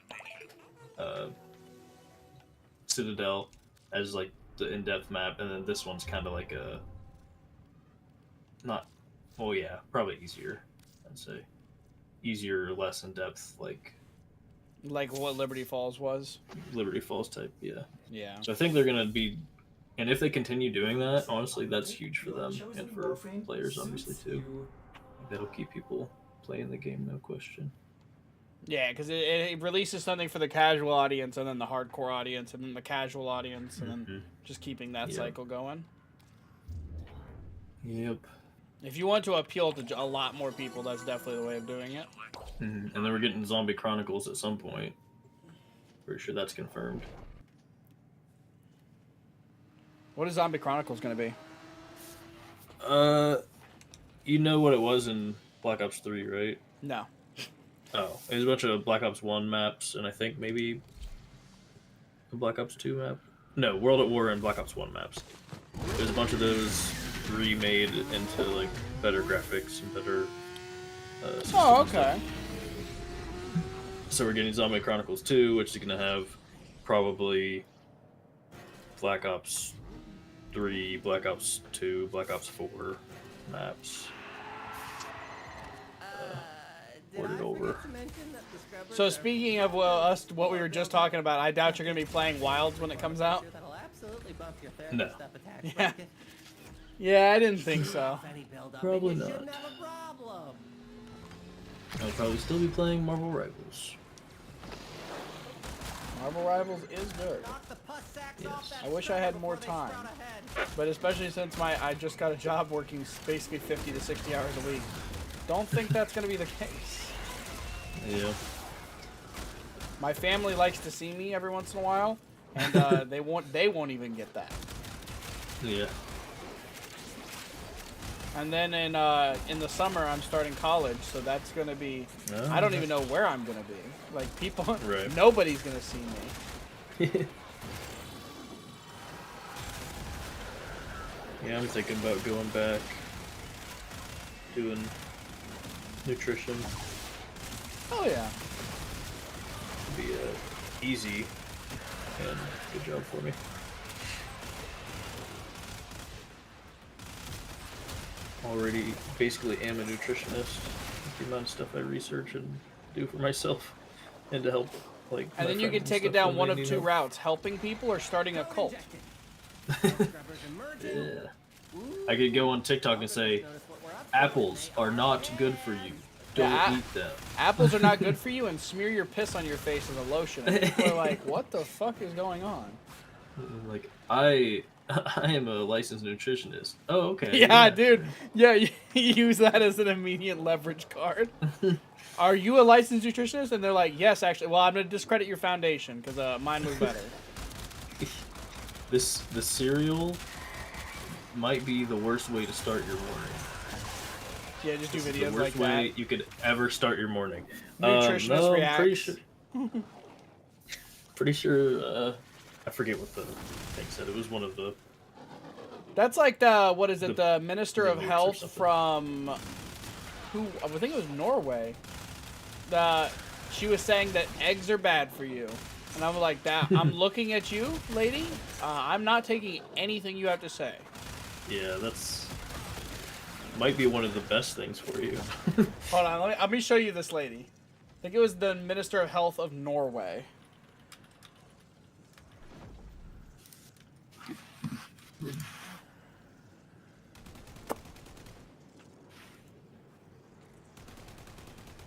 Citadel as like the in-depth map, and then this one's kind of like a probably easier. I'd say easier, less in-depth, like what Liberty Falls was. Liberty Falls type. Yeah. Yeah. So I think they're gonna be, and if they continue doing that, honestly, that's huge for them and for players, obviously too. That'll keep people playing the game, no question. Yeah, because it releases something for the casual audience, and then the hardcore audience, and then the casual audience, and then just keeping that cycle going. Yep. If you want to appeal to a lot more people, that's definitely the way of doing it. And then we're getting Zombie Chronicles at some point. Pretty sure that's confirmed. What is Zombie Chronicles going to be? You know what it was in Black Ops 3, right? No. Oh, it was a bunch of Black Ops 1 maps, and I think maybe a Black Ops 2 map? No, World at War and Black Ops 1 maps. There's a bunch of those remade into, like, better graphics and better systems. Oh, okay. So we're getting Zombie Chronicles 2, which is going to have probably Black Ops 3, Black Ops 2, Black Ops 4 maps. Ported over. So speaking of what we were just talking about, I doubt you're going to be playing Wilds when it comes out. No. Yeah. Yeah, I didn't think so. Probably not. I'll probably still be playing Marvel Rivals. Marvel Rivals is good. Yes. I wish I had more time, but especially since I just got a job working basically 50 to 60 hours a week. Don't think that's going to be the case. Yeah. My family likes to see me every once in a while, and they won't even get that. Yeah. And then in the summer I'm starting college, so that's gonna be I don't even know where I'm gonna be. Like people, right. Nobody's gonna see me. Yeah, I'm thinking about going back, doing nutrition. Oh yeah. be easy, and good job for me. Already basically am a nutritionist with the amount of stuff I research and do for myself, and to help like. And then you can take it down one of two routes: helping people or starting a cult. Yeah. I could go on TikTok and say, apples are not good for you. Don't eat them. Apples are not good for you, and smear your piss on your face as a lotion. And people are like, what the fuck is going on? Like, I am a licensed nutritionist. Oh, okay. Yeah, dude. Yeah, you use that as an immediate leverage card. Are you a licensed nutritionist? And they're like, yes, actually. Well, I'm going to discredit your foundation because mine was better. The cereal might be the worst way to start your morning. Yeah, just do This is videos the worst like way that. you could ever start your morning. Nutritionist no, I'm reacts. pretty sure, I forget what the thing said. It was one of the... That's like the, what is it, the Minister of Nordics or Health something. from, who, I think it was Norway. She was saying that eggs are bad for you. And I'm like, that. I'm looking at you, lady. I'm not taking anything you have to say. Yeah, that's... might be one of the best things for you. Hold on, let me show you this lady. I think it was the Minister of Health of Norway.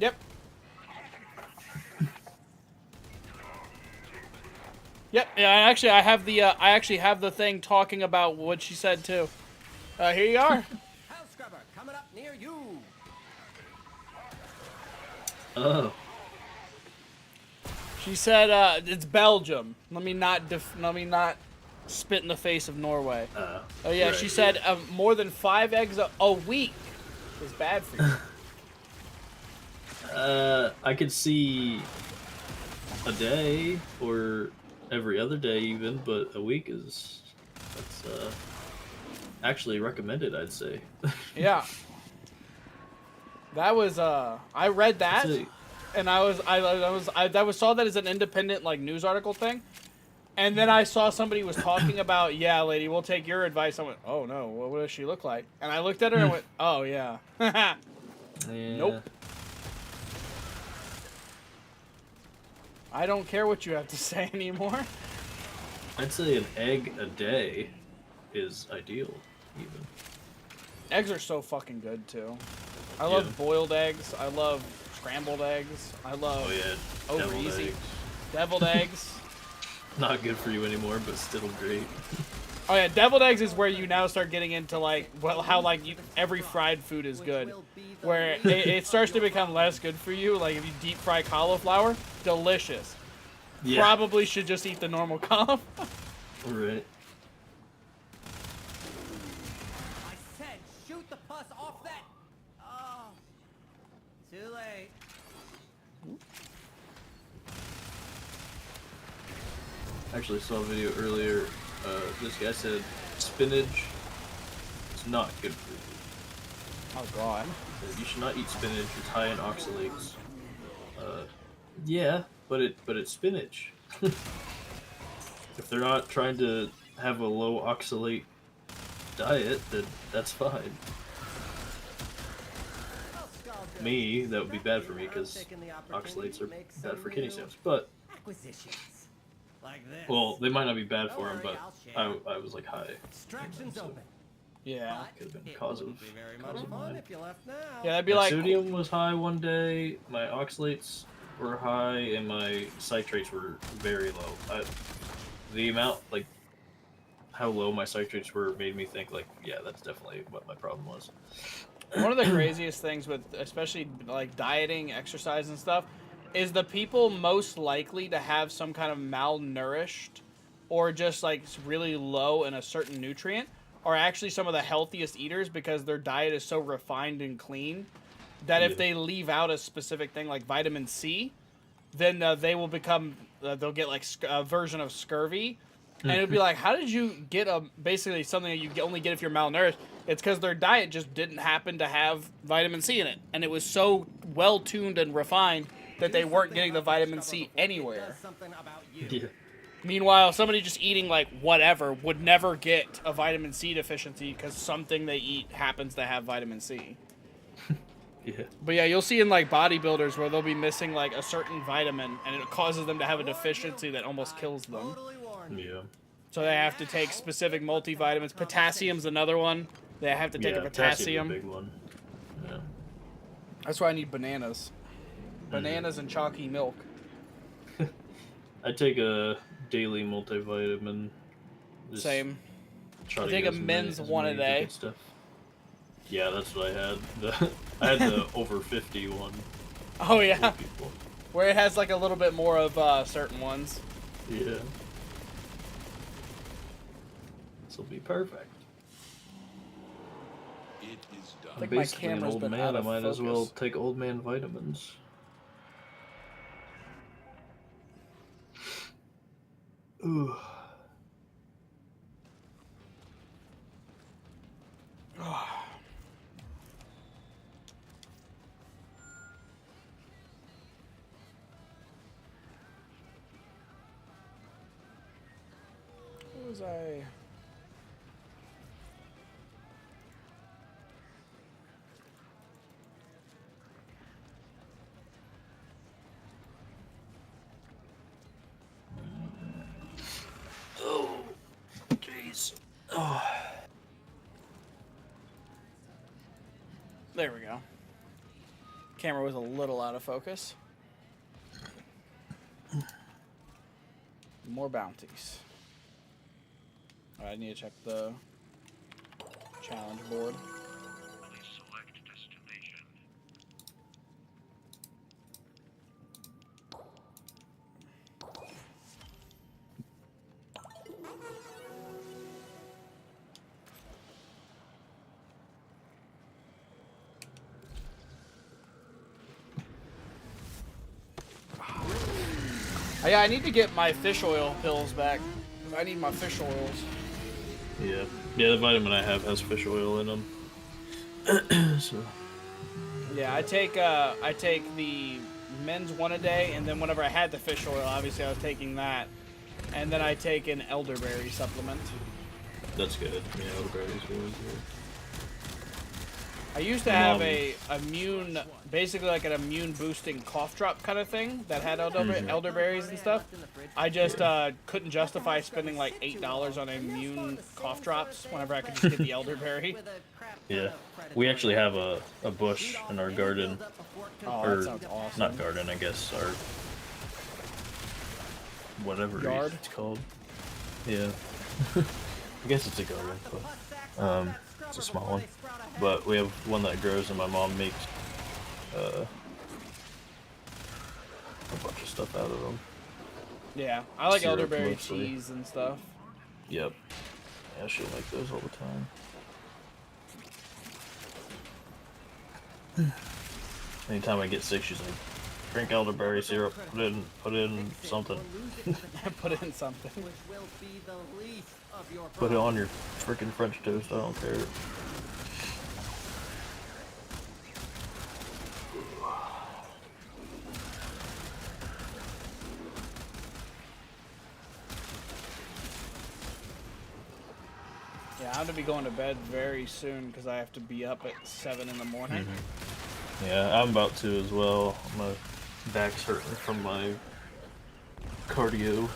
Yep. Yep. Yeah. I actually have the thing talking about what she said too. Here you are. House scrubber coming up near you. Oh. She said it's Belgium. Let me not spit in the face of Norway. Oh yeah, right, she said more than 5 eggs a week is bad for you. I could see a day or every other day even, but a week that's actually recommended, I'd say. Yeah. That was I read that and I saw that as an independent like news article thing. And then I saw somebody was talking about, yeah, lady, we'll take your advice. I went, oh no, what does she look like? And I looked at her and went, oh yeah. Yeah. Nope. I don't care what you have to say anymore. I'd say an egg a day is ideal, even. Eggs are so fucking good too. I love boiled eggs. I love scrambled eggs. I love over deviled easy eggs. deviled eggs. Not good for you anymore, but still great. Oh yeah, deviled eggs is where you now start getting into like, well, how like every fried food is good, where it starts to become less good for you. Like if you deep fry cauliflower, delicious. Yeah. Probably should just eat the normal cauliflower. Right. I said shoot the pus off that. Oh, too late. I actually saw a video earlier. This guy said spinach is not good for you. Oh god. He said, you should not eat spinach. It's high in oxalates. Yeah, but it's spinach. If they're not trying to have a low oxalate diet, then that's fine. Me, that would be bad for me because oxalates are bad for kidney stones. But Acquisitions. Like this. well, they might not be bad for him, but I was like high. Extractions So open. Yeah. could have been cause of Be very much fun if you left now. Yeah, that'd be my like. sodium was high one day, my oxalates were high, and my citrates were very low. The amount, like, how low my citrates were made me think, like, yeah, that's definitely what my problem was. One of the craziest things with, especially like dieting, exercise, and stuff, is the people most likely to have some kind of malnourished or just like really low in a certain nutrient are actually some of the healthiest eaters because their diet is so refined and clean that if they leave out a specific thing like vitamin C, then they will become, they'll get like a version of scurvy. And it would be like, how did you get basically something that you only get if you're malnourished? It's because their diet just didn't happen to have vitamin C in it. And it was so well tuned and refined that they weren't getting the vitamin C anywhere. Something about you. Yeah. Meanwhile, somebody just eating like whatever would never get a vitamin C deficiency because something they eat happens to have vitamin C. Yeah. But yeah, you'll see in like bodybuilders where they'll be missing like a certain vitamin and it causes them to have a deficiency that almost kills them. Totally warned you. Yeah. So they have to take specific multivitamins. Potassium's another one. They have to take a potassium. Potassium's a big one. Yeah. That's why I need bananas. Bananas and chalky milk. I take a daily multivitamin. Just Same. try I to take get a as men's many- as one a many day. different Stuff. Yeah, that's what I had. I had the over 50 one. Oh yeah, for people. where it has like a little bit more of certain ones. Yeah. This will be perfect. It is done. I think I'm my basically an camera's old been man. out I of might as well focus. take old man vitamins. Ooh. What was I? Oh, jeez. Oh. There we go. Camera was a little out of focus. More bounties. Alright, I need to check the challenge board. Yeah, I need to get my fish oil pills back. I need my fish oils. Yeah. Yeah, the vitamin I have has fish oil in them. So. Yeah, I take the men's one a day, and then whenever I had the fish oil, obviously I was taking that, and then I take an elderberry supplement. That's good. Yeah, elderberries really good. I used to have a immune, basically like an immune boosting cough drop kind of thing that had elderberries and stuff. I just couldn't justify spending like $8 on immune cough drops whenever I could just get the elderberry. Yeah. We actually have a bush in our garden. Oh, Or that sounds awesome. not garden, I guess, our whatever Yard? it's called. Yeah. I guess it's a garden, but it's a small one. But we have one that grows, and my mom makes a bunch of stuff out of them. Yeah, I like Syrup elderberry mostly. cheese and stuff. Yep. Yeah, she'll make those all the time. Anytime I get sick, she's like, drink elderberry syrup, put in something. Put it in something. Which will be the least of your Put it on your freaking French toast, I don't care. Yeah, I'm gonna be going to bed very soon because I have to be up at 7 in the morning. Yeah, I'm about to as well. My back's hurting from my cardio.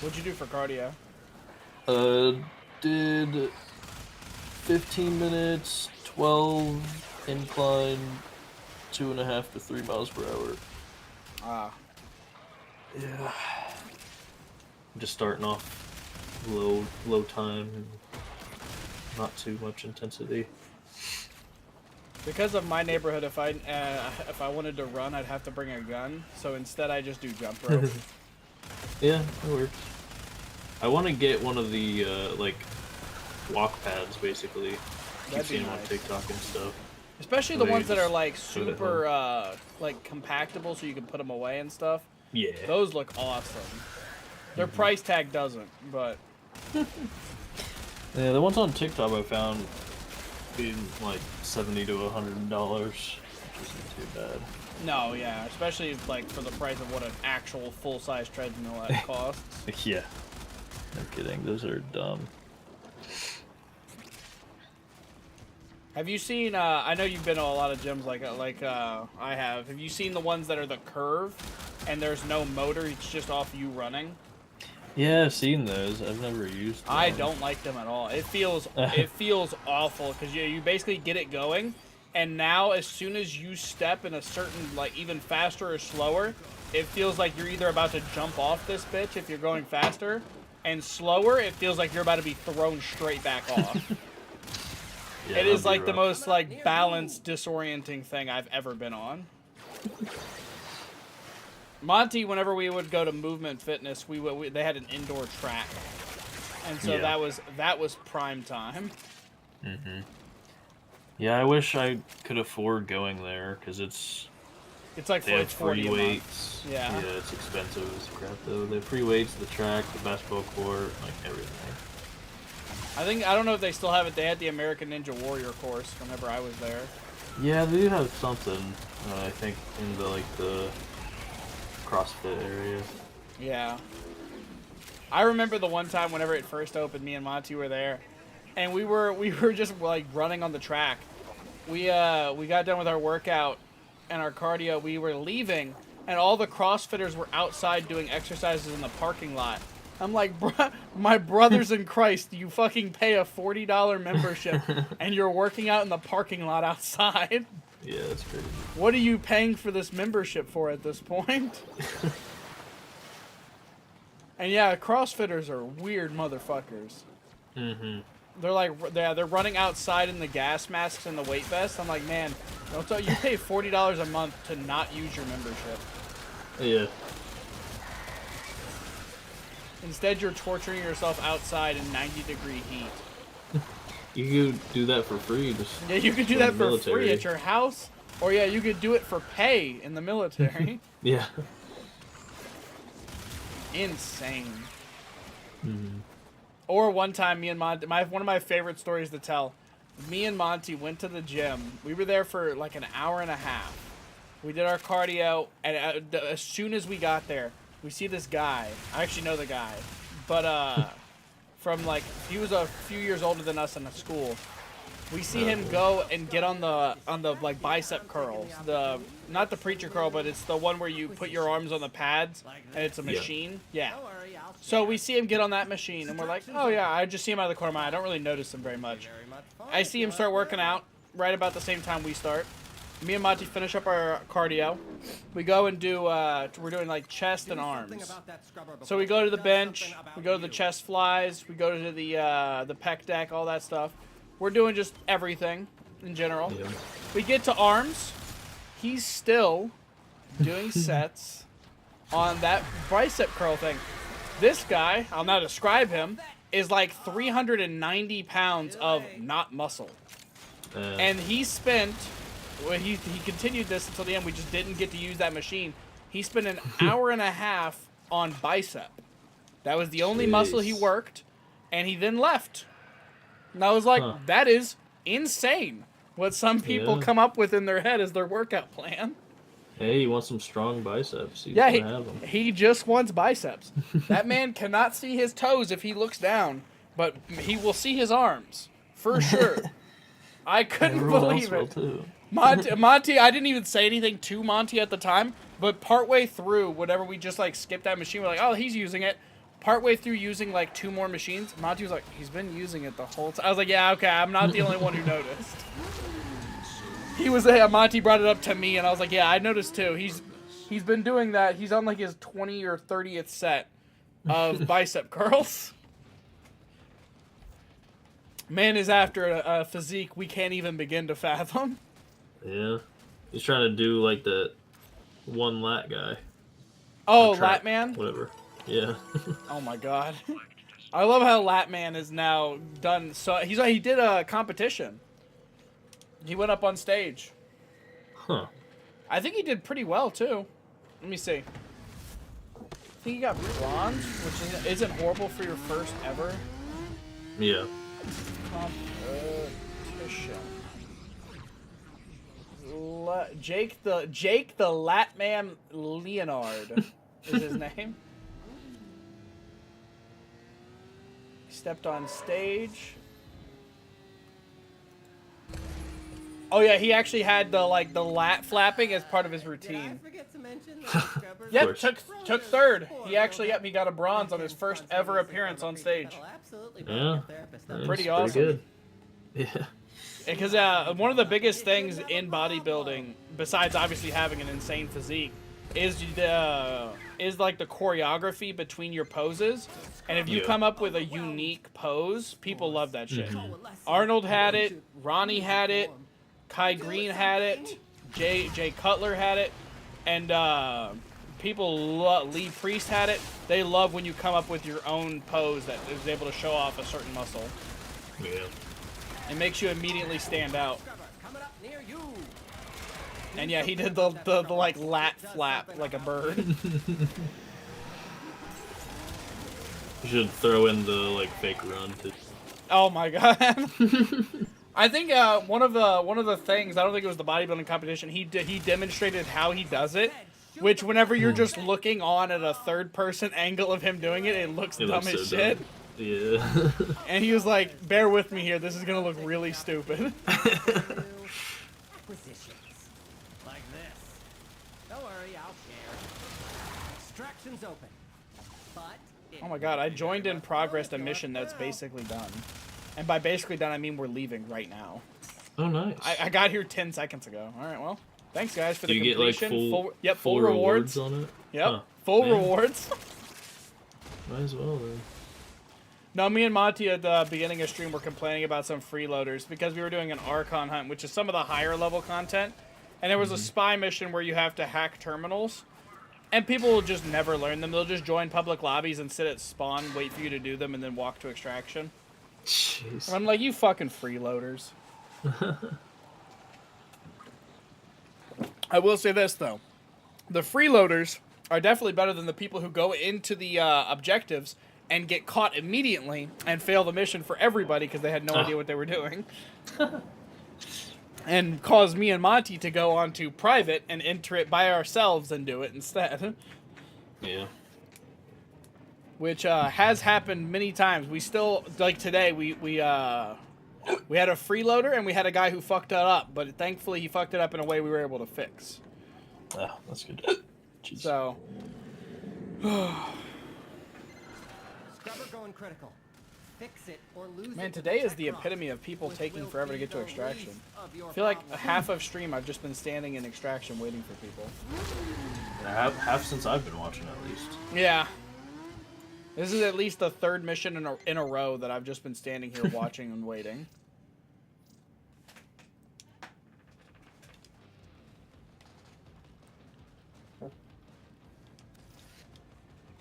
What'd you do for cardio? Did 15 minutes, 12 incline, 2.5 to 3 miles per hour. Ah, Yeah. I'm just starting off low time and not too much intensity. because of my neighborhood, if I wanted to run, I'd have to bring a gun. So instead, I just do jump rope. Yeah, that works. I want to get one of the like walk pads, basically. Keep That'd be seeing on nice. TikTok and stuff. Especially So the you ones that are just like put it at super like compactable, so you can put them away and stuff. Yeah. Those look awesome. Their price tag doesn't, but Yeah, the ones on TikTok I found being like $70 to $100. isn't too bad. No, yeah, especially like for the price of what an actual full-size treadmill costs. Yeah. No kidding. Those are dumb. Have you seen? I know you've been to a lot of gyms like I have. Have you seen the ones that are the curve, and there's no motor? It's just off you running. Yeah, I've seen those. I've never used them. I don't like them at all. It feels awful because you basically get it going, and now as soon as you step in a certain like even faster or slower, it feels like you're either about to jump off this bitch if you're going faster, and slower it feels like you're about to be thrown straight back off. Yeah, it is that'd be like the rough. most like balanced, disorienting thing I've ever been on. Monty, whenever we would go to Movement Fitness, they had an indoor track, and so Yeah. that was prime time. Mhm. Yeah, I wish I could afford going there because It's like they have it's 40 free a month. weights. Yeah. Yeah, it's expensive as crap though. They have free weights, the track, the basketball court, like everything. I don't know if they still have it. They had the American Ninja Warrior course whenever I was there. Yeah, they do have something. I think in the CrossFit area. Yeah. I remember the one time whenever it first opened, me and Monty were there, and we were just like running on the track. We got done with our workout and our cardio. We were leaving, and all the CrossFitters were outside doing exercises in the parking lot. I'm like, bruh, my brothers in Christ, you fucking pay a $40 membership, and you're working out in the parking lot outside. Yeah, that's crazy. What are you paying for this membership for at this point? And yeah, CrossFitters are weird motherfuckers. Mm-hmm. They're like, they're running outside in the gas masks and the weight vest. I'm like, man, don't tell you pay $40 a month to not use your membership. Yeah. Instead, you're torturing yourself outside in 90-degree heat. You could do that for free. Just Yeah, you could do join that the for free military. at your house. Or yeah, you could do it for pay in the military. Yeah. Insane. Mm-hmm. Or one time, me and Monty, one of my favorite stories to tell. Me and Monty went to the gym. We were there for like an hour and a half. We did our cardio, and as soon as we got there, we see this guy. I actually know the guy, but from like he was a few years older than us in the school. We see him go and get on the like bicep curls. Not the preacher curl, but it's the one where you put your arms on the pads and it's a machine. Yeah. So we see him get on that machine and we're like, oh yeah, I just see him out of the corner of my eye. I don't really notice him very much. I see him start working out right about the same time we start. Me and Monty finish up our cardio. We go and do, we're doing like chest and arms. So we go to the bench, we go to the chest flies, we go to the pec deck, all that stuff. We're doing just everything in general. Yeah. We get to arms. He's still doing sets on that bicep curl thing. This guy, I'll now describe him, is like 390 pounds of not muscle. And he spent, well, he continued this until the end. We just didn't get to use that machine. He spent an hour and a half on bicep. That was the only muscle he worked, and he then left. And I was like, that is insane. What some people come up with in their head as their workout plan. Hey, you want some strong biceps? He's Yeah, gonna have them. he just wants biceps. That man cannot see his toes if he looks down, but he will see his arms for sure. I couldn't Everyone believe else will it. too. Monty, I didn't even say anything to Monty at the time, but partway through, whenever we just like skipped that machine, we're like, oh, he's using it. Partway through using like 2 more machines, Monty was like, he's been using it the whole time. I was like, yeah, okay, I'm not the only one who noticed. He was Monty brought it up to me, and I was like, yeah, I noticed too. He's been doing that. He's on like his 20 or 30th set of bicep curls. Man is after a physique we can't even begin to fathom. Yeah. He's trying to do like the one lat guy. Oh, Track, Latman? Whatever. Yeah. Oh my god. I love how Latman is now done. So he did a competition. He went up on stage. Huh. I think he did pretty well too. Let me see. I think he got bronze, which isn't horrible for your first ever Yeah. competition. Jake the Latman Leonard is his name. He stepped on stage. Oh yeah, he actually had the lat flapping as part of his routine. Yep, took third. He actually he got a bronze on his first ever appearance on stage. Yeah, Pretty awesome. Good. Yeah. Because one of the biggest things in bodybuilding, besides obviously having an insane physique, is like the choreography between your poses. And if you come up with a unique pose, people love that shit. Arnold had it, Ronnie had it, Kai Green had it, Jay Cutler had it, and Lee Priest had it. They love when you come up with your own pose that is able to show off a certain muscle. Yeah. It makes you immediately stand out. And yeah, he did the like lat flap like a bird. You should throw in the like fake run too. Oh my god. I think one of the things, I don't think it was the bodybuilding competition, he demonstrated how he does it, which whenever you're just looking on at a third person angle of him doing it, it looks dumb as shit. Dumb. Yeah. And he was like, bear with me here, this is gonna look really stupid. Acquisitions. Like this. Don't worry, I'll share. Extraction's open. But Oh my god, I joined in progress a mission that's basically done. And by basically done, I mean we're leaving right now. Oh, nice. I got here 10 seconds ago. Alright, well, thanks guys for the you completion. get like full rewards on it? Yep, Huh. full Man. rewards. Might as well then. No, me and Monty at the beginning of stream were complaining about some freeloaders because we were doing an Archon hunt, which is some of the higher level content. And there was a spy mission where you have to hack terminals. And people will just never learn them. They'll just join public lobbies and sit at spawn, wait for you to do them, and then walk to extraction. Jeez. And I'm like, you fucking freeloaders. I will say this, though. The freeloaders are definitely better than the people who go into the objectives and get caught immediately and fail the mission for everybody because they had no idea what they were doing. And cause me and Monty to go on to private and enter it by ourselves and do it instead. Yeah. Which has happened many times. We still, like today, we had a freeloader and we had a guy who fucked it up, but thankfully he fucked it up in a way we were able to fix. Oh, that's good. Jeez. So, Scrubber going critical. Fix it or lose man, it today to is the Techron, epitome of people which taking will forever to be get to the extraction. least of your I feel like problems. half of stream I've just been standing in extraction waiting for people. Half since I've been watching at least. Yeah. This is at least the third mission in a row that I've just been standing here watching and waiting.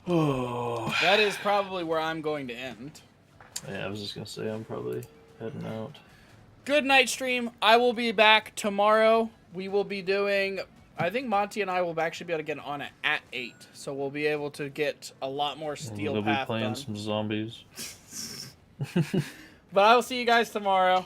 Oh. That is probably where I'm going to end. Yeah, I was just gonna say I'm probably heading out. Good night, stream. I will be back tomorrow. We will be doing... I think Monty and I will actually be able to get on it at 8. So we'll be able to get a lot more Steel We'll be Path playing done. some zombies. But I will see you guys tomorrow.